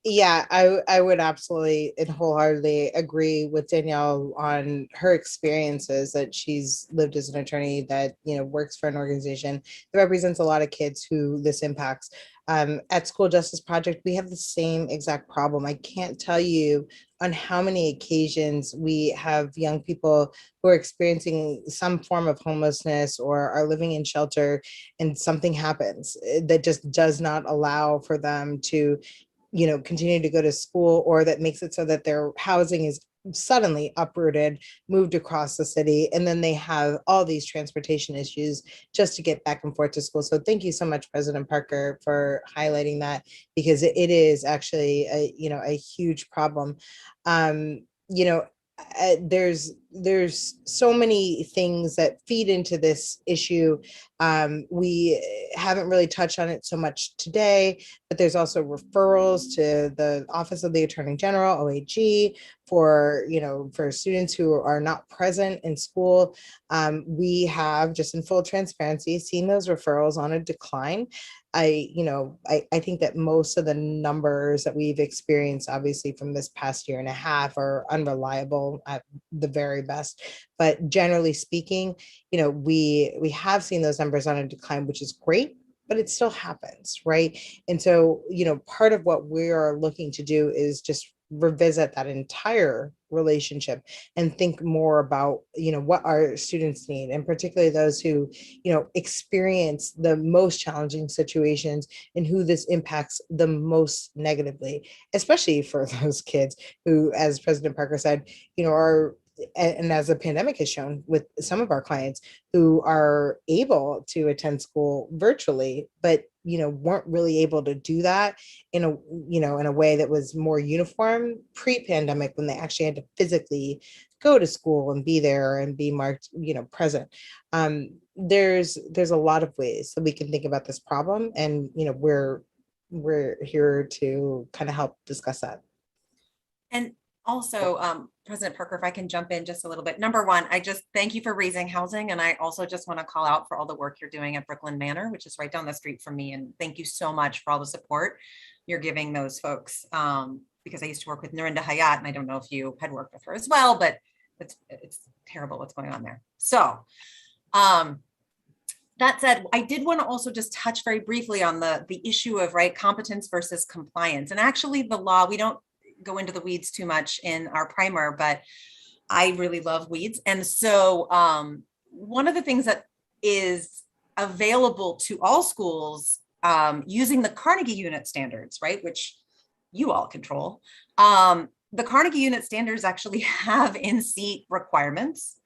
Yeah, I would absolutely and wholeheartedly agree with Danielle on her experiences, that she's lived as an attorney that, works for an organization that represents a lot of kids who this impacts. At School Justice Project, we have the same exact problem. I can't tell you on how many occasions we have young people who are experiencing some form of homelessness or are living in shelter, and something happens that just does not allow for them to continue to go to school, or that makes it so that their housing is suddenly uprooted, moved across the city, and then they have all these transportation issues just to get back and forth to school. So thank you so much, President Parker, for highlighting that, because it is actually a huge problem. There's so many things that feed into this issue. We haven't really touched on it so much today, but there's also referrals to the Office of the Attorney General, OAG, for students who are not present in school. We have, just in full transparency, seen those referrals on a decline. I think that most of the numbers that we've experienced, obviously from this past year and a half, are unreliable at the very best. But generally speaking, we have seen those numbers on a decline, which is great, but it still happens, right? And so, part of what we are looking to do is just revisit that entire relationship and think more about what our students need, and particularly those who experience the most challenging situations, and who this impacts the most negatively, especially for those kids who, as President Parker said, are, and as the pandemic has shown with some of our clients, who are able to attend school virtually, but weren't really able to do that in a way that was more uniform pre-pandemic, when they actually had to physically go to school and be there and be marked present. There's a lot of ways that we can think about this problem, and we're here to kind of help discuss that. And also, President Parker, if I can jump in just a little bit. Number one, I just thank you for raising housing. And I also just want to call out for all the work you're doing at Brooklyn Manor, which is right down the street from me. And thank you so much for all the support you're giving those folks. Because I used to work with Narinda Hayat, and I don't know if you had worked with her as well, but it's terrible what's going on there. So that said, I did want to also just touch very briefly on the issue of competence versus compliance. And actually the law, we don't go into the weeds too much in our primer, but I really love weeds. And so one of the things that is available to all schools using the Carnegie Unit standards, right, which you all control, the Carnegie Unit standards actually have in-seat requirements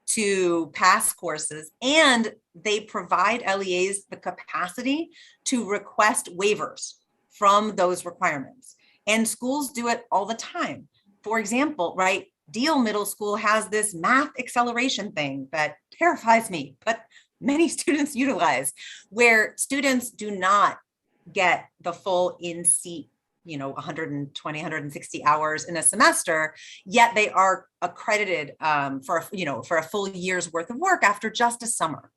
to pass courses, and they provide LEAs the capacity to request waivers from those requirements. And schools do it all the time. For example, right, Deal Middle School has this math acceleration thing that terrifies me, but many students utilize, where students do not get the full in-seat, 120, 160 hours in a semester, yet they are accredited for a full year's worth of work after just a summer.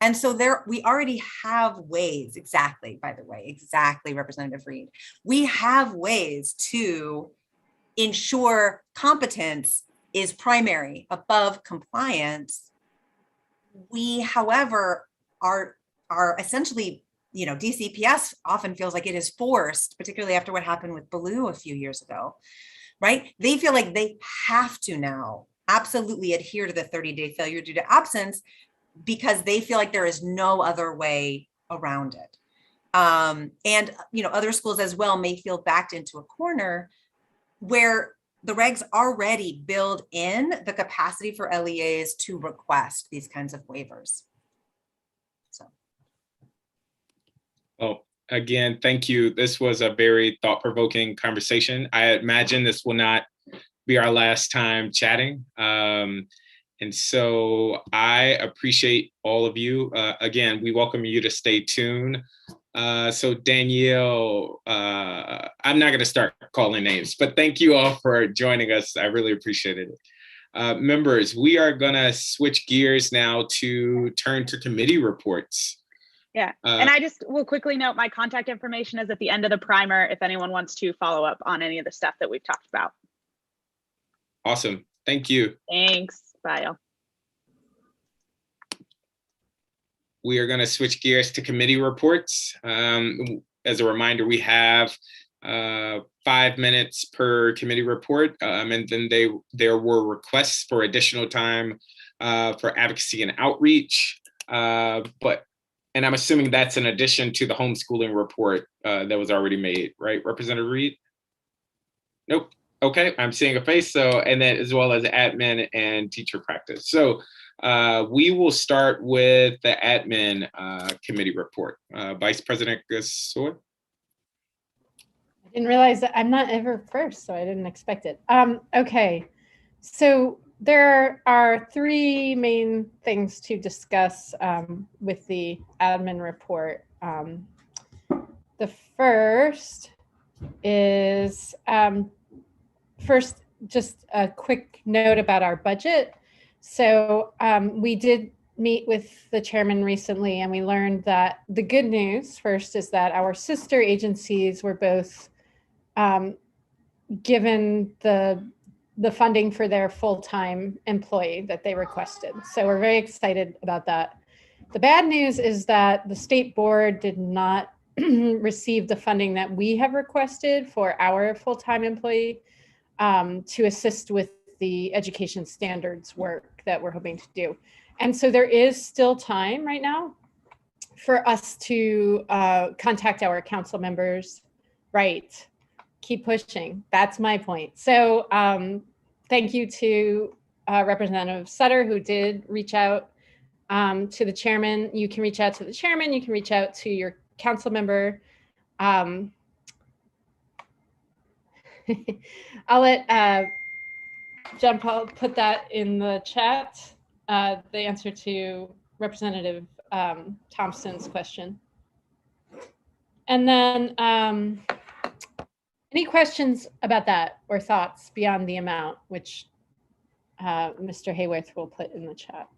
And so we already have ways, exactly, Representative Reed, we have ways to ensure competence is primary above compliance. We, however, are essentially, DCPS often feels like it is forced, particularly after what happened with Baloo a few years ago, right? They feel like they have to now absolutely adhere to the 30-day failure due to absence, because they feel like there is no other way around it. And other schools as well may feel backed into a corner where the regs already build in the capacity for LEAs to request these kinds of waivers. So. Well, again, thank you. This was a very thought-provoking conversation. I imagine this will not be our last time chatting. And so I appreciate all of you. Again, we welcome you to stay tuned. So Danielle, I'm not going to start calling names, but thank you all for joining us. I really appreciated it. Members, we are going to switch gears now to turn to committee reports. Yeah, and I just will quickly note my contact information is at the end of the primer if anyone wants to follow up on any of the stuff that we've talked about. Awesome. Thank you. Thanks. Bye. We are going to switch gears to committee reports. As a reminder, we have 5 minutes per committee report, and then there were requests for additional time for advocacy and outreach. And I'm assuming that's in addition to the homeschooling report that was already made, right, Representative Reed? Nope. Okay, I'm seeing a face. So, and then as well as admin and teacher practice. So we will start with the admin committee report. Vice President Gassoy. I didn't realize that I'm not ever first, so I didn't expect it. Okay, so there are 3 main things to discuss with the admin report. The first is first, just a quick note about our budget. So we did meet with the chairman recently, and we learned that the good news first is that our sister agencies were both given the funding for their full-time employee that they requested. So we're very excited about that. The bad news is that the state board did not receive the funding that we have requested for our full-time employee to assist with the education standards work that we're hoping to do. And so there is still time right now for us to contact our council members. Right. Keep pushing. That's my point. So thank you to Representative Sutter, who did reach out to the chairman. You can reach out to the chairman. You can reach out to your council member. I'll let John Paul put that in the chat, the answer to Representative Thompson's question. And then any questions about that or thoughts beyond the amount, which Mr. Hayworth will put in the chat.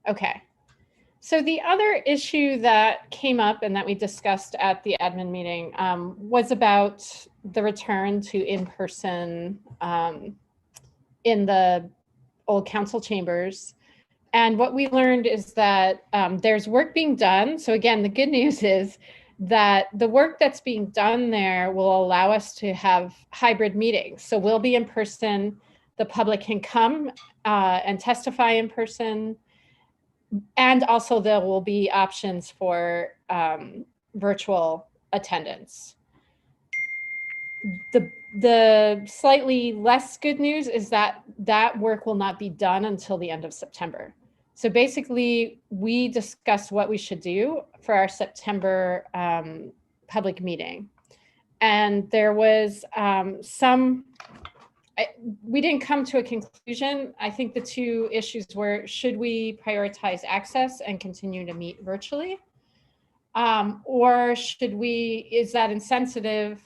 Okay. So the other issue that came up and that we discussed at the admin meeting was about the return to in-person in the old council chambers. And what we learned is that there's work being done. So again, the good news is that the work that's being done there will allow us to have hybrid meetings. So we'll be in person, the public can come and testify in person. And also there will be options for virtual attendance. The slightly less good news is that that work will not be done until the end of September. So basically, we discussed what we should do for our September public meeting. And there was we didn't come to a conclusion. I think the 2 issues were, should we prioritize access and continue to meet virtually? Or should we, is that insensitive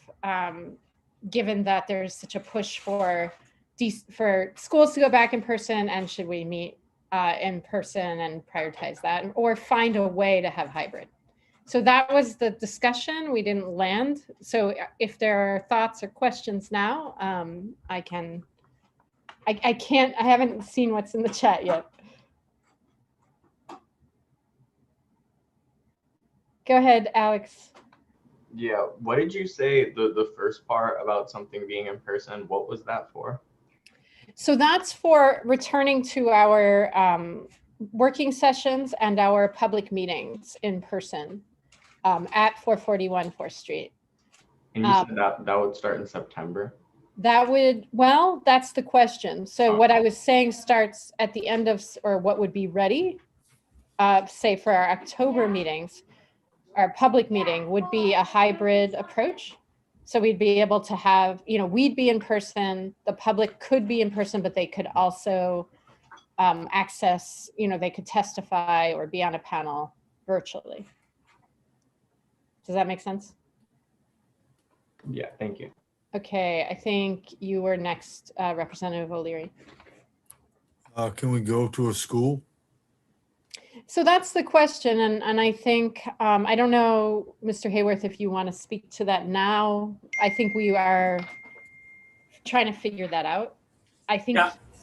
given that there's such a push for schools to go back in person, and should we meet in person and prioritize that, or find a way to have hybrid? So that was the discussion. We didn't land. So if there are thoughts or questions now, I haven't seen what's in the chat yet. Go ahead, Alex. Yeah, what did you say, the first part about something being in person? What was that for? So that's for returning to our working sessions and our public meetings in person at 441 4th Street. And you said that would start in September? Well, that's the question. So what I was saying starts at the end of, or what would be ready, say for our October meetings, our public meeting would be a hybrid approach. So we'd be able to have, we'd be in person, the public could be in person, but they could also access, they could testify or be on a panel virtually. Does that make sense? Yeah, thank you. Okay, I think you were next, Representative O'Leary. Can we go to a school? So that's the question. And I think, I don't know, Mr. Hayworth, if you want to speak to that now. I think we are trying to figure that out. I think,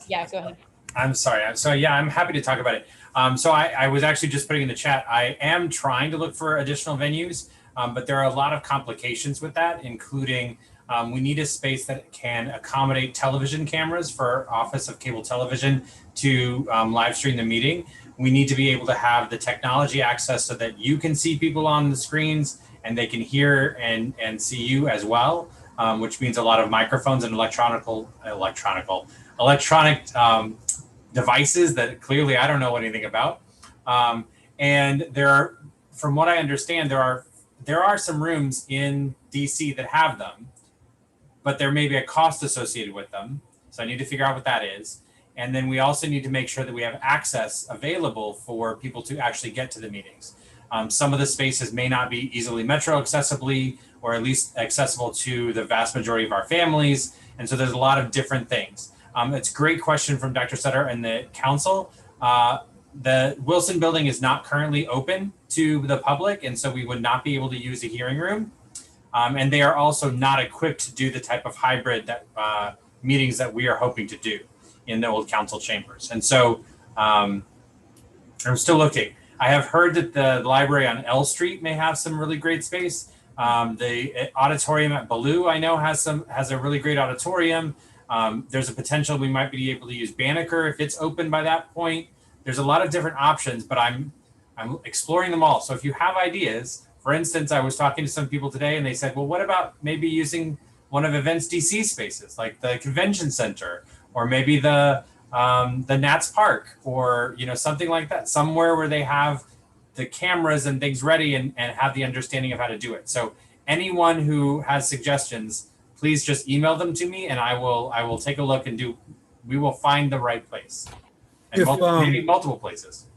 yeah, go ahead. I'm sorry. So yeah, I'm happy to talk about it. So I was actually just putting in the chat, I am trying to look for additional venues, but there are a lot of complications with that, including we need a space that can accommodate television cameras for Office of Cable Television to live stream the meeting. We need to be able to have the technology access so that you can see people on the screens and they can hear and see you as well, which means a lot of microphones and electronic devices that clearly I don't know anything about. And there are, from what I understand, there are some rooms in DC that have them, but there may be a cost associated with them. So I need to figure out what that is. And then we also need to make sure that we have access available for people to actually get to the meetings. Some of the spaces may not be easily metro accessibly, or at least accessible to the vast majority of our families. And so there's a lot of different things. It's a great question from Dr. Sutter and the council. The Wilson building is not currently open to the public, and so we would not be able to use a hearing room. And they are also not equipped to do the type of hybrid that meetings that we are hoping to do in the old council chambers. And so I'm still looking. I have heard that the library on L Street may have some really great space. The auditorium at Ballou, I know, has a really great auditorium. There's a potential we might be able to use Banneker if it's open by that point. There's a lot of different options, but I'm exploring them all. So if you have ideas, for instance, I was talking to some people today and they said, well, what about maybe using one of Events DC spaces, like the convention center, or maybe the Nats Park, or something like that, somewhere where they have the cameras and things ready and have the understanding of how to do it. So anyone who has suggestions, please just email them to me and I will take a look and we will find the right place. And maybe multiple places.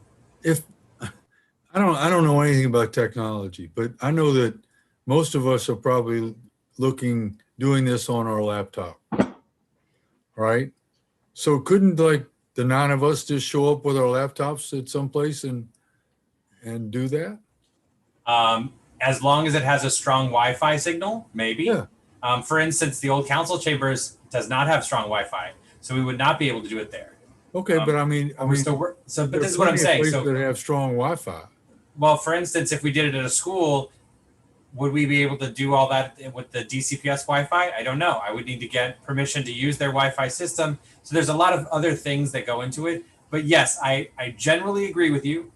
If I don't know anything about technology, but I know that most of us are probably doing this on our laptop, right? So couldn't like the 9 of us just show up with our laptops at some place and do that? As long as it has a strong Wi-Fi signal, maybe. Yeah. For instance, the old council chambers does not have strong Wi-Fi, so we would not be able to do it there. Okay, but I mean, but this is what I'm saying. So that have strong Wi-Fi. Well, for instance, if we did it at a school, would we be able to do all that with the DCPS Wi-Fi? I don't know. I would need to get permission to use their Wi-Fi system. So there's a lot of other things that go into it. But yes, I generally agree with you.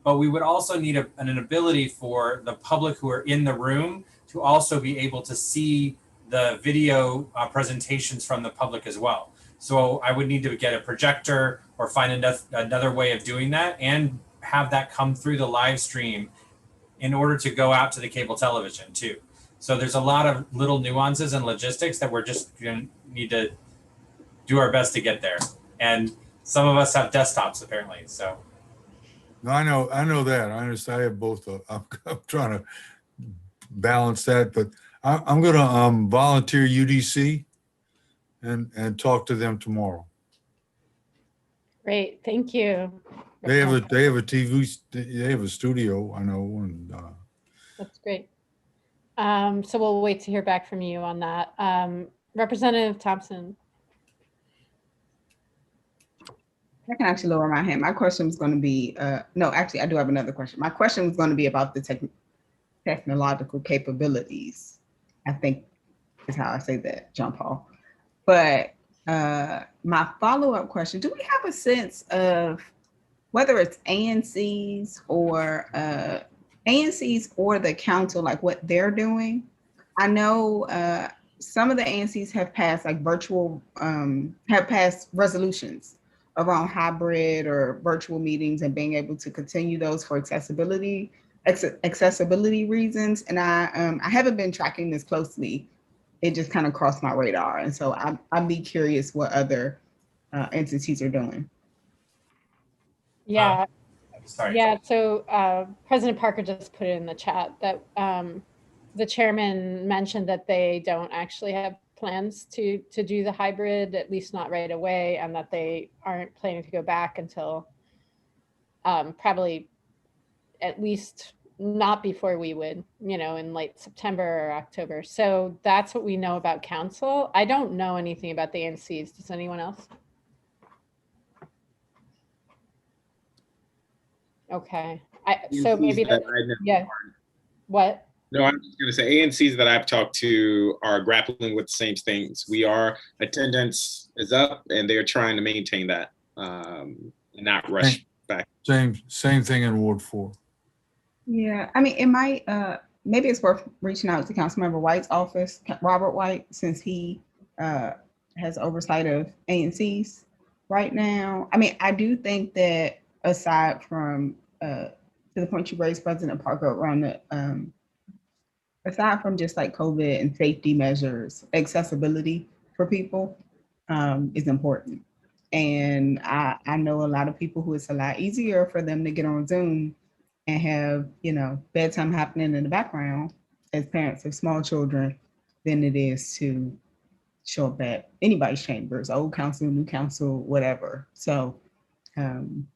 But we would also need an ability for the public who are in the room to also be able to see the video presentations from the public as well. So I would need to get a projector or find another way of doing that and have that come through the live stream in order to go out to the cable television too. So there's a lot of little nuances and logistics that we're just gonna need to do our best to get there. And some of us have desktops apparently, so. No, I know that. I understand. I have both. I'm trying to balance that, but I'm gonna volunteer UDC and talk to them tomorrow. Great, thank you. They have a TV. They have a studio. I know, and that's great. So we'll wait to hear back from you on that. Representative Thompson. I can actually lower my hand. My question was going to be, no, actually, I do have another question. My question was going to be about the technological capabilities, I think is how I say that, John Paul. But my follow-up question, do we have a sense of whether it's ANCs or the council, like what they're doing I know some of the ANCs have passed like virtual, have passed resolutions around hybrid or virtual meetings and being able to continue those for accessibility reasons. And I haven't been tracking this closely. It just kind of crossed my radar. And so I'd be curious what other entities are doing. Yeah. Sorry. Yeah. So President Parker just put it in the chat that the chairman mentioned that they don't actually have plans to do the hybrid, at least not right away, and that they aren't planning to go back until probably at least not before we would, in late September or October. So that's what we know about council. I don't know anything about the ANCs. Does anyone else? Okay. So maybe that, yeah. What? No, I'm just going to say ANCs that I've talked to are grappling with the same things. Attendance is up, and they're trying to maintain that and not rush back. Same thing in Ward 4. Yeah, I mean, it might, maybe it's worth reaching out to Councilmember White's office, Robert White, since he has oversight of ANCs right now. I mean, I do think that aside from, to the point you raised, President Parker, around the, aside from just like COVID and safety measures, accessibility for people is important. And I know a lot of people who it's a lot easier for them to get on Zoom and have, bedtime happening in the background as parents of small children than it is to show up at anybody's chambers, old council, new council, whatever. So I'm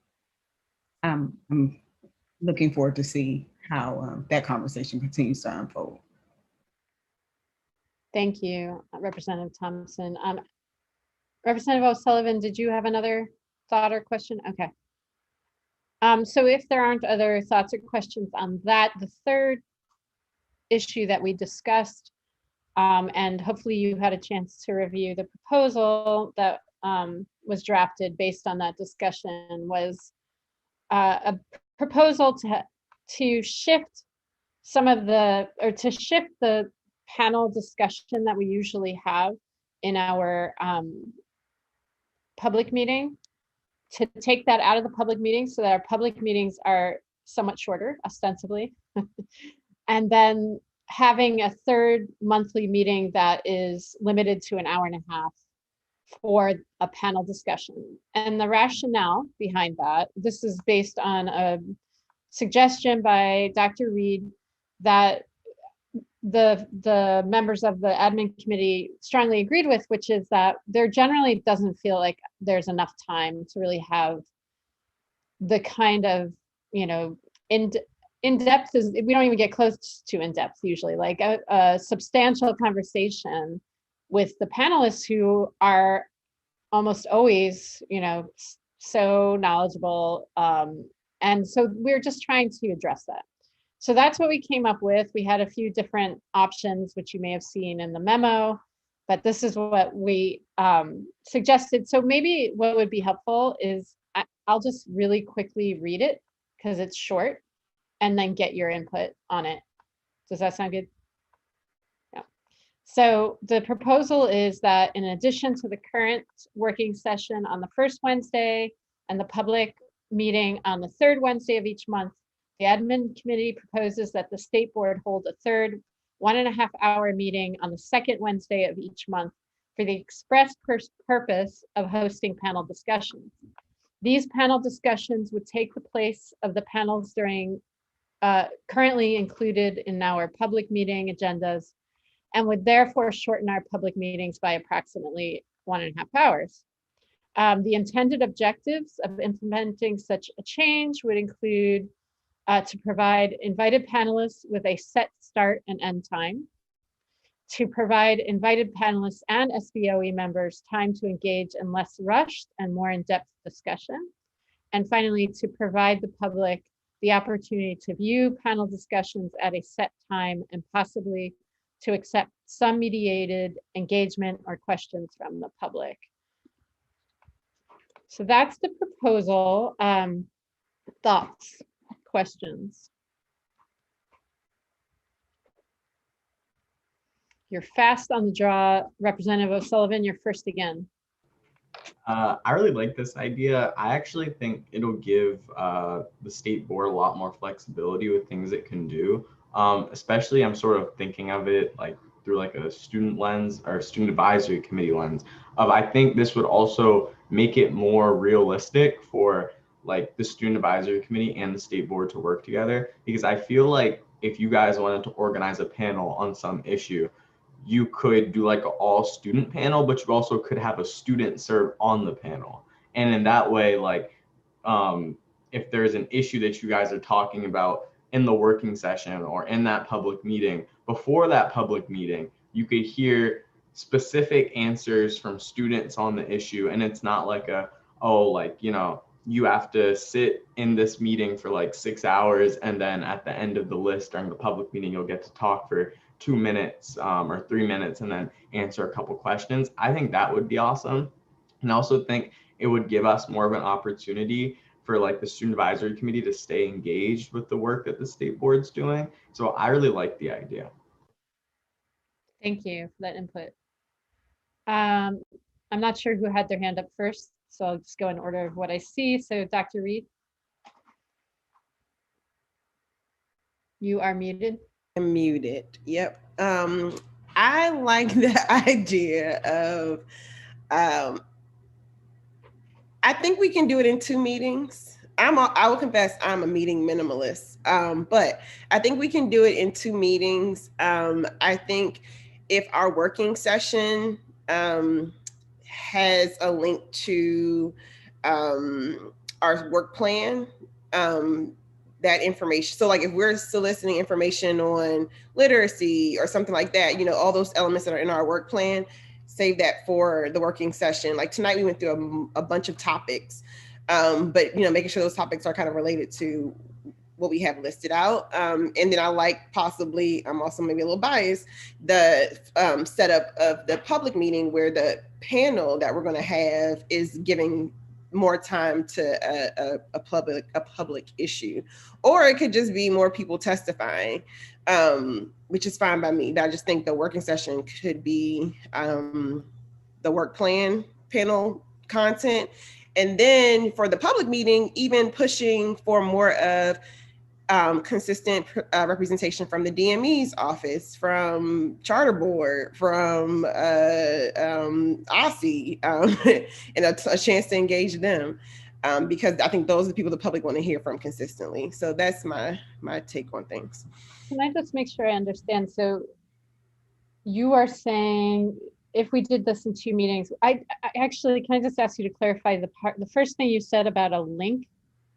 looking forward to see how that conversation continues to unfold. Thank you, Representative Thompson. Representative O'Sullivan, did you have another thought or question? Okay. So if there aren't other thoughts or questions on that, the third issue that we discussed, and hopefully you had a chance to review the proposal that was drafted based on that discussion, was a proposal to shift the panel discussion that we usually have in our public meeting, to take that out of the public meeting so that our public meetings are somewhat shorter, ostensibly, and then having a third monthly meeting that is limited to an hour and a half for a panel discussion. And the rationale behind that, this is based on a suggestion by Dr. Reed that the members of the admin committee strongly agreed with, which is that there generally doesn't feel like there's enough time to really have the kind of, in-depth is, we don't even get close to in-depth usually, like a substantial conversation with the panelists who are almost always, so knowledgeable. And so we're just trying to address that. So that's what we came up with. We had a few different options, which you may have seen in the memo, but this is what we suggested. So maybe what would be helpful is I'll just really quickly read it because it's short, and then get your input on it. Does that sound good? Yeah. So the proposal is that in addition to the current working session on the first Wednesday and the public meeting on the third Wednesday of each month, the admin committee proposes that the state board hold a third 1.5-hour meeting on the second Wednesday of each month for the express purpose of hosting panel discussions. These panel discussions would take the place of the panels during currently included in our public meeting agendas, and would therefore shorten our public meetings by approximately 1.5 hours. The intended objectives of implementing such a change would include to provide invited panelists with a set start and end time, to provide invited panelists and SBOE members time to engage in less rushed and more in-depth discussion, and finally, to provide the public the opportunity to view panel discussions at a set time and possibly to accept some mediated engagement or questions from the public. So that's the proposal. Thoughts, questions? You're fast on the draw. Representative O'Sullivan, you're first again. I really like this idea. I actually think it'll give the state board a lot more flexibility with things it can do. Especially I'm sort of thinking of it like through like a student lens or student advisory committee lens of, I think this would also make it more realistic for like the student advisory committee and the state board to work together, because I feel like if you guys wanted to organize a panel on some issue, you could do like an all student panel, but you also could have a student serve on the panel. And in that way, like if there's an issue that you guys are talking about in the working session or in that public meeting, before that public meeting, you could hear specific answers from students on the issue. And it's not like a, oh, like, you know, you have to sit in this meeting for like 6 hours, and then at the end of the list during the public meeting, you'll get to talk for 2 minutes or 3 minutes and then answer a couple questions. I think that would be awesome. And I also think it would give us more of an opportunity for like the student advisory committee to stay engaged with the work that the state board's doing. So I really like the idea. Thank you for that input. I'm not sure who had their hand up first, so I'll just go in order of what I see. So Dr. Reed, you are muted. I'm muted. Yep. I like the idea of, I think we can do it in 2 meetings. I will confess I'm a meeting minimalist, but I think we can do it in 2 meetings. I think if our working session has a link to our work plan, that information. So like if we're soliciting information on literacy or something like that, you know, all those elements that are in our work plan, save that for the working session. Like tonight we went through a bunch of topics, but you know, making sure those topics are kind of related to what we have listed out. And then I like possibly, I'm also maybe a little biased, the setup of the public meeting where the panel that we're gonna have is giving more time to a public issue, or it could just be more people testifying, which is fine by me. But I just think the working session could be the work plan panel content, and then for the public meeting, even pushing for more of consistent representation from the DME's office, from Charter Board, from OSSI, and a chance to engage them, because I think those are the people the public want to hear from consistently. So that's my take on things. Can I just make sure I understand? So you are saying if we did this in 2 meetings, I actually, can I just ask you to clarify the first thing you said about a link,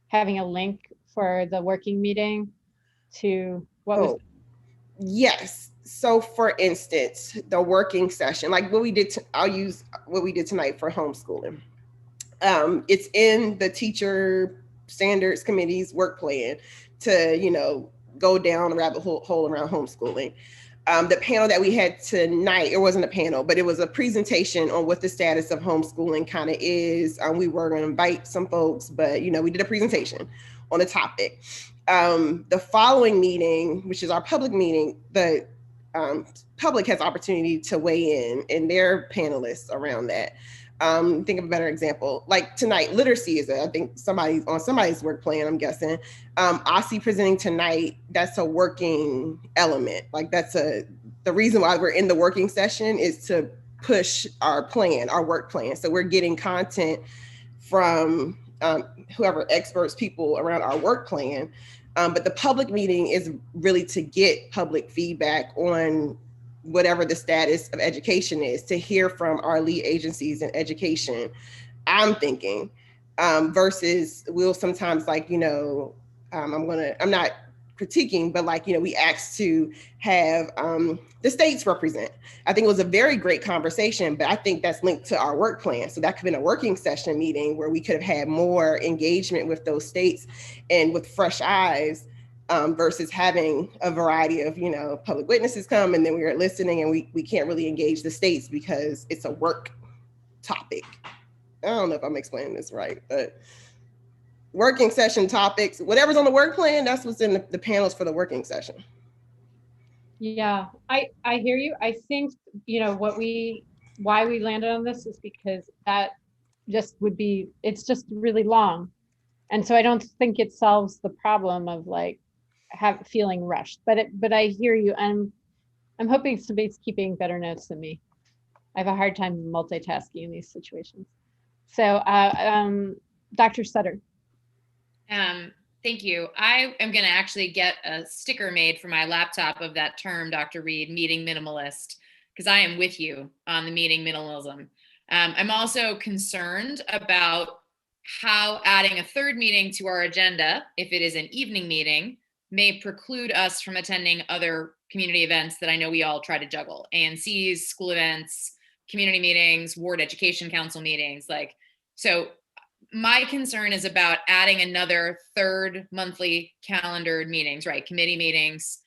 having a link for the working meeting to what was? Yes. So for instance, the working session, like what we did, I'll use what we did tonight for homeschooling. It's in the teacher standards committee's work plan to, you know, go down a rabbit hole around homeschooling. The panel that we had tonight, it wasn't a panel, but it was a presentation on what the status of homeschooling kind of is. We were going to invite some folks, but you know, we did a presentation on the topic. The following meeting, which is our public meeting, the public has opportunity to weigh in and their panelists around that. Think of a better example, like tonight, literacy is, I think somebody's on somebody's work plan, I'm guessing. OSSI presenting tonight, that's a working element. Like that's the reason why we're in the working session is to push our plan, our work plan. So we're getting content from whoever experts, people around our work plan. But the public meeting is really to get public feedback on whatever the status of education is, to hear from our lead agencies in education, I'm thinking, versus we'll sometimes like, you know, I'm not critiquing, but like, you know, we asked to have the states represent. I think it was a very great conversation, but I think that's linked to our work plan. So that could have been a working session meeting where we could have had more engagement with those states and with fresh eyes, versus having a variety of, you know, public witnesses come and then we are listening and we can't really engage the states because it's a work topic. I don't know if I'm explaining this right, but working session topics, whatever's on the work plan, that's what's in the panels for the working session. Yeah, I hear you. I think, you know, why we landed on this is because that just would be, it's just really long. And so I don't think it solves the problem of like feeling rushed, but I hear you. I'm hoping somebody's keeping better notes than me. I have a hard time multitasking in these situations. So, Dr. Sutter. Thank you. I am going to actually get a sticker made for my laptop of that term, Dr. Reed, meeting minimalist, because I am with you on the meeting minimalism. I'm also concerned about how adding a third meeting to our agenda, if it is an evening meeting, may preclude us from attending other community events that I know we all try to juggle. ANCs, school events, community meetings, ward education council meetings. So my concern is about adding another third monthly calendared meetings, right? Committee meetings,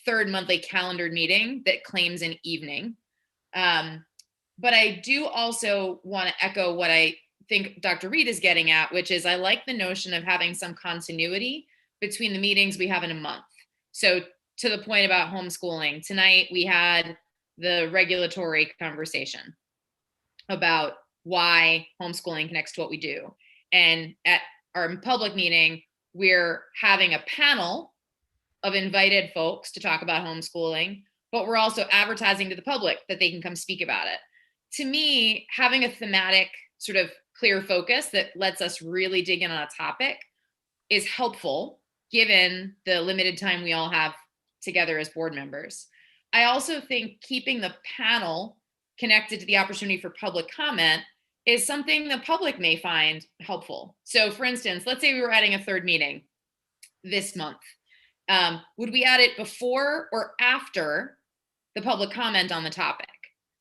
third monthly calendared meeting that claims an evening. But I do also want to echo what I think Dr. Reed is getting at, which is I like the notion of having some continuity between the meetings we have in a month. So to the point about homeschooling, tonight we had the regulatory conversation about why homeschooling connects to what we do. And at our public meeting, we're having a panel of invited folks to talk about homeschooling, but we're also advertising to the public that they can come speak about it. To me, having a thematic sort of clear focus that lets us really dig in on a topic is helpful given the limited time we all have together as board members. I also think keeping the panel connected to the opportunity for public comment is something the public may find helpful. So for instance, let's say we were adding a third meeting this month. Would we add it before or after the public comment on the topic?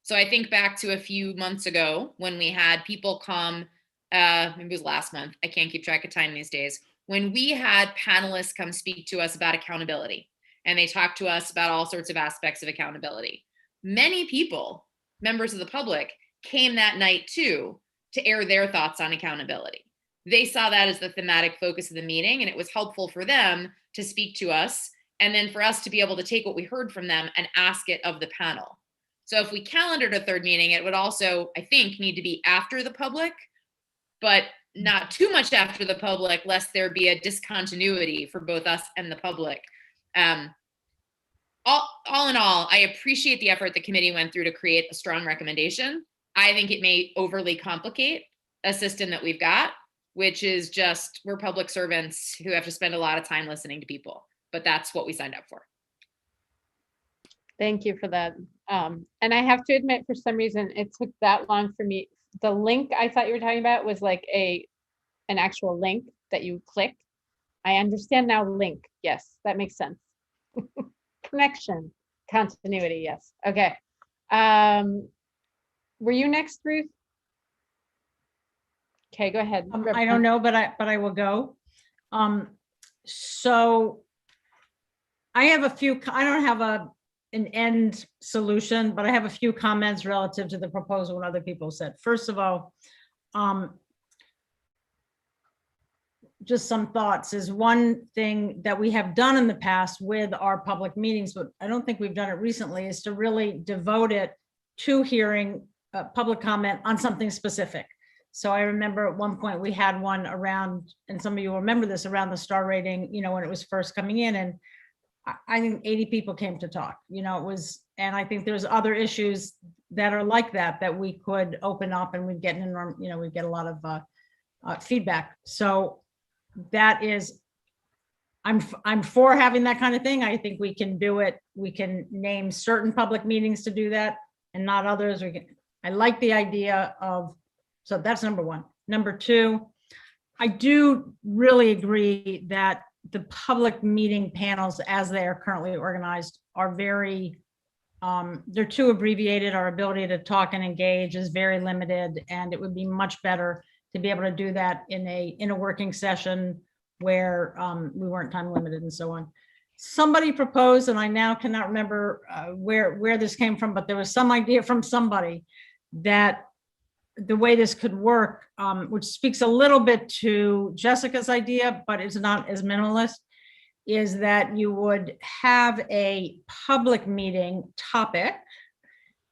So I think back to a few months ago when we had people come, maybe it was last month, I can't keep track of time these days, when we had panelists come speak to us about accountability, and they talked to us about all sorts of aspects of accountability. Many people, members of the public, came that night too to air their thoughts on accountability. They saw that as the thematic focus of the meeting, and it was helpful for them to speak to us, and then for us to be able to take what we heard from them and ask it of the panel. So if we calendared a third meeting, it would also, I think, need to be after the public, but not too much after the public, lest there be a discontinuity for both us and the public. All in all, I appreciate the effort the committee went through to create a strong recommendation. I think it may overly complicate a system that we've got, which is just, we're public servants who have to spend a lot of time listening to people, but that's what we signed up for. Thank you for that. And I have to admit, for some reason, it took that long for me. The link I thought you were talking about was like an actual link that you click. I understand now, link. Yes, that makes sense. Connection, continuity, yes. Okay. Were you next, Ruth? Okay, go ahead. I don't know, but I will go. So I have a few, I don't have an end solution, but I have a few comments relative to the proposal, what other people said. First of all, just some thoughts is one thing that we have done in the past with our public meetings, but I don't think we've done it recently, is to really devote it to hearing public comment on something specific. So I remember at one point we had one around, and some of you will remember this, around the star rating, you know, when it was first coming in, and I think 80 people came to talk, you know, it was, and I think there's other issues that are like that we could open up, and we'd get you know, we'd get a lot of feedback. So that is, I'm for having that kind of thing. I think we can do it. We can name certain public meetings to do that and not others. I like the idea of, so that's number one. Number two, I do really agree that the public meeting panels as they are currently organized are very, they're too abbreviated. Our ability to talk and engage is very limited, and it would be much better to be able to do that in a working session where we weren't time limited and so on. Somebody proposed, and I now cannot remember where this came from, but there was some idea from somebody that the way this could work, which speaks a little bit to Jessica's idea, but it's not as minimalist, is that you would have a public meeting topic,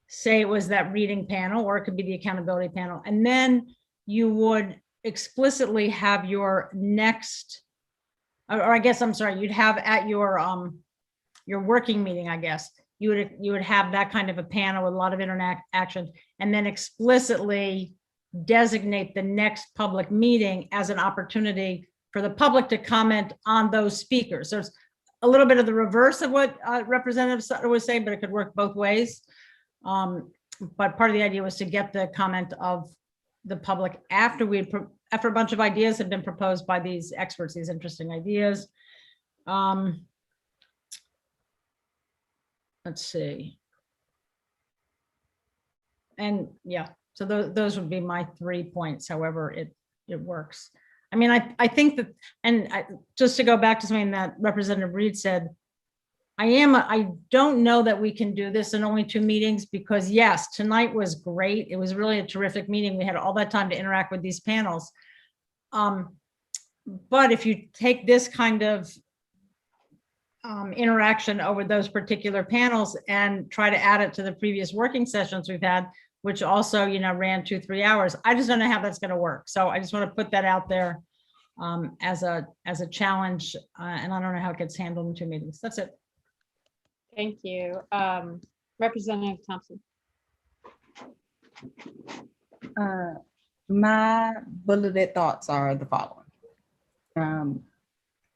say it was that reading panel, or it could be the accountability panel, and then you would explicitly have your next, or I guess, I'm sorry, you'd have at your working meeting, I guess, you would have that kind of a panel with a lot of interaction, and then explicitly designate the next public meeting as an opportunity for the public to comment on those speakers. So it's a little bit of the reverse of what Representative Sutter was saying, but it could work both ways. But part of the idea was to get the comment of the public after after a bunch of ideas had been proposed by these experts, these interesting ideas. Let's see. And yeah, so those would be my 3 points, however it works. I mean, I think that, and just to go back to something that Representative Reed said, I don't know that we can do this in only 2 meetings, because yes, tonight was great. It was really a terrific meeting. We had all that time to interact with these panels. But if you take this kind of interaction over those particular panels and try to add it to the previous working sessions we've had, which also, ran 2-3 hours, I just don't know how that's going to work. So I just want to put that out there as a challenge, and I don't know how it gets handled in 2 meetings. That's it. Thank you. Representative Thompson. My bulleted thoughts are the following.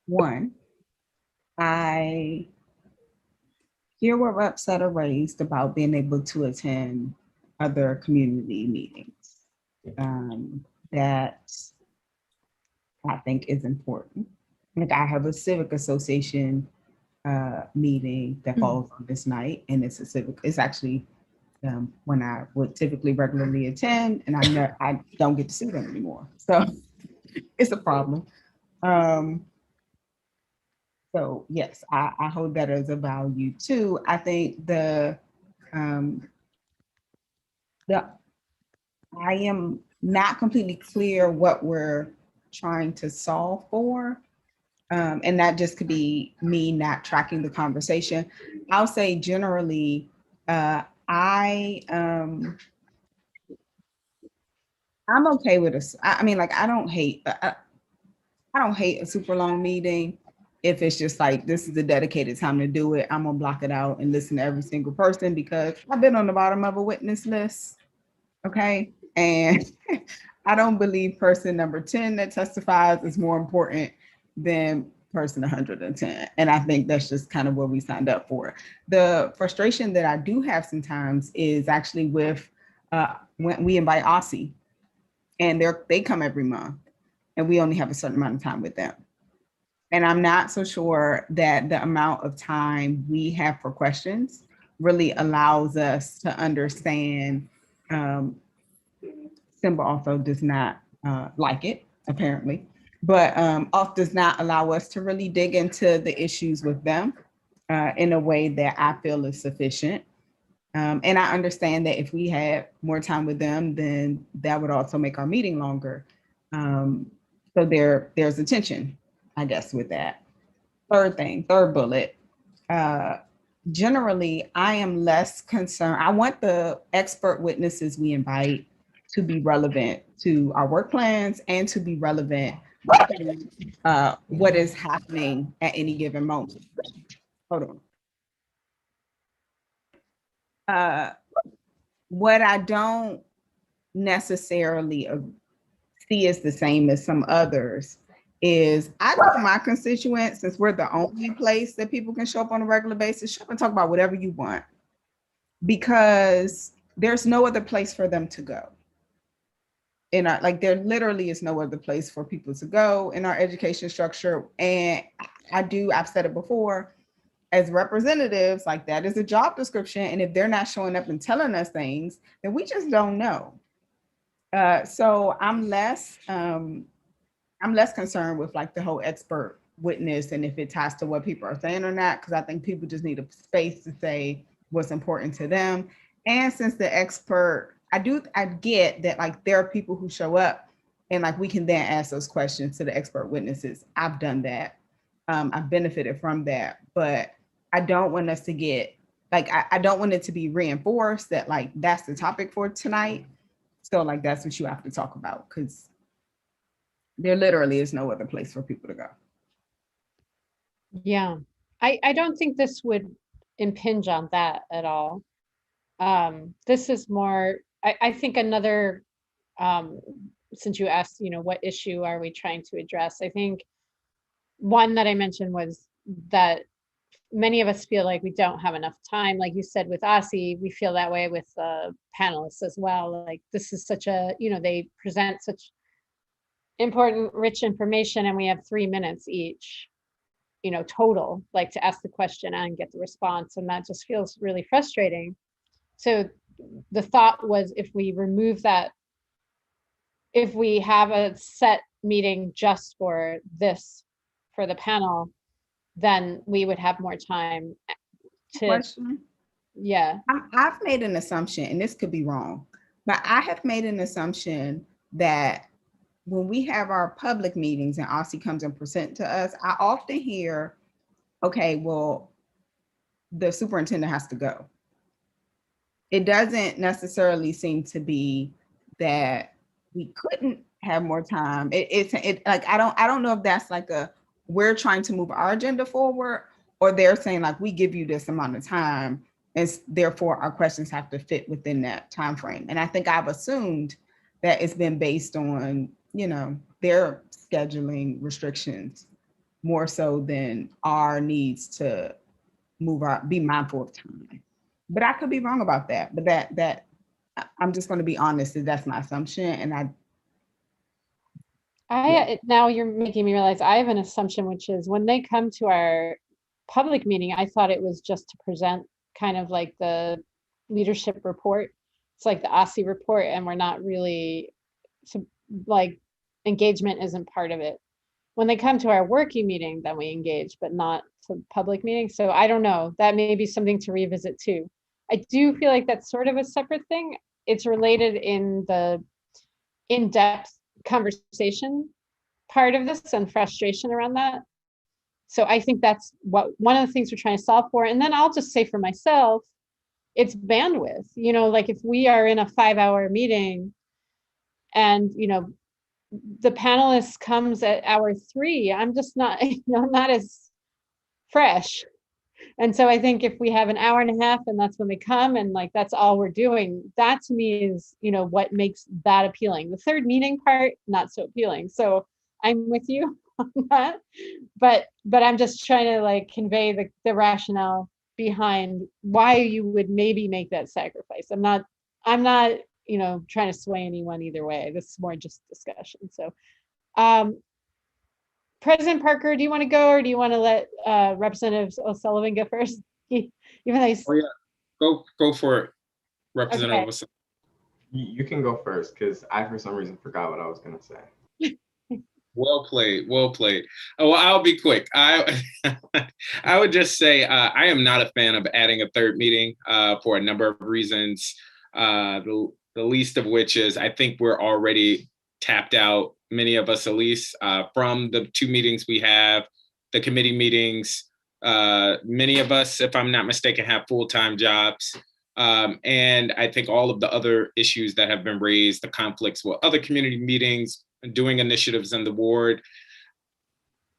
One, I hear what reps that are raised about being able to attend other community meetings. That I think is important. Like, I have a civic association meeting that falls on this night, and it's actually when I would typically regularly attend, and I don't get to see them anymore. So it's a problem. So yes, I hold that as a value too. I think I am not completely clear what we're trying to solve for. And that just could be me not tracking the conversation. I'll say generally, I'm okay with this. I mean, like, I don't hate a super long meeting. If it's just like, this is a dedicated time to do it, I'm gonna block it out and listen to every single person, because I've been on the bottom of a witness list. Okay. And I don't believe person number 10 that testifies is more important than person 110. And I think that's just kind of what we signed up for. The frustration that I do have sometimes is actually with when we invite Aussie, and they come every month, and we only have a certain amount of time with them. And I'm not so sure that the amount of time we have for questions really allows us to understand. Simba also does not like it, apparently, but off does not allow us to really dig into the issues with them in a way that I feel is sufficient. And I understand that if we had more time with them, then that would also make our meeting longer. So there's a tension, I guess, with that. Third bullet. Generally, I am less concerned. I want the expert witnesses we invite to be relevant to our work plans and to be relevant to what is happening at any given moment. Hold on. What I don't necessarily see as the same as some others is, I know my constituents, since we're the only place that people can show up on a regular basis, show up and talk about whatever you want, because there's no other place for them to go. There literally is no other place for people to go in our education structure. And I've said it before, as representatives, like, that is a job description. And if they're not showing up and telling us things, then we just don't know. So I'm less concerned with, like, the whole expert witness and if it ties to what people are saying or not, because I think people just need a space to say what's important to them. And since the expert, I get that, like, there are people who show up and, like, we can then ask those questions to the expert witnesses. I've done that. I've benefited from that, but I don't want us to get, like, I don't want it to be reinforced that like, that's the topic for tonight. So like, that's what you have to talk about, because there literally is no other place for people to go. Yeah, I don't think this would impinge on that at all. This is more, I think another, since you asked, you know, what issue are we trying to address? I think one that I mentioned was that many of us feel like we don't have enough time. Like you said, with OSSI, we feel that way with panelists as well. Like this is such a, you know, they present such important, rich information, and we have 3 minutes each, you know, total, like to ask the question and get the response. And that just feels really frustrating. So the thought was, if we remove that, if we have a set meeting just for this, for the panel, then we would have more time to. Question? Yeah. I've made an assumption, and this could be wrong, but I have made an assumption that when we have our public meetings and OSSI comes and present to us, I often hear, okay, well, the superintendent has to go. It doesn't necessarily seem to be that we couldn't have more time. It's like, I don't know if that's like we're trying to move our agenda forward, or they're saying like, we give you this amount of time, and therefore our questions have to fit within that time frame. And I think I've assumed that it's been based on, you know, their scheduling restrictions more so than our needs to be mindful of time. But I could be wrong about that. But that I'm just going to be honest, that's my assumption. And now you're making me realize I have an assumption, which is when they come to our public meeting, I thought it was just to present kind of like the leadership report. It's like the OSSI report, and we're not really, like, engagement isn't part of it. When they come to our working meeting, then we engage, but not to public meetings. So I don't know, that may be something to revisit too. I do feel like that's sort of a separate thing. It's related in the in-depth conversation part of this and frustration around that. So I think that's one of the things we're trying to solve for. And then I'll just say for myself, it's bandwidth. You know, like if we are in a 5-hour meeting and, you know, the panelist comes at hour 3, I'm just not, you know, not as fresh. And so I think if we have an hour and a half and that's when they come and like, that's all we're doing, that to me is, you know, what makes that appealing. The third meeting part, not so appealing. So I'm with you on that, but I'm just trying to like convey the rationale behind why you would maybe make that sacrifice. I'm not, you know, trying to sway anyone either way. This is more just discussion. So, President Parker, do you want to go, or do you want to let Representative O'Sullivan go first? Even though he's... Oh yeah, go for it, Representative O'Sullivan. You can go first, because I for some reason forgot what I was going to say. Well played, well played. Oh, well, I'll be quick. I would just say I am not a fan of adding a third meeting for a number of reasons. The least of which is I think we're already tapped out, many of us at least, from the 2 meetings we have, the committee meetings. Many of us, if I'm not mistaken, have full-time jobs. And I think all of the other issues that have been raised, the conflicts with other community meetings, doing initiatives in the ward.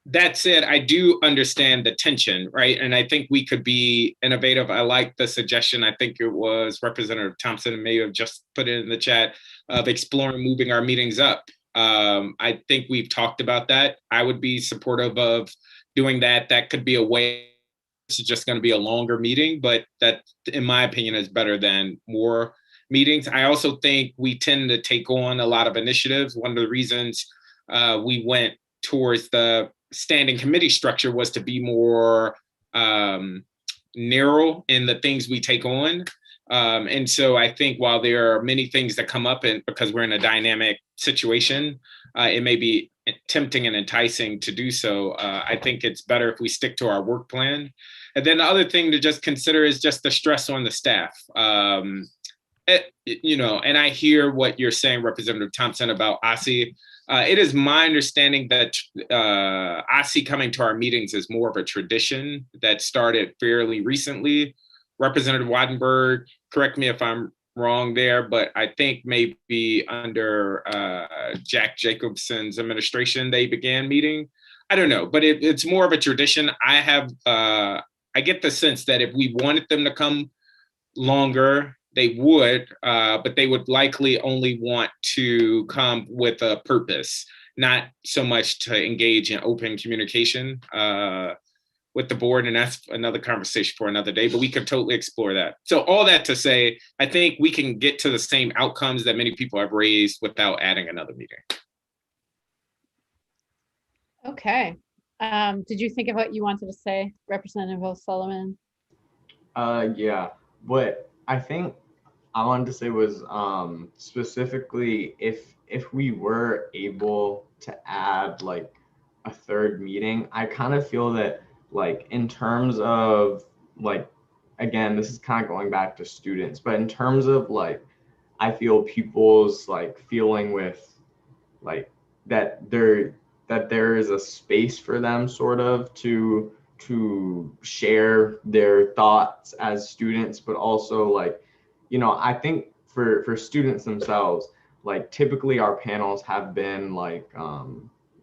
That said, I do understand the tension, right? And I think we could be innovative. I like the suggestion, I think it was Representative Thompson may have just put it in the chat, of exploring moving our meetings up. I think we've talked about that. I would be supportive of doing that. That could be a way. It's just going to be a longer meeting, but that, in my opinion, is better than more meetings. I also think we tend to take on a lot of initiatives. One of the reasons we went towards the standing committee structure was to be more narrow in the things we take on. And so I think while there are many things that come up, and because we're in a dynamic situation, it may be tempting and enticing to do so. I think it's better if we stick to our work plan. And then the other thing to just consider is just the stress on the staff. You know, and I hear what you're saying, Representative Thompson, about OSSI. It is my understanding that OSSI coming to our meetings is more of a tradition that started fairly recently. Representative Wattenberg, correct me if I'm wrong there, but I think maybe under Jack Jacobson's administration, they began meeting. I don't know, but it's more of a tradition. I get the sense that if we wanted them to come longer, they would, but they would likely only want to come with a purpose, not so much to engage in open communication with the board. And that's another conversation for another day, but we could totally explore that. So all that to say, I think we can get to the same outcomes that many people have raised without adding another meeting. Okay. Did you think of what you wanted to say, Representative O'Sullivan? Yeah, what I think I wanted to say was specifically if we were able to add like a third meeting, I kind of feel that like in terms of like, again, this is kind of going back to students, but in terms of like, I feel people's like feeling with like that there is a space for them sort of to share their thoughts as students, but also like, you know, I think for students themselves, like typically our panels have been like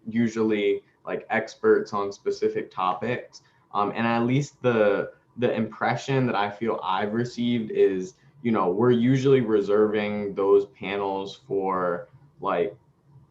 usually like experts on specific topics, and at least the impression that I feel I've received is, you know, we're usually reserving those panels for like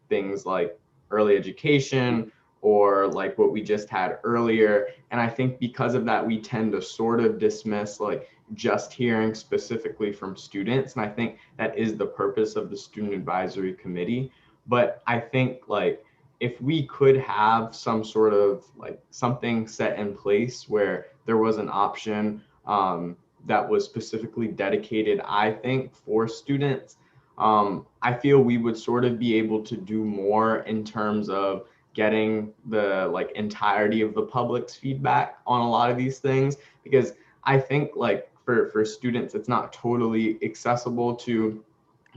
things like early education or like what we just had earlier. And I think because of that, we tend to sort of dismiss like just hearing specifically from students. And I think that is the purpose of the Student Advisory Committee. But I think like if we could have some sort of like something set in place where there was an option that was specifically dedicated, I think, for students, I feel we would sort of be able to do more in terms of getting the like entirety of the public's feedback on a lot of these things, because I think like for students, it's not totally accessible to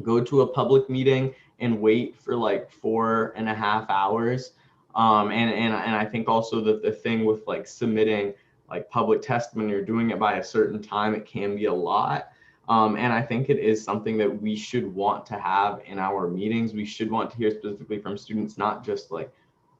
go to a public meeting and wait for like 4.5 hours. And I think also that the thing with like submitting like public testimony or doing it by a certain time, it can be a lot. And I think it is something that we should want to have in our meetings. We should want to hear specifically from students, not just like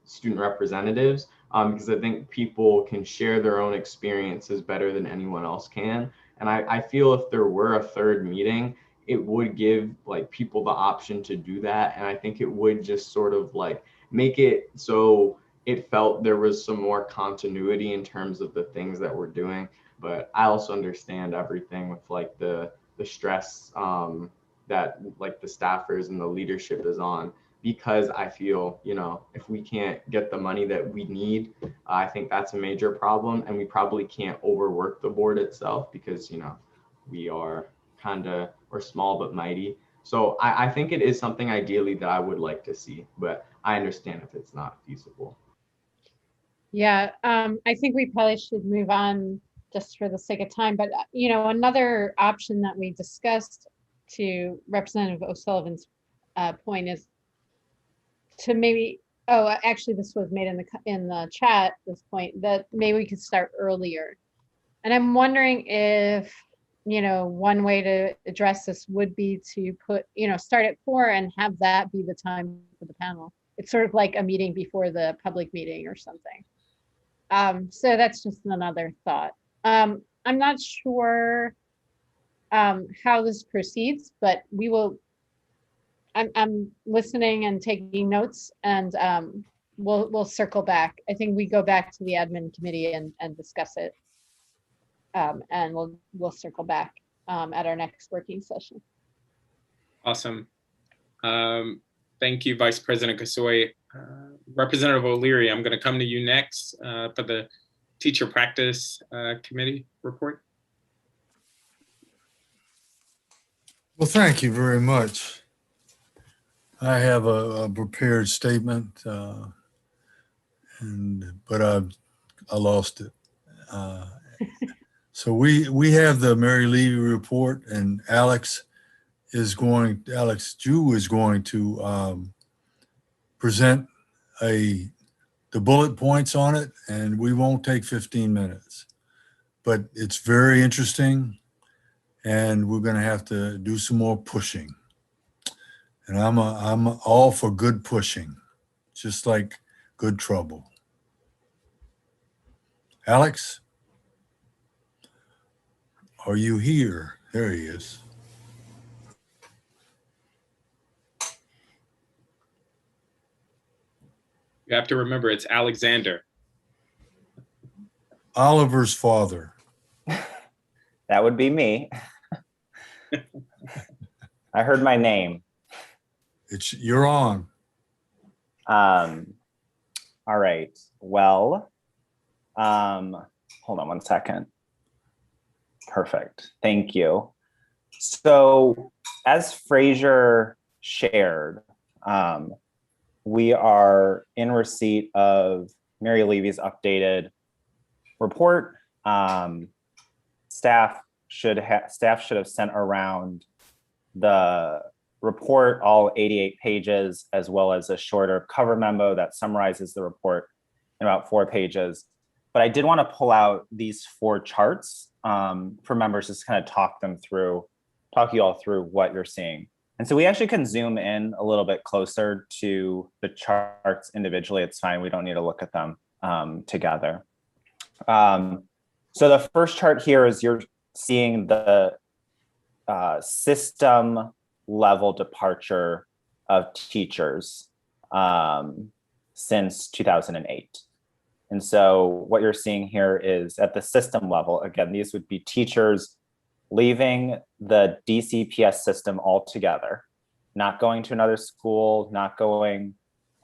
student representatives, because I think people can share their own experiences better than anyone else can. And I feel if there were a third meeting, it would give like people the option to do that. And I think it would just sort of like make it so it felt there was some more continuity in terms of the things that we're doing. But I also understand everything with like the stress that like the staffers and the leadership is on, because I feel, you know, if we can't get the money that we need, I think that's a major problem. And we probably can't overwork the board itself because, you know, we're small but mighty. So I think it is something ideally that I would like to see, but I understand if it's not feasible. Yeah, I think we probably should move on just for the sake of time. But, you know, another option that we discussed, to Representative O'Sullivan's point, is to maybe, oh, actually, this was made in the chat, this point, that maybe we could start earlier. And I'm wondering if, you know, one way to address this would be to put, you know, start at 4 and have that be the time for the panel. It's sort of like a meeting before the public meeting or something. So that's just another thought. I'm not sure how this proceeds, but we will, I'm listening and taking notes, and we'll circle back. I think we go back to the admin committee and discuss it. And we'll circle back at our next working session. Awesome. Thank you, Vice President Kasoi. Representative O'Leary, I'm going to come to you next for the Teacher Practice Committee report. Well, thank you very much. I have a prepared statement, but I lost it. So we have the Mary Levy report, and Alex Jew is going to present the bullet points on it, and we won't take 15 minutes. But it's very interesting, and we're going to have to do some more pushing. And I'm all for good pushing, just like good trouble. Alex, are you here? There he is. You have to remember it's Alexander. Oliver's father. That would be me. I heard my name. You're on. All right. Well, hold on one second. Perfect. Thank you. So as Fraser shared, we are in receipt of Mary Levy's updated report. Staff should have sent around the report, all 88 pages, as well as a shorter cover memo that summarizes the report in about 4 pages. But I did want to pull out these 4 charts for members, just kind of talk you all through what you're seeing. And so we actually can zoom in a little bit closer to the charts individually. It's fine. We don't need to look at them together. So the first chart here is you're seeing the system level departure of teachers since 2008. And so what you're seeing here is at the system level, again, these would be teachers leaving the DCPS system altogether, not going to another school, not going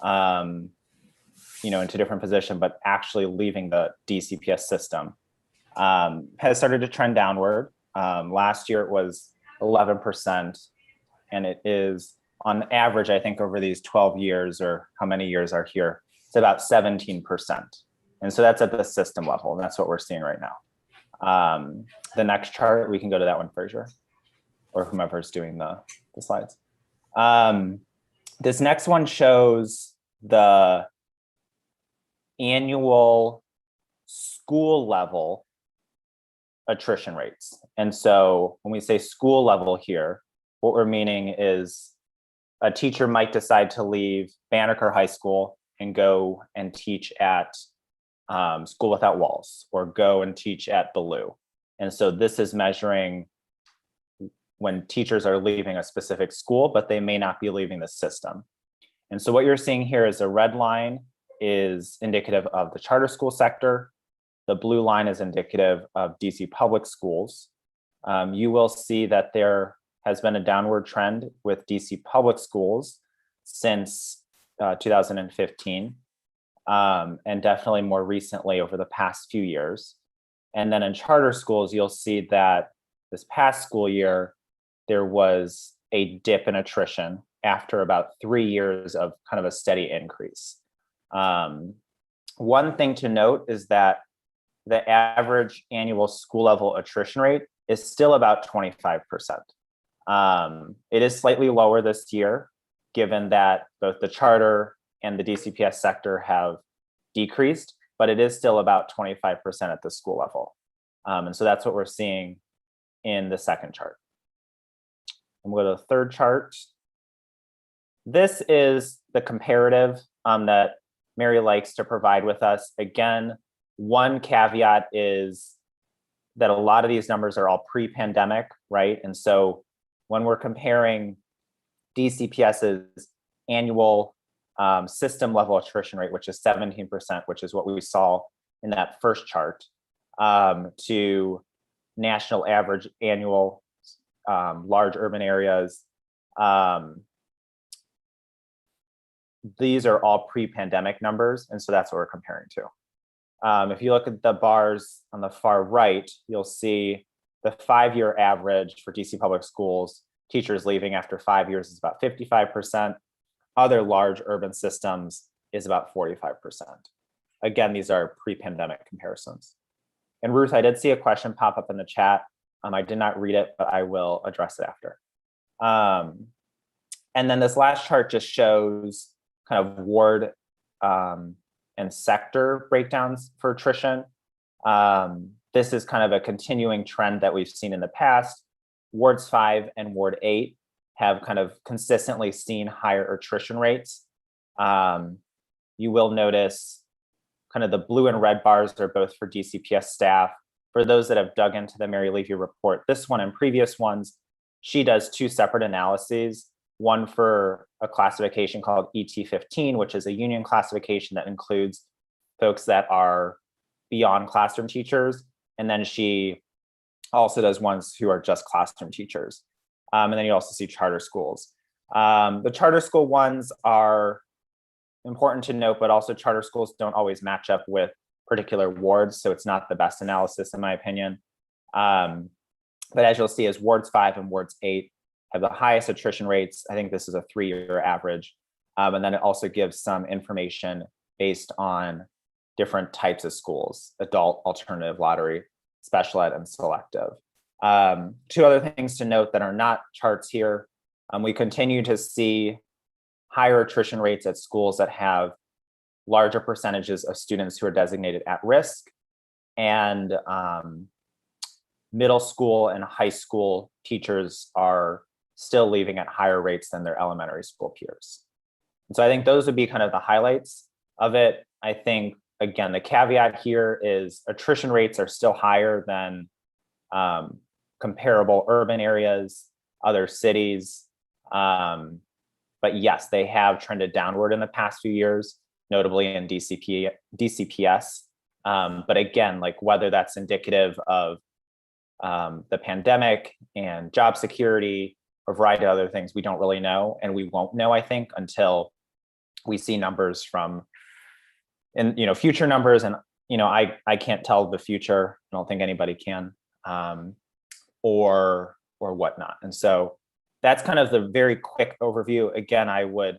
into different position, but actually leaving the DCPS system, has started to trend downward. Last year it was 11%, and it is on average, I think over these 12 years, or how many years are here, it's about 17%. And so that's at the system level, and that's what we're seeing right now. The next chart, we can go to that one, Fraser, or whomever's doing the slides. This next one shows the annual school level attrition rates. And so when we say school level here, what we're meaning is a teacher might decide to leave Banneker High School and go and teach at School Without Walls, or go and teach at Ballou. And so this is measuring when teachers are leaving a specific school, but they may not be leaving the system. And so what you're seeing here is a red line is indicative of the charter school sector. The blue line is indicative of DC public schools. You will see that there has been a downward trend with DC public schools since 2015, and definitely more recently over the past few years. And then in charter schools, you'll see that this past school year, there was a dip in attrition after about 3 years of kind of a steady increase. One thing to note is that the average annual school level attrition rate is still about 25%. It is slightly lower this year, given that both the charter and the DCPS sector have decreased, but it is still about 25% at the school level. And so that's what we're seeing in the second chart. I'm going to go to the third chart. This is the comparative that Mary likes to provide with us. Again, one caveat is that a lot of these numbers are all pre-pandemic, right? And so when we're comparing DCPS's annual system level attrition rate, which is 17%, which is what we saw in that first chart, to national average annual large urban areas, these are all pre-pandemic numbers, and so that's what we're comparing to. If you look at the bars on the far right, you'll see the 5-year average for DC public schools, teachers leaving after 5 years is about 55%. Other large urban systems is about 45%. Again, these are pre-pandemic comparisons. And Ruth, I did see a question pop up in the chat. I did not read it, but I will address it after. And then this last chart just shows kind of ward and sector breakdowns for attrition. This is kind of a continuing trend that we've seen in the past. Wards 5 and Ward 8 have kind of consistently seen higher attrition rates. You will notice kind of the blue and red bars are both for DCPS staff. For those that have dug into the Mary Levy report, this one and previous ones, she does two separate analyses, one for a classification called ET15, which is a union classification that includes folks that are beyond classroom teachers. And then she also does ones who are just classroom teachers. And then you also see charter schools. The charter school ones are important to note, but also charter schools don't always match up with particular wards, so it's not the best analysis in my opinion. But as you'll see, as Wards 5 and Wards 8 have the highest attrition rates, I think this is a 3-year average. And then it also gives some information based on different types of schools: adult, alternative, lottery, special ed, and selective. Two other things to note that are not charts here. We continue to see higher attrition rates at schools that have larger percentages of students who are designated at risk, and middle school and high school teachers are still leaving at higher rates than their elementary school peers. And so I think those would be kind of the highlights of it. I think, again, the caveat here is attrition rates are still higher than comparable urban areas, other cities. But yes, they have trended downward in the past few years, notably in DCPS. But again, like whether that's indicative of the pandemic and job security, or a variety of other things, we don't really know. And we won't know, I think, until we see numbers from, and future numbers. And I can't tell the future. I don't think anybody can, or whatnot. And so that's kind of the very quick overview. Again, I would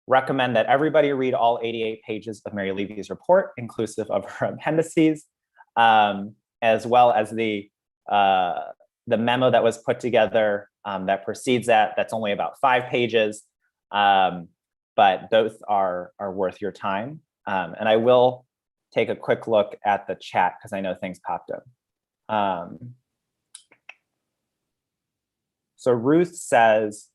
recommend that everybody read all 88 pages of Mary Levy's report, inclusive of her appendices, as well as the memo that was put together that precedes that. That's only about 5 pages, but both are worth your time. And I will take a quick look at the chat because I know things popped up. So Ruth says,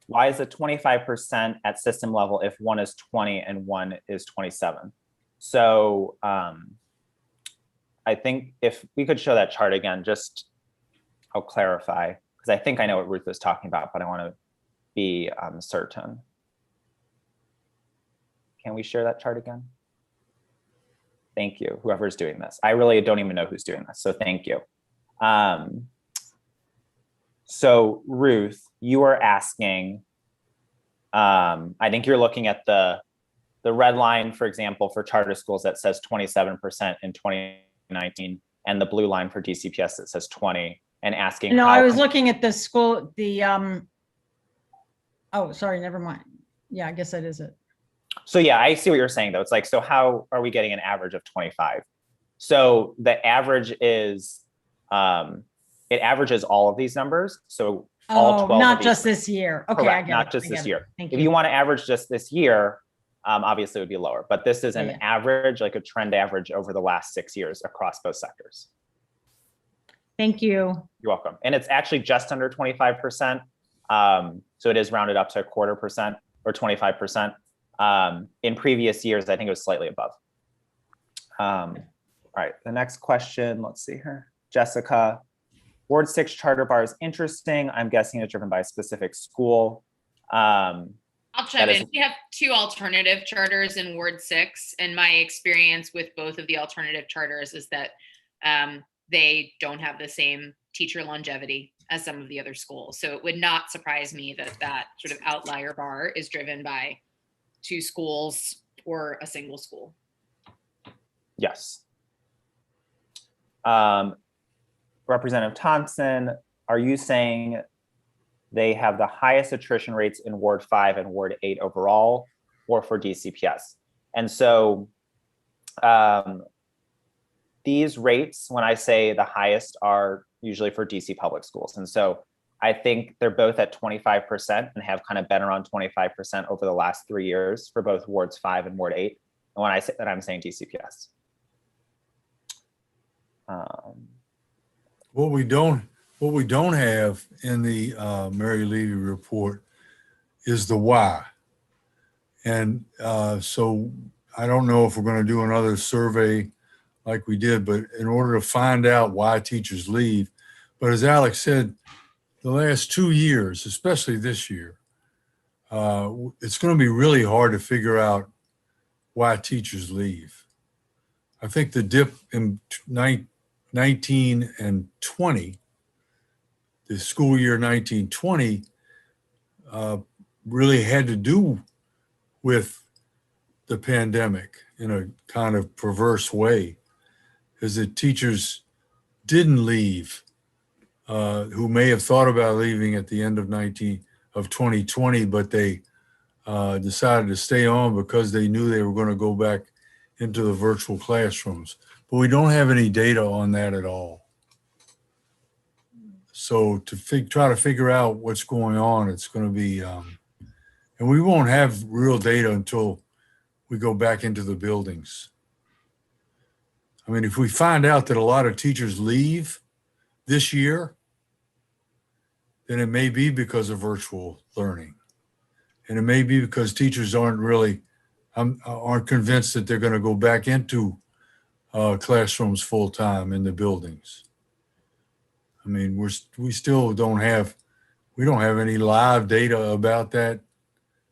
why is it 25% at system level if one is 20 and one is 27? So I think if we could show that chart again, just I'll clarify, because I think I know what Ruth was talking about, but I want to be certain. Can we share that chart again? Thank you, whoever's doing this. I really don't even know who's doing this, so thank you. So Ruth, you are asking, I think you're looking at the red line, for example, for charter schools that says 27% in 2019, and the blue line for DCPS that says 20, and asking. No, I was looking at the school, oh, sorry, never mind. Yeah, I guess that is it. So yeah, I see what you're saying though. It's like, so how are we getting an average of 25? So the average is, it averages all of these numbers. So all 12 not just this year. Okay, correct, I get not it. just I this get year. it. Thank If you. you want to average just this year, obviously it would be lower, but this is an average, like a trend average over the last 6 years across both sectors. Thank you. You're welcome. And it's actually just under 25%. So it is rounded up to 1/4% or 25%. In previous years, I think it was slightly above. All right, the next question, let's see here. Jessica, Ward 6 charter bar is interesting. I'm guessing it's driven by a specific school. I'll chime in. We have 2 alternative charters in Ward 6, and my experience with both of the alternative charters is that they don't have the same teacher longevity as some of the other schools. So it would not surprise me that that sort of outlier bar is driven by 2 schools or a single school. Yes. Representative Thompson, are you saying they have the highest attrition rates in Ward 5 and Ward 8 overall, or for DCPS? And so these rates, when I say the highest, are usually for DC public schools. And so I think they're both at 25% and have kind of been around 25% over the last 3 years for both wards 5 and ward 8. And when I say that, I'm saying DCPS. What we don't have in the Mary Levy report is the why. And so I don't know if we're going to do another survey like we did, but in order to find out why teachers leave. But as Alex said, the last 2 years, especially this year, it's going to be really hard to figure out why teachers leave. I think the dip in 19 and 20, the school year 1920, really had to do with the pandemic in a kind of perverse way, is that teachers didn't leave, who may have thought about leaving at the end of 2020, but they decided to stay on because they knew they were going to go back into the virtual classrooms. But we don't have any data on that at all. So to try to figure out what's going on, it's going to be, and we won't have real data until we go back into the buildings. I mean, if we find out that a lot of teachers leave this year, then it may be because of virtual learning. And it may be because teachers aren't convinced that they're going to go back into classrooms full time in the buildings. I mean, we still don't have any live data about that.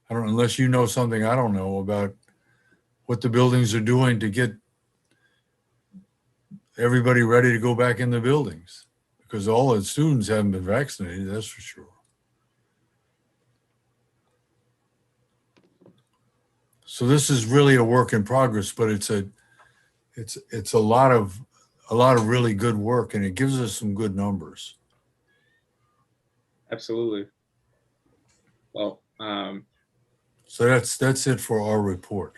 Unless you know something I don't know about what the buildings are doing to get everybody ready to go back in the buildings, because all the students haven't been vaccinated, that's for sure. So this is really a work in progress, but it's a lot of really good work, and it gives us some good numbers. Absolutely. Well, so that's it for our report.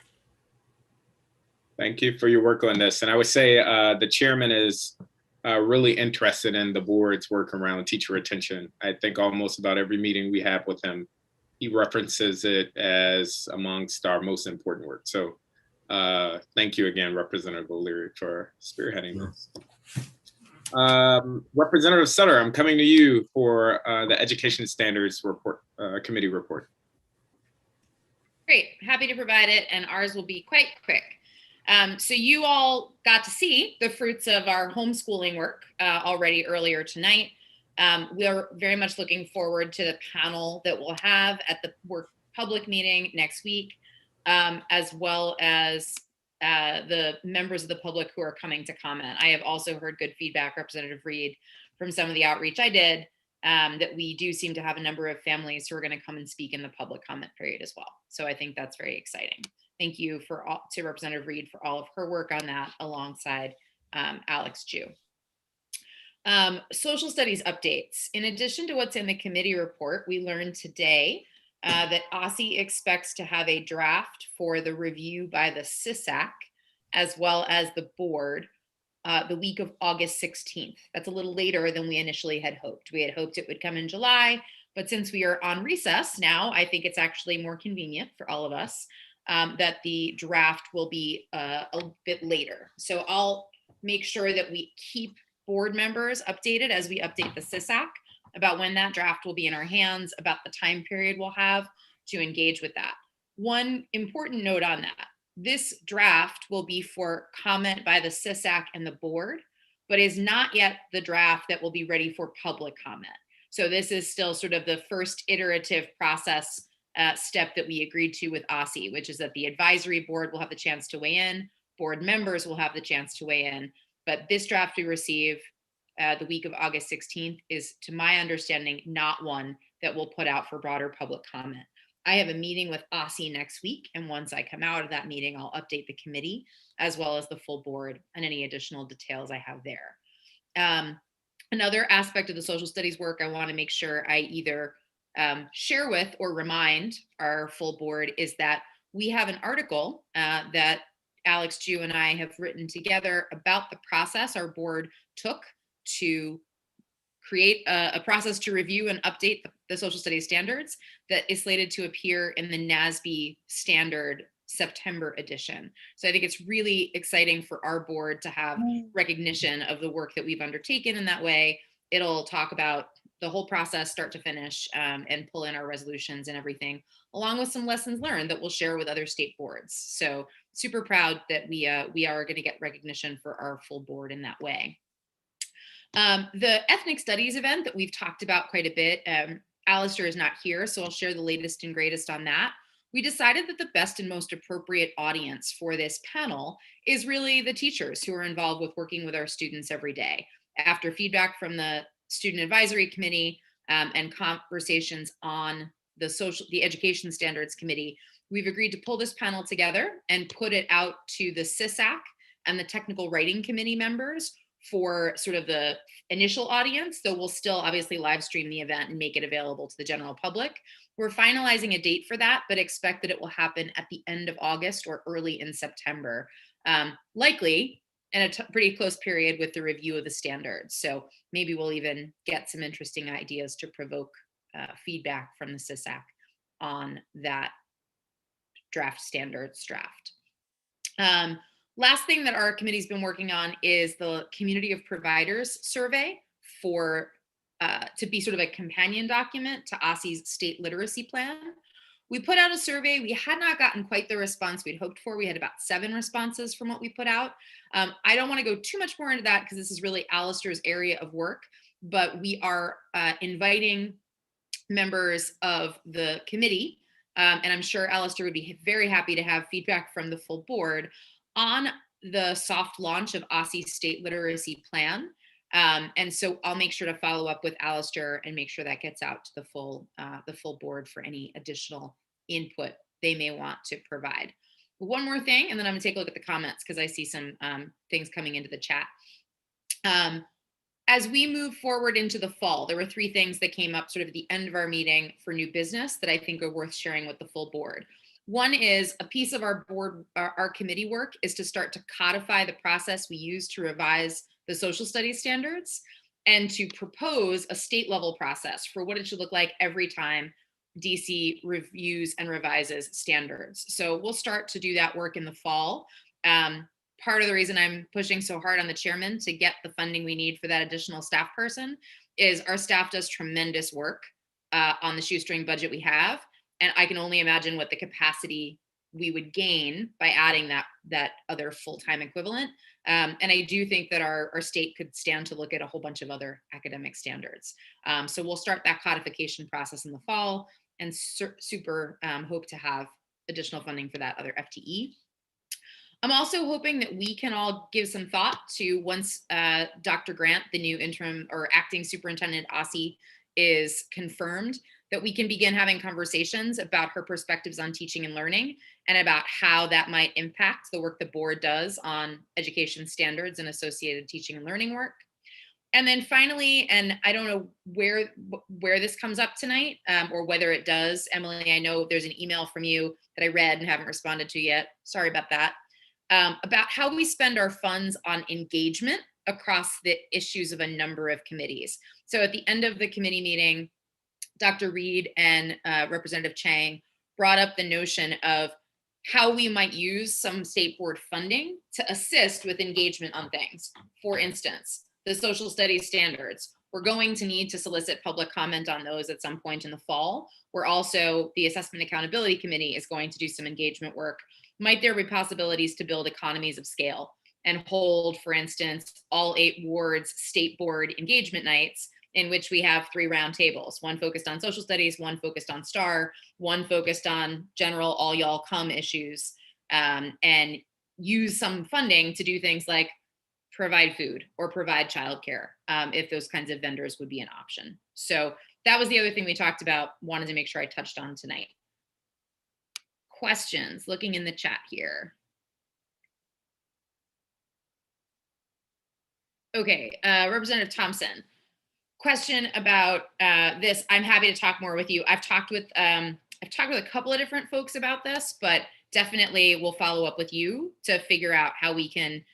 Thank you for your work on this. And I would say the chairman is really interested in the board's work around teacher retention. I think almost about every meeting we have with him, he references it as amongst our most important work. So thank you again, Representative O'Leary, for spearheading this. Representative Sutter, I'm coming to you for the Education Standards Report, Committee report. Great, happy to provide it, and ours will be quite quick. So you all got to see the fruits of our homeschooling work already earlier tonight. We're very much looking forward to the panel that we'll have at the work public meeting next week, as well as the members of the public who are coming to comment. I have also heard good feedback, Representative Reed, from some of the outreach I did, that we do seem to have a number of families who are going to come and speak in the public comment period as well. So I think that's very exciting. Thank you to Representative Reed for all of her work on that alongside Alex Jew. Social studies updates. In addition to what's in the committee report, we learned today that OSSE expects to have a draft for the review by the CSAC as well as the board the week of August 16th. That's a little later than we initially had hoped. We had hoped it would come in July, but since we are on recess now, I think it's actually more convenient for all of us that the draft will be a bit later. So I'll make sure that we keep board members updated as we update the CSAC about when that draft will be in our hands, about the time period we'll have to engage with that. One important note on that, this draft will be for comment by the CSAC and the board, but is not yet the draft that will be ready for public comment. So this is still sort of the first iterative process step that we agreed to with OSSE, which is that the advisory board will have the chance to weigh in, board members will have the chance to weigh in, but this draft we receive the week of August 16th is, to my understanding, not one that we'll put out for broader public comment. I have a meeting with OSSE next week, and once I come out of that meeting, I'll update the committee as well as the full board on any additional details I have there. Another aspect of the social studies work I want to make sure I either share with or remind our full board is that we have an article that Alex Jew and I have written together about the process our board took to create a process to review and update the social studies standards that is slated to appear in the NASB standard September edition. So I think it's really exciting for our board to have recognition of the work that we've undertaken in that way. It'll talk about the whole process start to finish, and pull in our resolutions and everything, along with some lessons learned that we'll share with other state boards. So super proud that we are going to get recognition for our full board in that way. The ethnic studies event that we've talked about quite a bit, Alistair is not here, so I'll share the latest and greatest on that. We decided that the best and most appropriate audience for this panel is really the teachers who are involved with working with our students every day. After feedback from the Student Advisory Committee and conversations on the Education Standards Committee, we've agreed to pull this panel together and put it out to the CSAC and the Technical Writing Committee members for sort of the initial audience, though we'll still obviously live stream the event and make it available to the general public. We're finalizing a date for that, but expect that it will happen at the end of August or early in September, likely in a pretty close period with the review of the standards. So maybe we'll even get some interesting ideas to provoke feedback from the CSAC on that standards draft. Last thing that our committee's been working on is the Community of Providers survey for to be sort of a companion document to OSSE's state literacy plan. We put out a survey. We had not gotten quite the response we'd hoped for. We had about 7 responses from what we put out. I don't want to go too much more into that because this is really Alistair's area of work, but we are inviting members of the committee, and I'm sure Alistair would be very happy to have feedback from the full board on the soft launch of OSSE's state literacy plan. And so I'll make sure to follow up with Alistair and make sure that gets out to the full board for any additional input they may want to provide. One more thing, and then I'm gonna take a look at the comments because I see some things coming into the chat. As we move forward into the fall, there were 3 things that came up sort of at the end of our meeting for new business that I think are worth sharing with the full board. One is a piece of our board, our committee work is to start to codify the process we use to revise the social studies standards and to propose a state level process for what it should look like every time DC reviews and revises standards. So we'll start to do that work in the fall. Part of the reason I'm pushing so hard on the chairman to get the funding we need for that additional staff person is our staff does tremendous work on the shoestring budget we have. And I can only imagine what the capacity we would gain by adding that other full-time equivalent. And I do think that our state could stand to look at a whole bunch of other academic standards. So we'll start that codification process in the fall and super hope to have additional funding for that other FTE. I'm also hoping that we can all give some thought to once Dr. Grant, the new interim or acting superintendent OSSE, is confirmed, that we can begin having conversations about her perspectives on teaching and learning and about how that might impact the work the board does on education standards and associated teaching and learning work. And then finally, and I don't know where this comes up tonight or whether it does, Emily, I know there's an email from you that I read and haven't responded to yet. Sorry about that. About how we spend our funds on engagement across the issues of a number of committees. So at the end of the committee meeting, Dr. Reed and Representative Chang brought up the notion of how we might use some state board funding to assist with engagement on things. For instance, the social studies standards. We're going to need to solicit public comment on those at some point in the fall. We're also, the Assessment Accountability Committee is going to do some engagement work. Might there be possibilities to build economies of scale and hold, for instance, all 8 wards state board engagement nights in which we have 3 round tables, one focused on social studies, one focused on STAR, one focused on general all y'all come issues, and use some funding to do things like provide food or provide childcare if those kinds of vendors would be an option. So that was the other thing we talked about, wanted to make sure I touched on tonight. Questions, looking in the chat here. Okay, Representative Thompson. Question about this. I'm happy to talk more with you. I've talked with a couple of different folks about this, but definitely we'll follow up with you to figure out how we can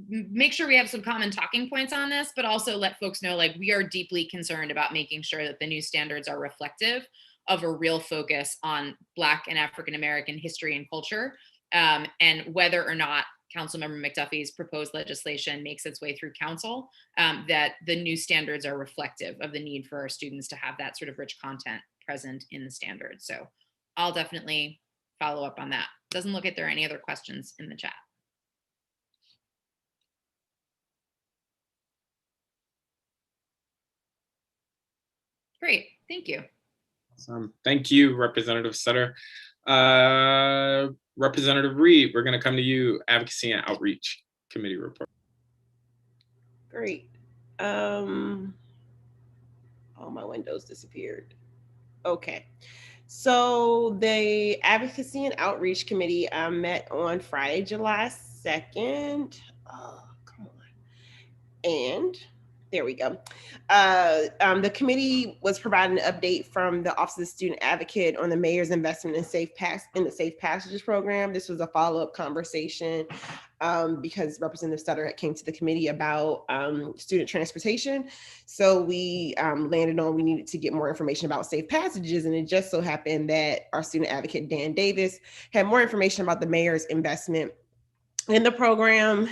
make sure we have some common talking points on this, but also let folks know, like, we are deeply concerned about making sure that the new standards are reflective of a real focus on Black and African American history and culture, and whether or not Councilmember McDuffie's proposed legislation makes its way through council, that the new standards are reflective of the need for our students to have that sort of rich content present in the standards. So I'll definitely follow up on that. Doesn't look like there are any other questions in the chat. Great, thank you. Awesome. Thank you, Representative Sutter. Representative Reed, we're going to come to you, Advocacy and Outreach Committee report. Great. All my windows disappeared. Okay. So the Advocacy and Outreach Committee met on Friday, July 2nd. Oh, come on. And there we go. The committee was providing an update from the Office of the Student Advocate on the mayor's investment in the Safe Passages program. This was a follow-up conversation because Representative Sutter came to the committee about student transportation. So we landed on we needed to get more information about Safe Passages, and it just so happened that our student advocate, Dan Davis, had more information about the mayor's investments in the program.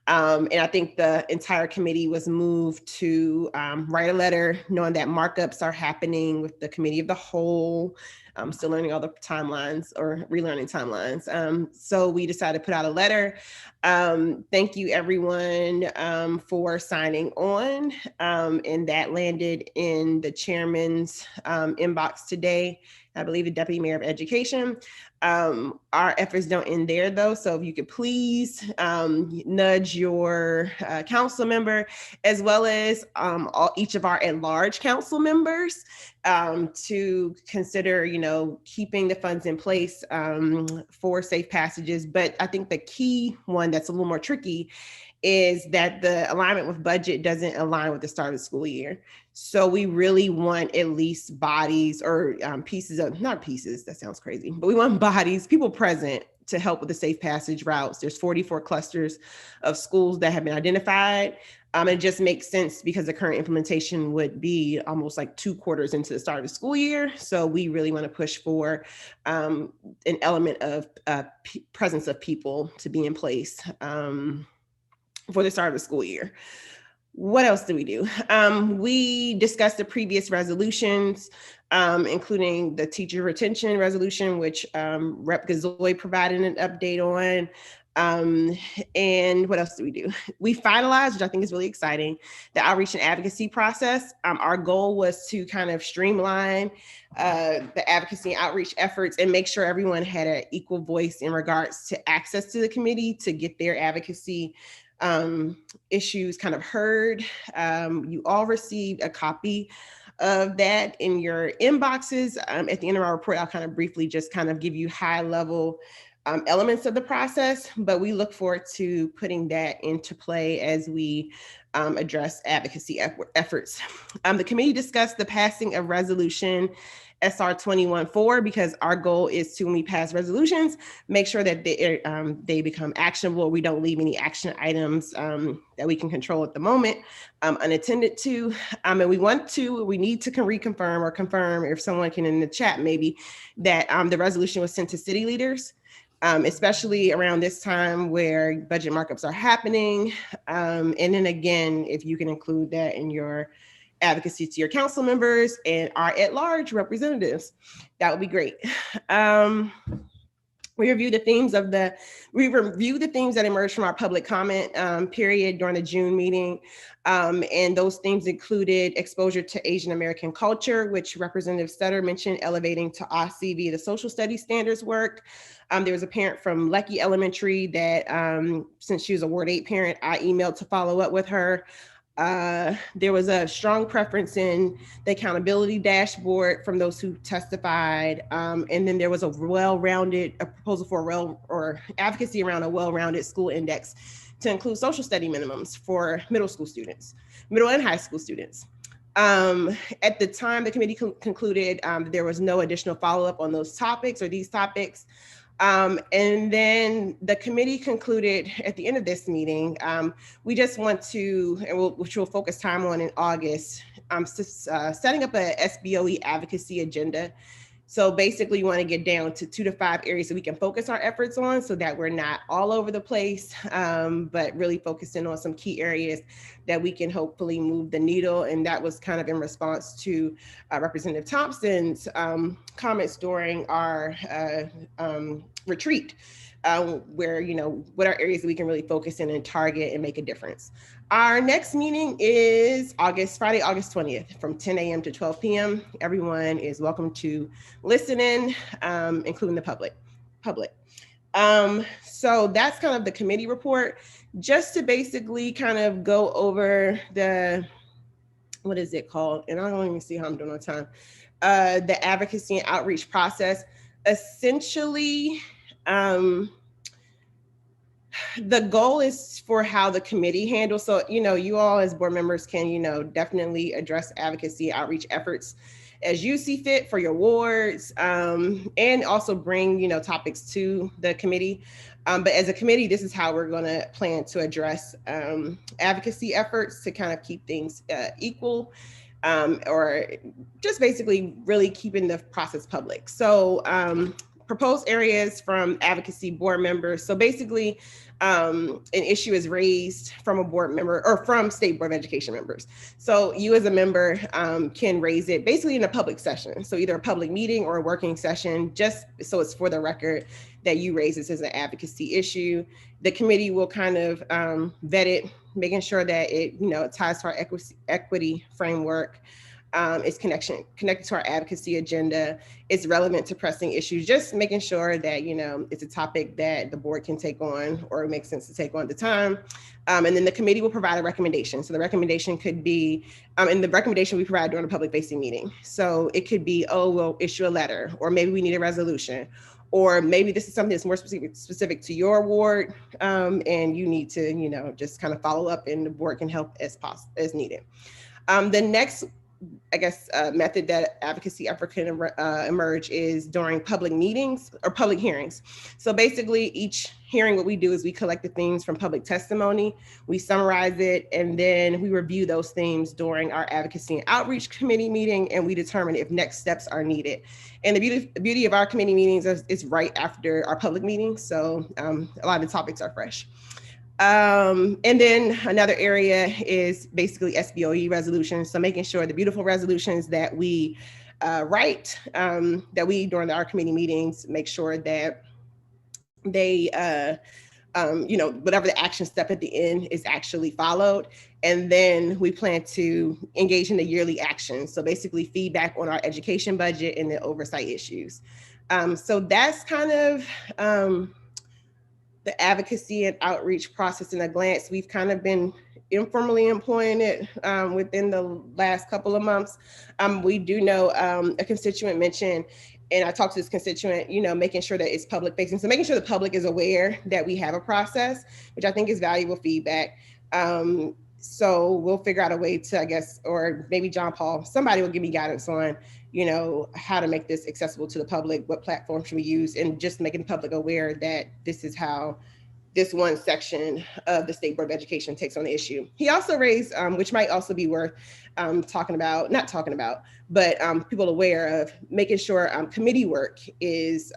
And I think the entire committee was moved to write a letter knowing that markups are happening with the committee of the whole. I'm still learning all the timelines or relearning timelines. So we decided to put out a letter. Thank you everyone for signing on. And that landed in the chairman's inbox today. I believe the Deputy Mayor of Education. Our efforts don't end there though. So if you could please nudge your council member, as well as each of our at-large council members to consider, keeping the funds in place for Safe Passages. But I think the key one that's a little more tricky is that the alignment with budget doesn't align with the start of the school year. So we really want at least bodies or pieces of, not pieces, that sounds crazy, but we want bodies, people present to help with the Safe Passage routes. There's 44 clusters of schools that have been identified. It just makes sense because the current implementation would be almost like 2 quarters into the start of the school year. So we really want to push for an element of presence of people to be in place for the start of the school year. What else do we do? We discussed the previous resolutions, including the teacher retention resolution, which Rep. Gazoy provided an update on. And what else do we do? We finalized, which I think is really exciting, the outreach and advocacy process. Our goal was to kind of streamline the advocacy and outreach efforts and make sure everyone had an equal voice in regards to access to the committee to get their advocacy issues kind of heard. You all received a copy of that in your inboxes. At the end of our report, I'll kind of briefly just kind of give you high level elements of the process, but we look forward to putting that into play as we address advocacy efforts. The committee discussed the passing of resolution SR 21-4 because our goal is to, when we pass resolutions, make sure that they become actionable. We don't leave any action items that we can control at the moment unattended to. And we need to reconfirm or confirm, if someone can in the chat maybe, that the resolution was sent to city leaders, especially around this time where budget markups are happening. And then again, if you can include that in your advocacy to your council members and our at-large representatives, that would be great. We reviewed the themes that emerged from our public comment period during the June meeting. And those themes included exposure to Asian American culture, which Representative Sutter mentioned, elevating to OSCE via the social studies standards work. There was a parent from Lecky Elementary that, since she was a Ward 8 parent, I emailed to follow up with her. There was a strong preference in the accountability dashboard from those who testified. And then there was a proposal for advocacy around a well-rounded school index to include social study minimums for middle and high school students. At the time, the committee concluded there was no additional follow-up on those topics or these topics. And then the committee concluded at the end of this meeting, we just want to, which we'll focus time on in August, setting up a SBOE advocacy agenda. So basically, you want to get down to 2 to 5 areas that we can focus our efforts on so that we're not all over the place, but really focusing on some key areas that we can hopefully move the needle. And that was kind of in response to Representative Thompson's comments during our retreat, where, what are areas that we can really focus in and target and make a difference. Our next meeting is Friday, August 20th from 10 a.m. to 12 p.m. Everyone is welcome to listen in, including the public. So that's kind of the committee report. Just to basically kind of go over what is it called? And I don't even see how I'm doing on time. The advocacy and outreach process. Essentially, the goal is for how the committee handles. So, you all as board members can, definitely address advocacy outreach efforts as you see fit for your wards, and also bring, topics to the committee. But as a committee, this is how we're going to plan to address advocacy efforts to kind of keep things equal, or just basically really keeping the process public. So proposed areas from advocacy board members. So basically, an issue is raised from a board member or from State Board of Education members. So you as a member can raise it basically in a public session. So either a public meeting or a working session, just so it's for the record that you raise this as an advocacy issue. The committee will kind of vet it, making sure that it, it ties to our equity framework. It's connected to our advocacy agenda. It's relevant to pressing issues, just making sure that, it's a topic that the board can take on or it makes sense to take on at the time. And then the committee will provide a recommendation. So the recommendation could be, and the recommendation we provide during a public facing meeting. So it could be, we'll issue a letter, or maybe we need a resolution, or maybe this is something that's more specific to your ward, and you need to, just kind of follow up and the board can help as needed. The next method that advocacy effort can emerge is during public meetings or public hearings. So basically each hearing, what we do is we collect the themes from public testimony, we summarize it, and then we review those themes during our advocacy and outreach committee meeting, and we determine if next steps are needed. And the beauty of our committee meetings is right after our public meetings. So a lot of the topics are fresh. And then another area is basically SBOE resolutions. So making sure the beautiful resolutions that we write, that we during our committee meetings, make sure that they, whatever the action step at the end is actually followed. And then we plan to engage in the yearly actions. So basically feedback on our education budget and the oversight issues. So that's kind of, the advocacy and outreach process in a glance. We've kind of been informally employing it within the last couple of months. We do know a constituent mentioned, and I talked to this constituent, making sure that it's public facing. So making sure the public is aware that we have a process, which I think is valuable feedback. So we'll figure out a way to, or maybe John Paul, somebody will give me guidance on, how to make this accessible to the public, what platform should we use, and just making the public aware that this is how this one section of the State Board of Education takes on the issue. He also raised, which might also be worth but people aware of, making sure committee work is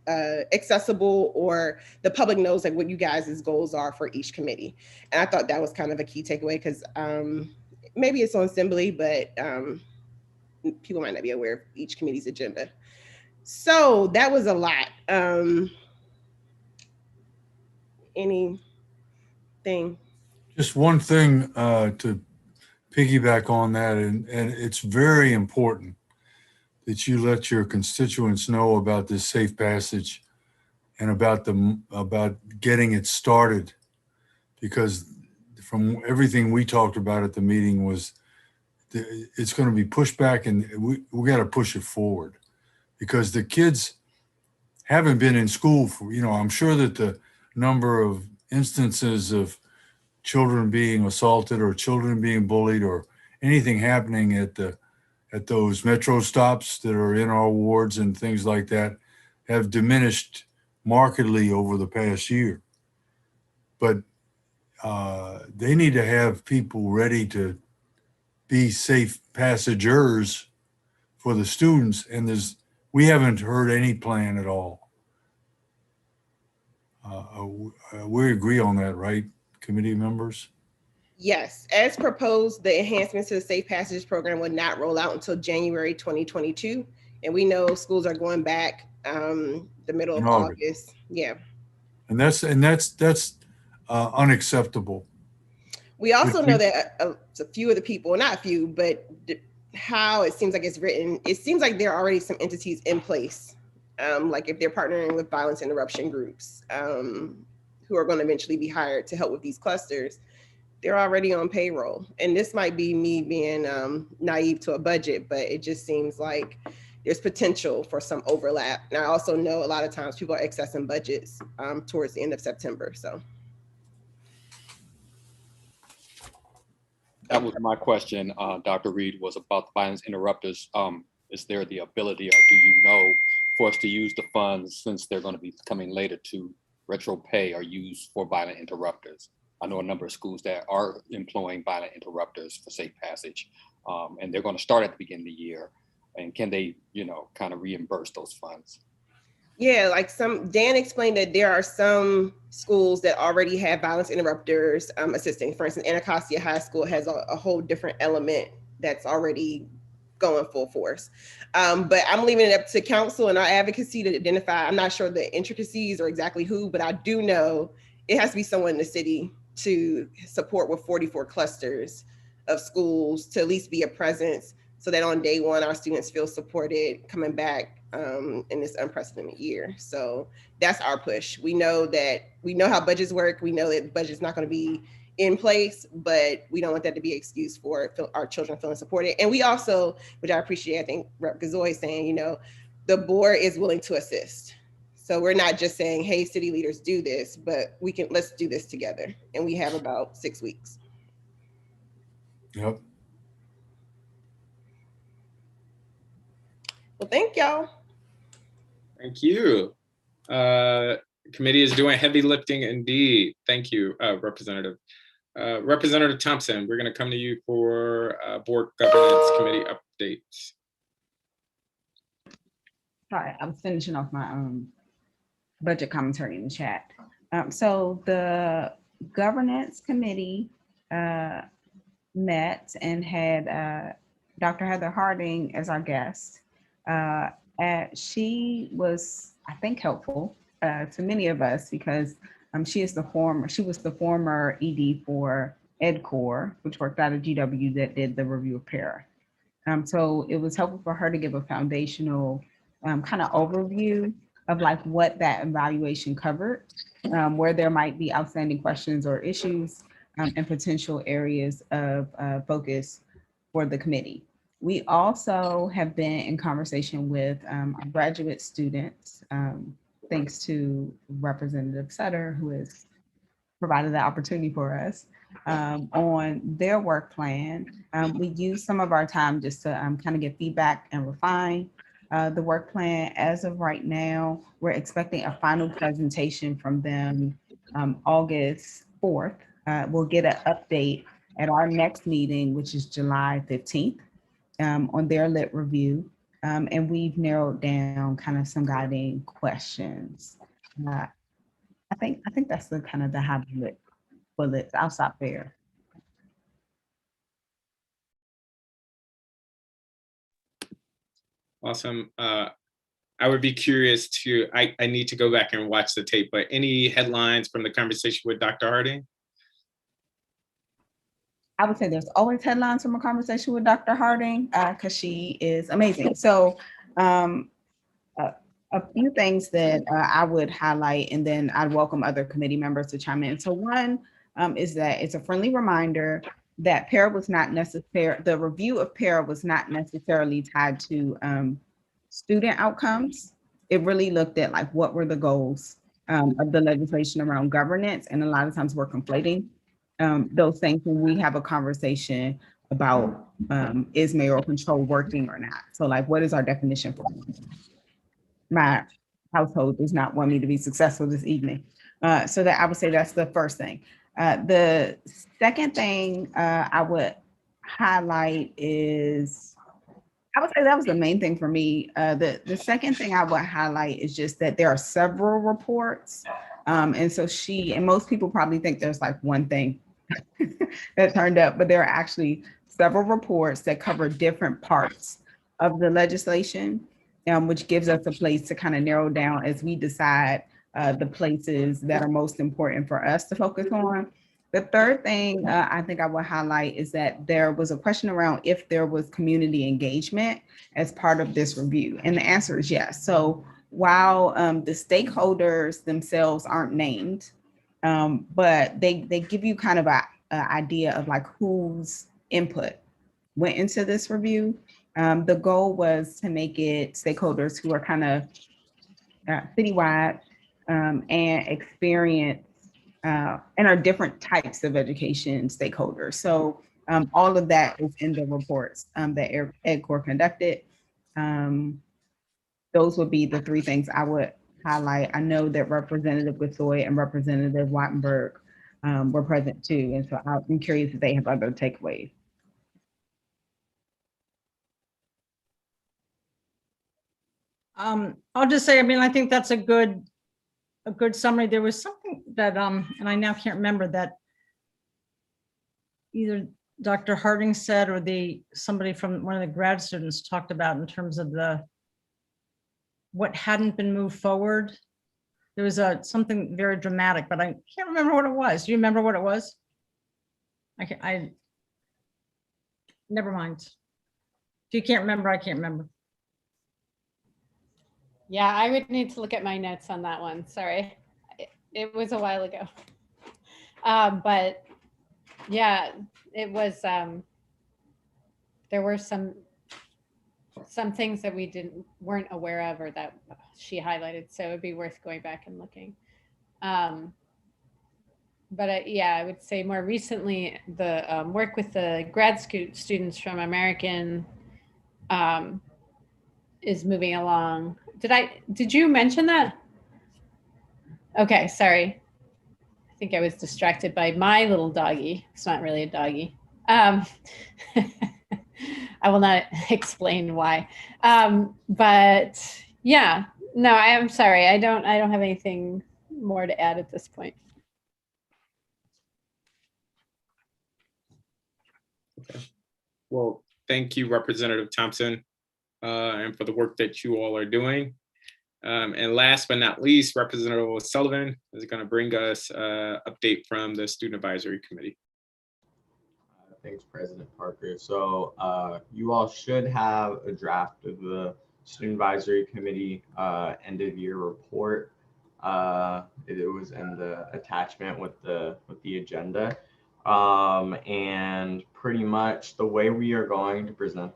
accessible, or the public knows what you guys' goals are for each committee. And I thought that was kind of a key takeaway, because maybe it's on Assembly, but people might not be aware of each committee's agenda. So that was a lot. Anything? Just one thing to piggyback on that, and it's very important that you let your constituents know about this safe passage and about getting it started, because from everything we talked about at the meeting was it's going to be pushed back, and we got to push it forward, because the kids haven't been in school for, I'm sure that the number of instances of children being assaulted or children being bullied or anything happening at those metro stops that are in our wards and things like that, have diminished markedly over the past year. But they need to have people ready to be safe passengers for the students, and we haven't heard any plan at all. We agree on that, right, committee members? Yes, as proposed, the enhancements to the Safe Passage program will not roll out until January 2022. And we know schools are going back the middle of August. Yeah. And that's unacceptable. We also know that a few of the people, not a few, but how it seems like it's written, it seems like there are already some entities in place. Like if they're partnering with violence interruption groups who are going to eventually be hired to help with these clusters, they're already on payroll. And this might be me being naive to a budget, but it just seems like there's potential for some overlap. And I also know a lot of times people are accessing budgets towards the end of September, so. That was my question, Dr. Reed, was about the violence interrupters. Is there the ability, or do you know, for us to use the funds, since they're going to be coming later, to retro pay or use for violent interrupters? I know a number of schools that are employing violent interrupters for safe passage, and they're going to start at the beginning of the year. And can they, kind of reimburse those funds? Yeah, like Dan explained that there are some schools that already have violence interrupters assisting. For instance, Anacostia High School has a whole different element that's already going full force. But I'm leaving it up to council and our advocacy to identify. I'm not sure the intricacies or exactly who, but I do know it has to be someone in the city to support with 44 clusters of schools to at least be a presence so that on day one, our students feel supported coming back in this unprecedented year. So that's our push. We know how budgets work. We know that the budget's not going to be in place, but we don't want that to be an excuse for our children feeling supported. And we also, which I appreciate, I think Rep. Gazoy saying, the board is willing to assist. So we're not just saying, hey, city leaders do this, but let's do this together. And we have about 6 weeks. Yep. Well, thank y'all. Thank you. Committee is doing heavy lifting indeed. Thank you, Representative. Representative Thompson, we're going to come to you for Board Governance Committee updates. Sorry, I was finishing off my budget commentary in the chat. So the Governance Committee met and had Dr. Heather Harding as our guest. She was, I think, helpful to many of us because she was the former ED for EdCore, which worked out of GW that did the review of para. So it was helpful for her to give a foundational kind of overview of like what that evaluation covered, where there might be outstanding questions or issues and potential areas of focus for the committee. We also have been in conversation with our graduate students, thanks to Representative Sutter, who has provided the opportunity for us on their work plan. We use some of our time just to kind of get feedback and refine the work plan. As of right now, we're expecting a final presentation from them August 4th. We'll get an update at our next meeting, which is July 15th. On their lit review, and we've narrowed down kind of some guiding questions. I think that's the kind of the high bullets. I'll stop there. Awesome. I would be curious to, I need to go back and watch the tape, but any headlines from the conversation with Dr. Harding? I would say there's always headlines from a conversation with Dr. Harding because she is amazing. So a few things that I would highlight, and then I'd welcome other committee members to chime in. So one is that it's a friendly reminder that para was not necessary, the review of para was not necessarily tied to student outcomes. It really looked at like what were the goals of the legislation around governance, and a lot of times we're conflating those things when we have a conversation about is mayoral control working or not. So like, what is our definition for my household does not want me to be successful this evening. So that I would say that's the first thing. The second thing I would highlight is, I would say that was the main thing for me. The second thing I would highlight is just that there are several reports. And so and most people probably think there's like one thing that turned up, but there are actually several reports that cover different parts of the legislation, which gives us a place to kind of narrow down as we decide the places that are most important for us to focus on. The third thing I think I would highlight is that there was a question around if there was community engagement as part of this review. And the answer is yes. So while the stakeholders themselves aren't named, but they give you kind of a idea of like whose input went into this review. The goal was to make it stakeholders who are kind of citywide and experience and are different types of education stakeholders. So all of that is in the reports that EdCore conducted. Those would be the three things I would highlight. I know that Representative Gasoy and Representative Wattenberg were present too. And so I'm curious if they have other takeaways. I'll just say, I mean, I think that's a good summary. There was something that, and I now can't remember, that either Dr. Harding said or somebody from one of the grad students talked about in terms of what hadn't been moved forward. There was something very dramatic, but I can't remember what it was. Do you remember what it was? I never mind. If you can't remember, I can't remember. Yeah, I would need to look at my notes on that one. Sorry, it was a while ago. But yeah, it was, there were some things that we weren't aware of or that she highlighted. So it'd be worth going back and looking. But yeah, I would say more recently, the work with the grad students from American is moving along. Did you mention that? Okay, sorry. I think I was distracted by my little doggy. It's not really a doggy. I will not explain why. But yeah, no, I'm sorry. I don't have anything more to add at this point. Okay. Well, thank you, Representative Thompson, and for the work that you all are doing. And last but not least, Representative O'Sullivan is going to bring us an update from the Student Advisory Committee. Thanks, President Parker. So you all should have a draft of the Student Advisory Committee end of year report. It was in the attachment with the agenda. And pretty much the way we are going to present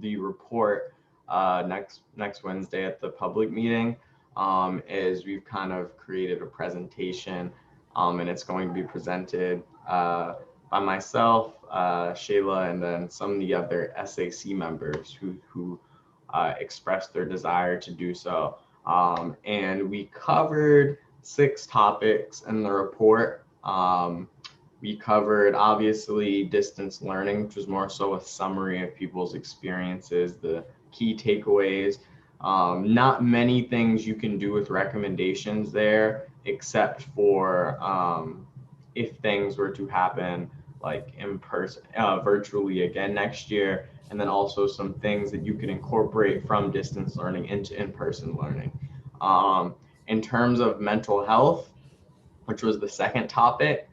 the report next Wednesday at the public meeting is we've kind of created a presentation and it's going to be presented by myself, Shayla, and then some of the other SAC members who expressed their desire to do so. And we covered 6 topics in the report. We covered obviously distance learning, which was more so a summary of people's experiences, the key takeaways. Not many things you can do with recommendations there, except for if things were to happen like in person, virtually again next year, and then also some things that you can incorporate from distance learning into in-person learning. In terms of mental health, which was the second topic,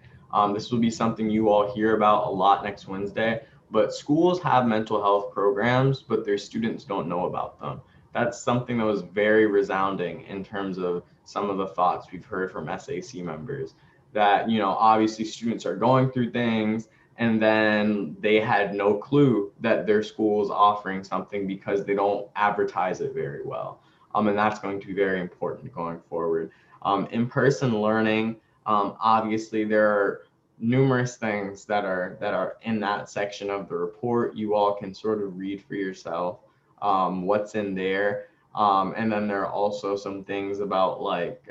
this will be something you all hear about a lot next Wednesday, but schools have mental health programs, but their students don't know about them. That's something that was very resounding in terms of some of the thoughts we've heard from SAC members, that, you know, obviously students are going through things and then they had no clue that their school is offering something because they don't advertise it very well. And that's going to be very important going forward. In-person learning, obviously there are numerous things that are in that section of the report. You all can sort of read for yourself what's in there. And then there are also some things about like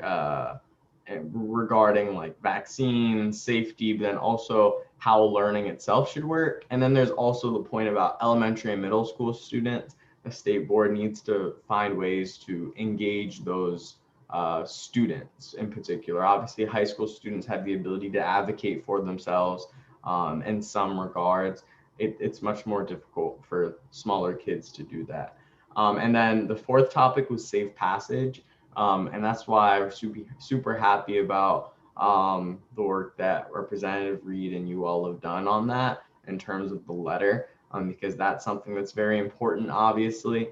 regarding like vaccines, safety, but then also how learning itself should work. And then there's also the point about elementary and middle school students. The state board needs to find ways to engage those students in particular. Obviously, high school students have the ability to advocate for themselves in some regards. It's much more difficult for smaller kids to do that. And then the fourth topic was safe passage. And that's why I'm super happy about the work that Representative Reed and you all have done on that in terms of the letter, because that's something that's very important, obviously,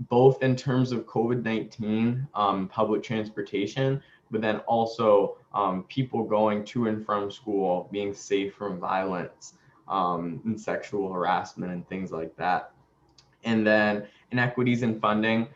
both in terms of COVID-19, public transportation, but then also people going to and from school, being safe from violence and sexual harassment and things like that. And then inequities in funding,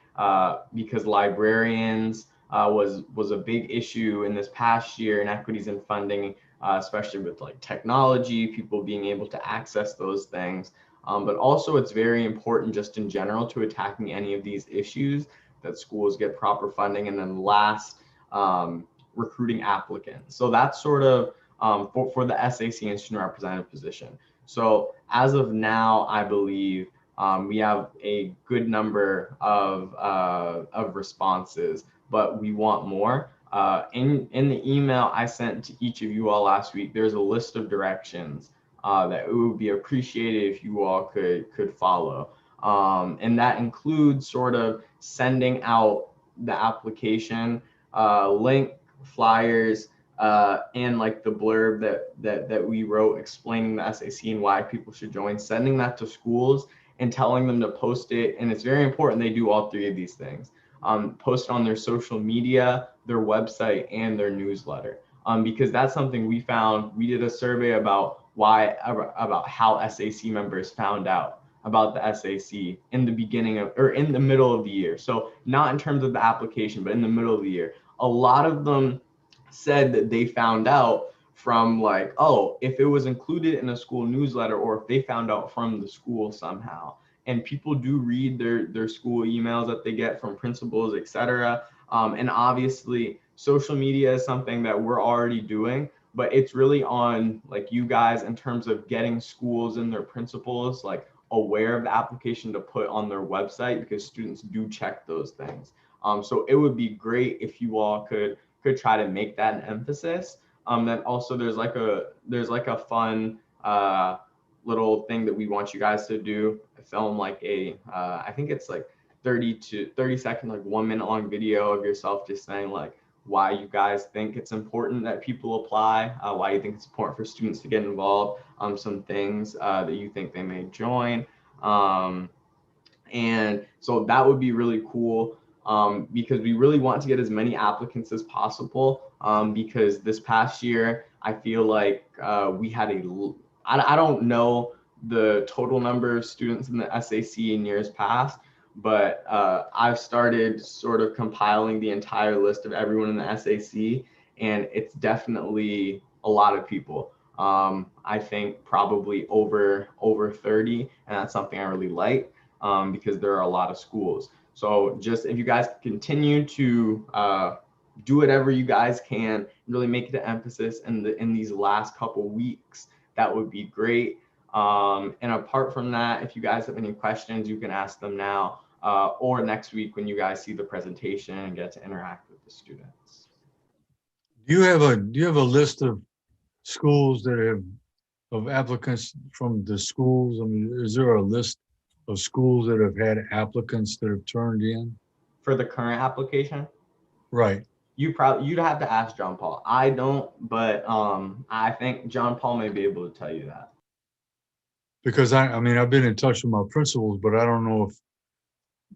because librarians was a big issue in this past year, inequities in funding, especially with like technology, people being able to access those things. But also it's very important just in general to attacking any of these issues that schools get proper funding. And then last, recruiting applicants. So that's sort of for the SAC and student representative position. So as of now, I believe we have a good number of responses, but we want more. In the email I sent to each of you all last week, there's a list of directions that it would be appreciated if you all could follow. And that includes sort of sending out the application link, flyers, and like the blurb that we wrote explaining the SAC and why people should join, sending that to schools and telling them to post it. And it's very important they do all three of these things. Post on their social media, their website, and their newsletter. Because that's something we found. We did a survey about how SAC members found out about the SAC in the beginning of, or in the middle of the year. So not in terms of the application, but in the middle of the year. A lot of them said that they found out from like, oh, if it was included in a school newsletter, or if they found out from the school somehow. And people do read their school emails that they get from principals, etc. And obviously social media is something that we're already doing, but it's really on like you guys in terms of getting schools and their principals like aware of the application to put on their website, because students do check those things. So it would be great if you all could try to make that an emphasis. Then also there's like a fun little thing that we want you guys to do, film like I think it's like 30 second, like 1 minute long video of yourself just saying like why you guys think it's important that people apply, why you think it's important for students to get involved, some things that you think they may join. And so that would be really cool. Because we really want to get as many applicants as possible, because this past year, I feel like we had I don't know the total number of students in the SAC in years past, but I've started sort of compiling the entire list of everyone in the SAC, and it's definitely a lot of people. I think probably over 30, and that's something I really like, because there are a lot of schools. So just if you guys continue to do whatever you guys can, really make it an emphasis in these last couple weeks, that would be great. And apart from that, if you guys have any questions, you can ask them now or next week when you guys see the presentation and get to interact with the students. Do you have a list of schools that have of applicants from the schools? I mean, is there a list of schools that have had applicants that have turned in? For the current application? Right. You'd have to ask John Paul. I don't, but I think John Paul may be able to tell you that. Because I mean, I've been in touch with my principals, but I don't know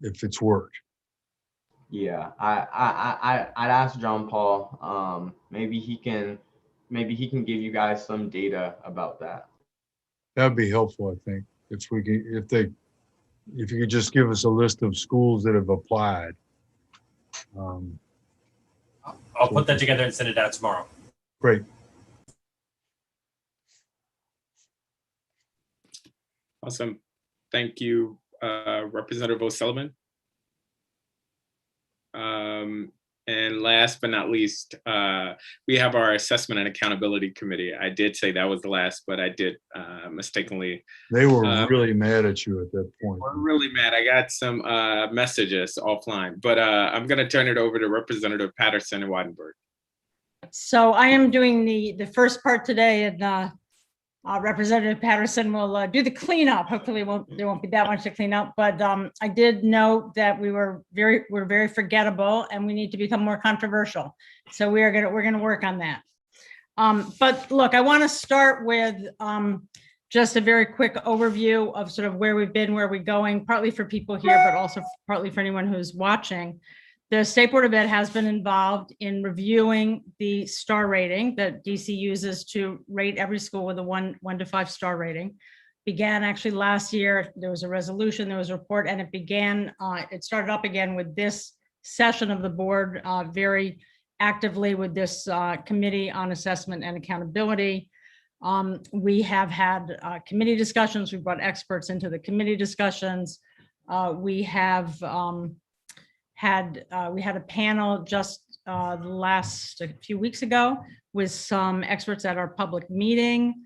if it's worked. Yeah, I'd ask John Paul. Maybe he can give you guys some data about that. That'd be helpful, I think. If you could just give us a list of schools that have applied. I'll put that together and send it out tomorrow. Great. Awesome. Thank you, Representative O'Sullivan. And last but not least, we have our assessment and accountability committee. I did say that was the last, but I did mistakenly. They were really mad at you at that point. We're really mad. I got some messages offline, but I'm going to turn it over to Representative Patterson and Wattenberg. So I am doing the first part today, and Representative Patterson will do the cleanup. Hopefully there won't be that much to clean up, but I did note that we're very forgettable and we need to become more controversial. So we're gonna work on that. But look, I want to start with just a very quick overview of sort of where we've been, where we're going, partly for people here, but also partly for anyone who's watching. The State Board of Ed has been involved in reviewing the star rating that DC uses to rate every school with a 1 to 5 star rating. Began actually last year. There was a resolution, there was a report, and it started up again with this session of the board very actively with this Committee on Assessment and Accountability. We have had committee discussions. We brought experts into the committee discussions. We have we had a panel just a few weeks ago with some experts at our public meeting,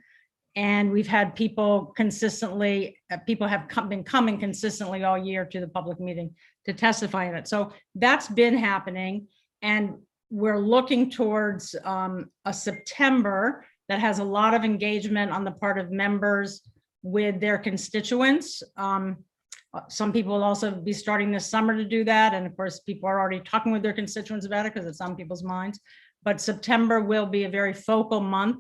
and we've had people consistently, people have been coming consistently all year to the public meeting to testify in it. So that's been happening, and we're looking towards a September that has a lot of engagement on the part of members with their constituents. Some people will also be starting this summer to do that. And of course, people are already talking with their constituents about it because it's on people's minds. But September will be a very focal month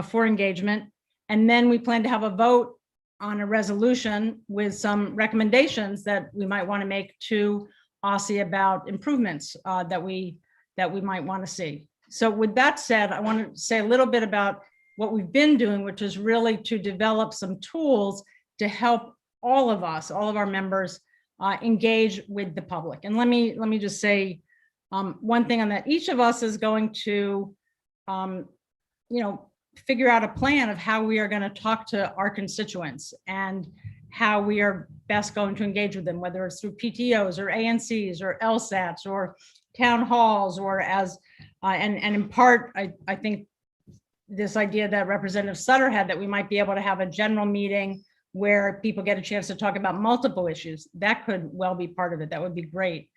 for engagement. And then we plan to have a vote on a resolution with some recommendations that we might want to make to OSSE about improvements that we might want to see. So with that said, I want to say a little bit about what we've been doing, which is really to develop some tools to help all of us, all of our members, engage with the public. And let me just say one thing on that. Each of us is going to, figure out a plan of how we are going to talk to our constituents and how we are best going to engage with them, whether it's through PTOs or ANCs or LSATs or town halls, or as and in part, I think this idea that Representative Sutter had, that we might be able to have a general meeting where people get a chance to talk about multiple issues. That could well be part of it. That would be great.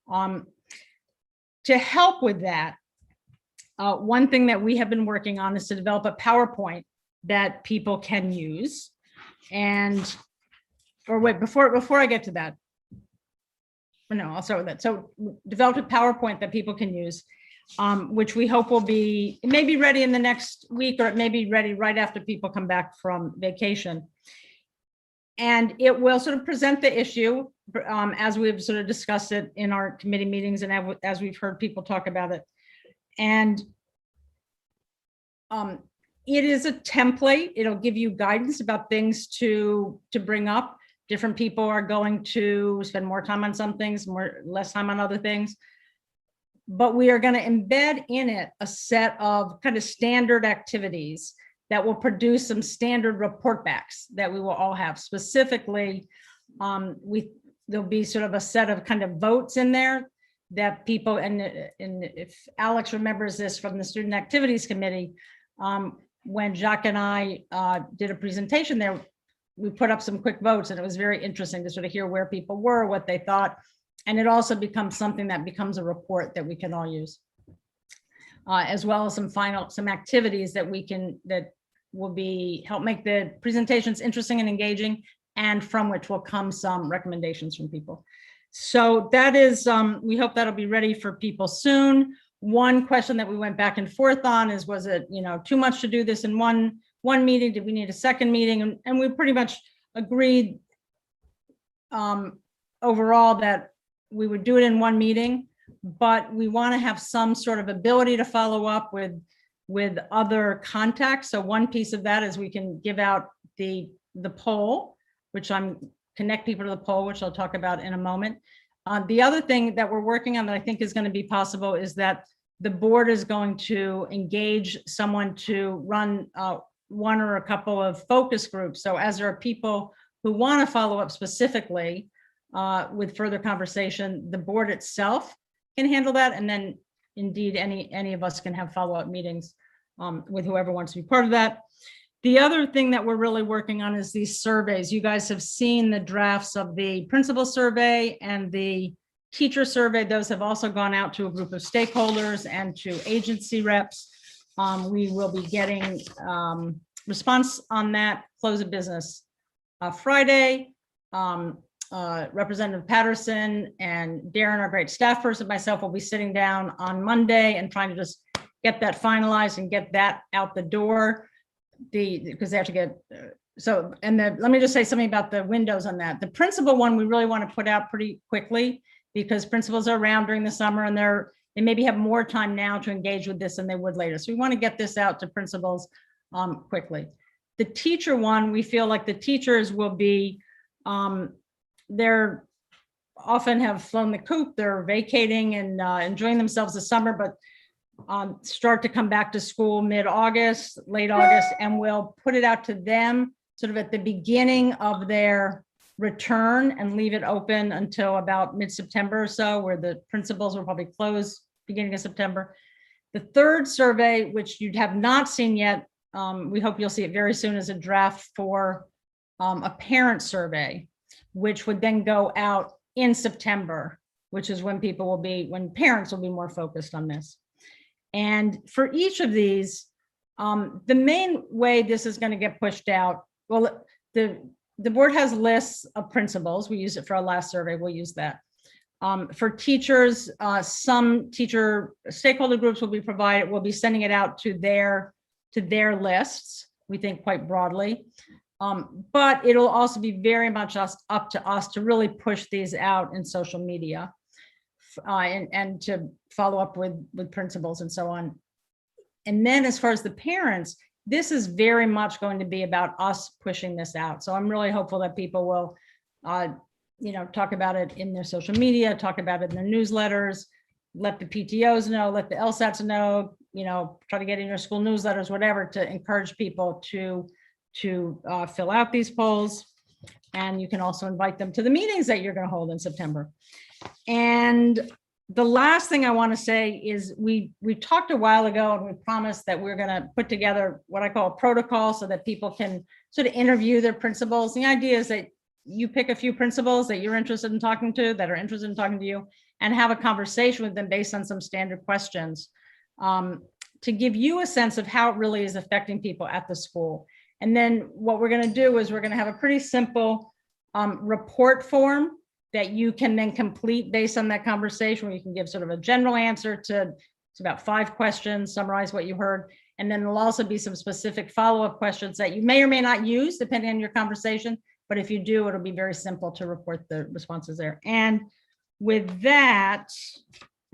To help with that, one thing that we have been working on is to develop a PowerPoint that people can use. Before I get to that, no, I'll start with that. So develop a PowerPoint that people can use, which we hope it may be ready in the next week, or it may be ready right after people come back from vacation. And it will sort of present the issue as we've sort of discussed it in our committee meetings and as we've heard people talk about it. And it is a template. It'll give you guidance about things to bring up. Different people are going to spend more time on some things, less time on other things. But we are going to embed in it a set of kind of standard activities that will produce some standard report backs that we will all have. Specifically, there'll be sort of a set of kind of votes in there that people, and if Alex remembers this from the Student Activities Committee, when Jacques and I did a presentation there, we put up some quick votes, and it was very interesting to sort of hear where people were, what they thought. And it also becomes something that becomes a report that we can all use, as well as some activities that will help make the presentations interesting and engaging, and from which will come some recommendations from people. So that is, we hope that'll be ready for people soon. One question that we went back and forth on is, was it too much to do this in one meeting? Did we need a second meeting? And we pretty much agreed overall that we would do it in one meeting, but we want to have some sort of ability to follow up with other contacts. So one piece of that is we can give out the poll, which connect people to the poll, which I'll talk about in a moment. The other thing that we're working on that I think is going to be possible is that the board is going to engage someone to run one or a couple of focus groups. So as there are people who want to follow up specifically with further conversation, the board itself can handle that. And then indeed, any of us can have follow-up meetings with whoever wants to be part of that. The other thing that we're really working on is these surveys. You guys have seen the drafts of the principal survey and the teacher survey. Those have also gone out to a group of stakeholders and to agency reps. We will be getting response on that close of business Friday. Representative Patterson and Darren, our great staff person, myself will be sitting down on Monday and trying to just get that finalized and get that out the door. Because they have to get, let me just say something about the windows on that. The principal one, we really want to put out pretty quickly because principals are around during the summer and they maybe have more time now to engage with this than they would later. So we want to get this out to principals quickly. The teacher one, we feel like the teachers will be, they're often have flown the coop, they're vacating and enjoying themselves this summer, but start to come back to school mid-August, late August, and we'll put it out to them sort of at the beginning of their return and leave it open until about mid-September or so, where the principals will probably close beginning of September. The third survey, which you have not seen yet, we hope you'll see it very soon, is a draft for a parent survey, which would then go out in September, which is when when parents will be more focused on this. And for each of these, the main way this is going to get pushed out, well, the board has lists of principals. We use it for our last survey. We'll use that. For teachers, some teacher stakeholder groups will be provided. We'll be sending it out to their lists, we think quite broadly. But it'll also be very much up to us to really push these out in social media. And to follow up with principals and so on. And then as far as the parents, this is very much going to be about us pushing this out. So I'm really hopeful that people will, talk about it in their social media, talk about it in their newsletters, let the PTOs know, let the LSATs know, try to get in your school newsletters, whatever, to encourage people to fill out these polls. And you can also invite them to the meetings that you're going to hold in September. And the last thing I want to say is we talked a while ago and we promised that we're going to put together what I call a protocol so that people can sort of interview their principals. The idea is that you pick a few principals that you're interested in talking to, that are interested in talking to you, and have a conversation with them based on some standard questions to give you a sense of how it really is affecting people at the school. And then what we're going to do is we're going to have a pretty simple report form that you can then complete based on that conversation, where you can give sort of a general answer to it's about 5 questions, summarize what you heard. And then there'll also be some specific follow-up questions that you may or may not use depending on your conversation. But if you do, it'll be very simple to report the responses there. And with that,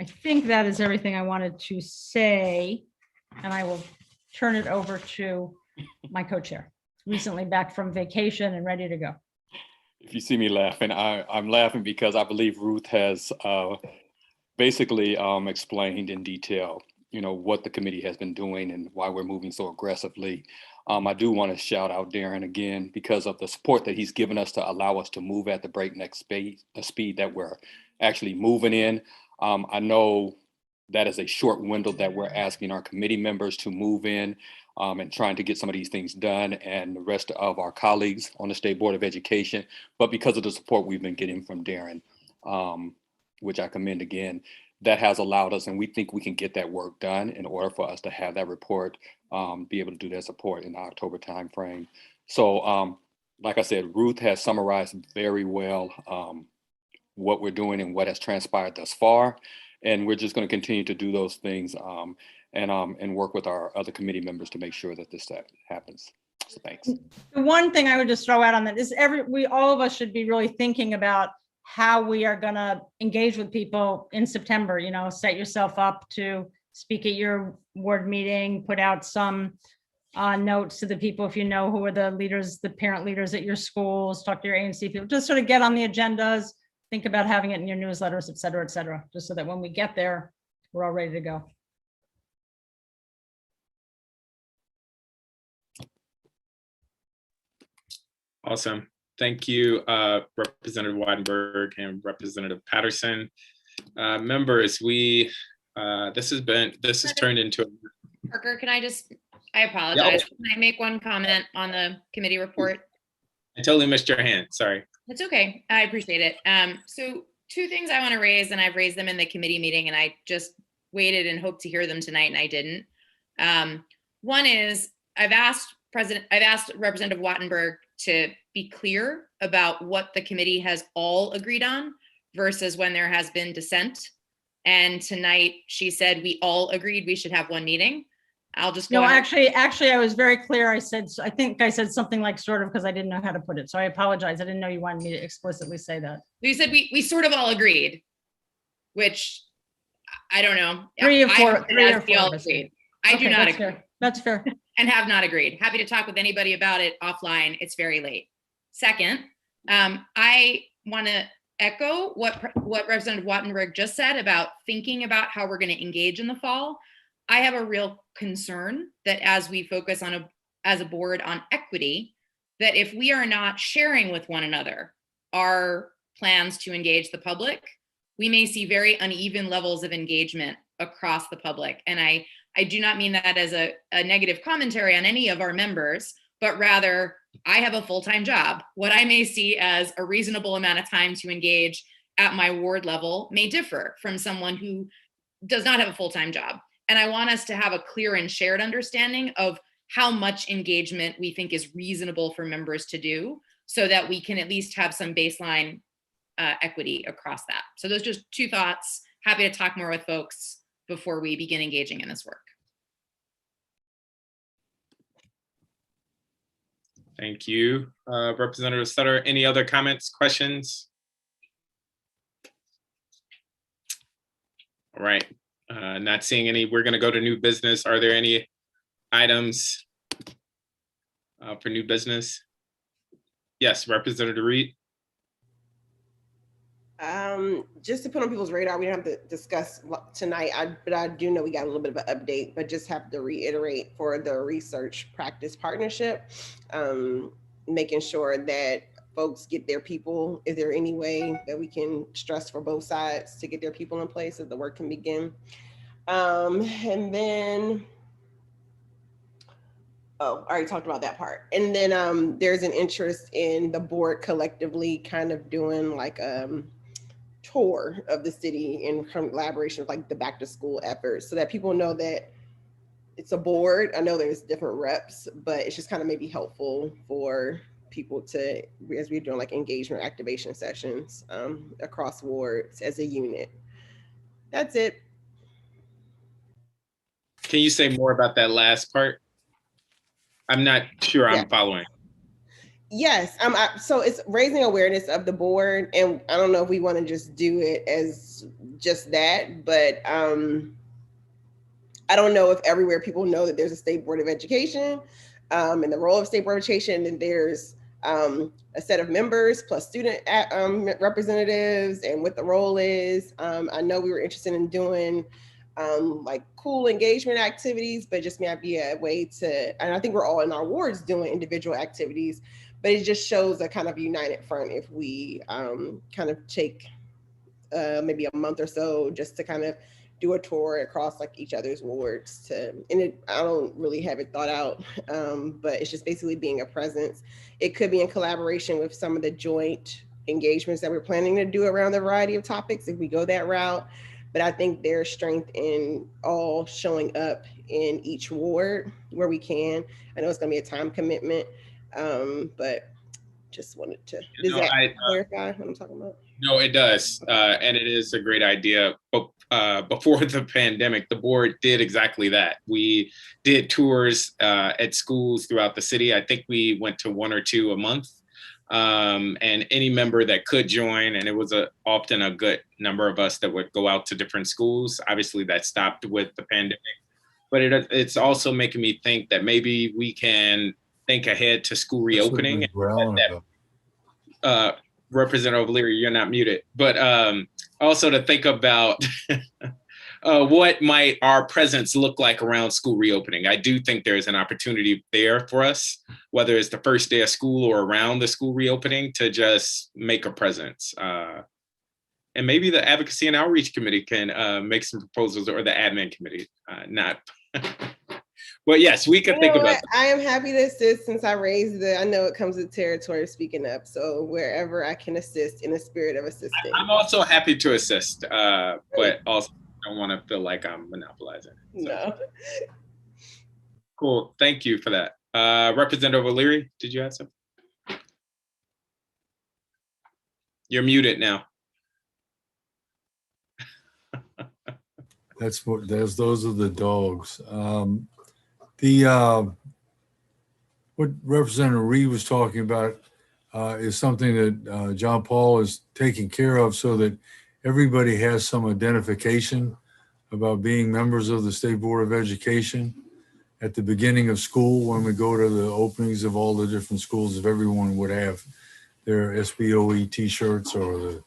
I think that is everything I wanted to say. And I will turn it over to my co-chair, recently back from vacation and ready to go. If you see me laughing, I'm laughing because I believe Ruth has basically explained in detail, what the committee has been doing and why we're moving so aggressively. I do want to shout out Darren again because of the support that he's given us to allow us to move at the breakneck speed that we're actually moving in. I know that is a short window that we're asking our committee members to move in and trying to get some of these things done, and the rest of our colleagues on the State Board of Education. But because of the support we've been getting from Darren, which I commend again, that has allowed us, and we think we can get that work done in order for us to have that report, be able to do that support in the October timeframe. So like I said, Ruth has summarized very well what we're doing and what has transpired thus far. And we're just going to continue to do those things and work with our other committee members to make sure that this happens. So thanks. The one thing I would just throw out on that is all of us should be really thinking about how we are going to engage with people in September. Set yourself up to speak at your ward meeting, put out some notes to the people if you know who are the leaders, the parent leaders at your schools, talk to your ANC people, just sort of get on the agendas, think about having it in your newsletters, et cetera, just so that when we get there, we're all ready to go. Awesome. Thank you, Representative Weidenberg and Representative Patterson. Members, this has turned into. Parker, I apologize. Yeah. Can I make one comment on the committee report? I totally missed your hand, sorry. It's okay, I appreciate it. So 2 things I want to raise, and I've raised them in the committee meeting, and I just waited and hoped to hear them tonight, and I didn't. One is I've asked Representative Wattenberg to be clear about what the committee has all agreed on versus when there has been dissent. And tonight she said we all agreed we should have 1 meeting. I'll just go. No, actually, I was very clear. I think I said something like sort of, because I didn't know how to put it. So I apologize. I didn't know you wanted me to explicitly say that. You said we sort of all agreed, which I don't know. 3 or 4. I do not agree. Fair. That's fair. And have not agreed. Happy to talk with anybody about it offline. It's very late. Second, I want to echo what Representative Wattenberg just said about thinking about how we're going to engage in the fall. I have a real concern that as we focus on as a board on equity, that if we are not sharing with one another our plans to engage the public, we may see very uneven levels of engagement across the public. And I do not mean that as a negative commentary on any of our members, but rather I have a full-time job. What I may see as a reasonable amount of time to engage at my ward level may differ from someone who does not have a full-time job. And I want us to have a clear and shared understanding of how much engagement we think is reasonable for members to do so that we can at least have some baseline equity across that. So those are just 2 thoughts. Happy to talk more with folks before we begin engaging in this work. Thank you, Representative Sutter. Any other comments, questions? All right, not seeing any. We're going to go to new business. Are there any items for new business? Yes, Representative Reed. Just to put on people's radar, we don't have to discuss tonight, but I do know we got a little bit of an update, but just have to reiterate for the research practice partnership, making sure that folks get their people. Is there any way that we can stress for both sides to get their people in place so the work can begin? And then, oh, I already talked about that part. And then there's an interest in the board collectively kind of doing like tour of the city in collaboration with like the back to school efforts so that people know that it's a board. I know there's different reps, but it's just kind of maybe helpful for people to, as we're doing like engagement activation sessions across wards as a unit. That's it. Can you say more about that last part? I'm not sure I'm following. Yes, so it's raising awareness of the board, and I don't know if we want to just do it as just that, but I don't know if everywhere people know that there's a state board of education and the role of state board of education, and there's a set of members plus student representatives and what the role is. I know we were interested in doing like cool engagement activities, but just might be a way to, and I think we're all in our wards doing individual activities, but it just shows a kind of united front if we kind of take maybe a month or so just to kind of do a tour across like each other's wards to, and I don't really have it thought out, but it's just basically being a presence. It could be in collaboration with some of the joint engagements that we're planning to do around a variety of topics if we go that route. But I think there's strength in all showing up in each ward where we can. I know it's gonna be a time commitment, but just wanted to, clarify what I'm talking about? No, it does. And it is a great idea. But before the pandemic, the board did exactly that. We did tours at schools throughout the city. I think we went to 1 or 2 a month. And any member that could join, and it was often a good number of us that would go out to different schools. Obviously that stopped with the pandemic, but it's also making me think that maybe we can think ahead to school reopening. Representative O'Leary, you're not muted, but also to think about what might our presence look like around school reopening. I do think there's an opportunity there for us, whether it's the first day of school or around the school reopening, to just make a presence. And maybe the Advocacy and Outreach Committee can make some proposals, or the Admin Committee, not. But yes, we can think about that. I am happy to assist since I raised I know it comes with territory speaking up. So wherever I can assist in the spirit of assisting. I'm also happy to assist, but also don't want to feel like I'm monopolizing. So. No. Cool. Thank you for that. Representative O'Leary, did you add something? You're muted now. Those are the dogs. What Representative Reed was talking about is something that John Paul is taking care of, so that everybody has some identification about being members of the State Board of Education at the beginning of school. When we go to the openings of all the different schools, if everyone would have their SBOE t-shirts or the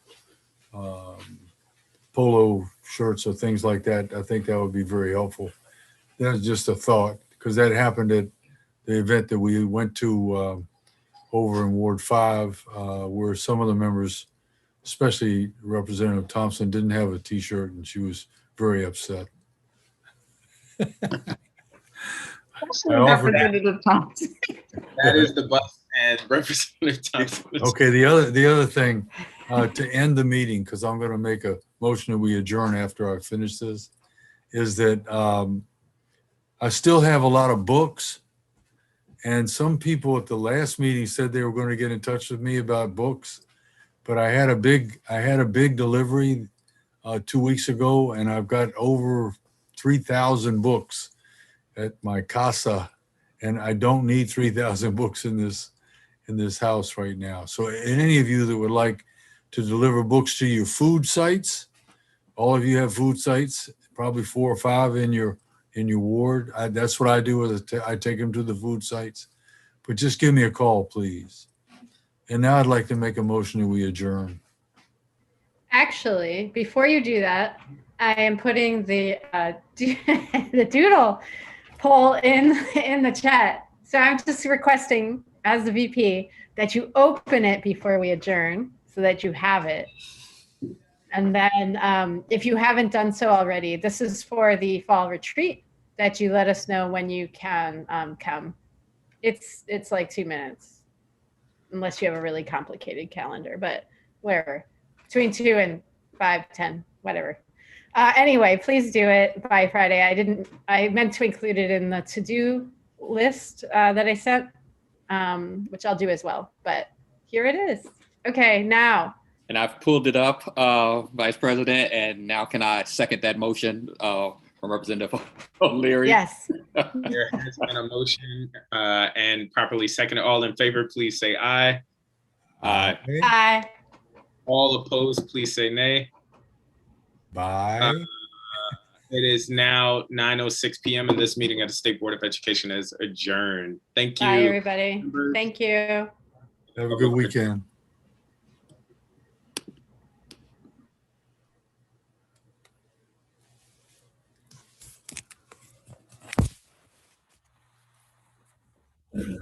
polo shirts or things like that, I think that would be very helpful. That's just a thought, because that happened at the event that we went to over in Ward 5, where some of the members, especially Representative Thompson, didn't have a t-shirt, and she was very upset. Representative Thompson. That is the bus and Representative Thompson. Okay, the other thing, to end the meeting, because I'm going to make a motion that we adjourn after I finish this, is that I still have a lot of books, and some people at the last meeting said they were going to get in touch with me about books, but I had a big delivery 2 weeks ago, and I've got over 3,000 books at my casa, and I don't need 3,000 books in this house right now. So any of you that would like to deliver books to your food sites, all of you have food sites, probably 4 or 5 in your ward. That's what I do. I take them to the food sites. But just give me a call, please. And now I'd like to make a motion that we adjourn. Actually, before you do that, I am putting the the doodle poll in the chat. So I'm just requesting, as the VP, that you open it before we adjourn, so that you have it. And then if you haven't done so already, this is for the fall retreat, that you let us know when you can come. It's like 2 minutes, unless you have a really complicated calendar, but wherever, between 2 and 5, 10, whatever. Anyway, please do it by Friday. I meant to include it in the to-do list that I sent, which I'll do as well, but here it is. Okay, now. And I've pulled it up, Vice President, and now can I second that motion from Representative O'Leary? Yes. There has been a motion and properly seconded. All in favor, please say aye. Aye. Aye. All opposed, please say nay. Bye. It is now 9:06 p.m. and this meeting of the State Board of Education is adjourned. Thank you. Bye, everybody. Thank you. Have a good weekend. Yeah.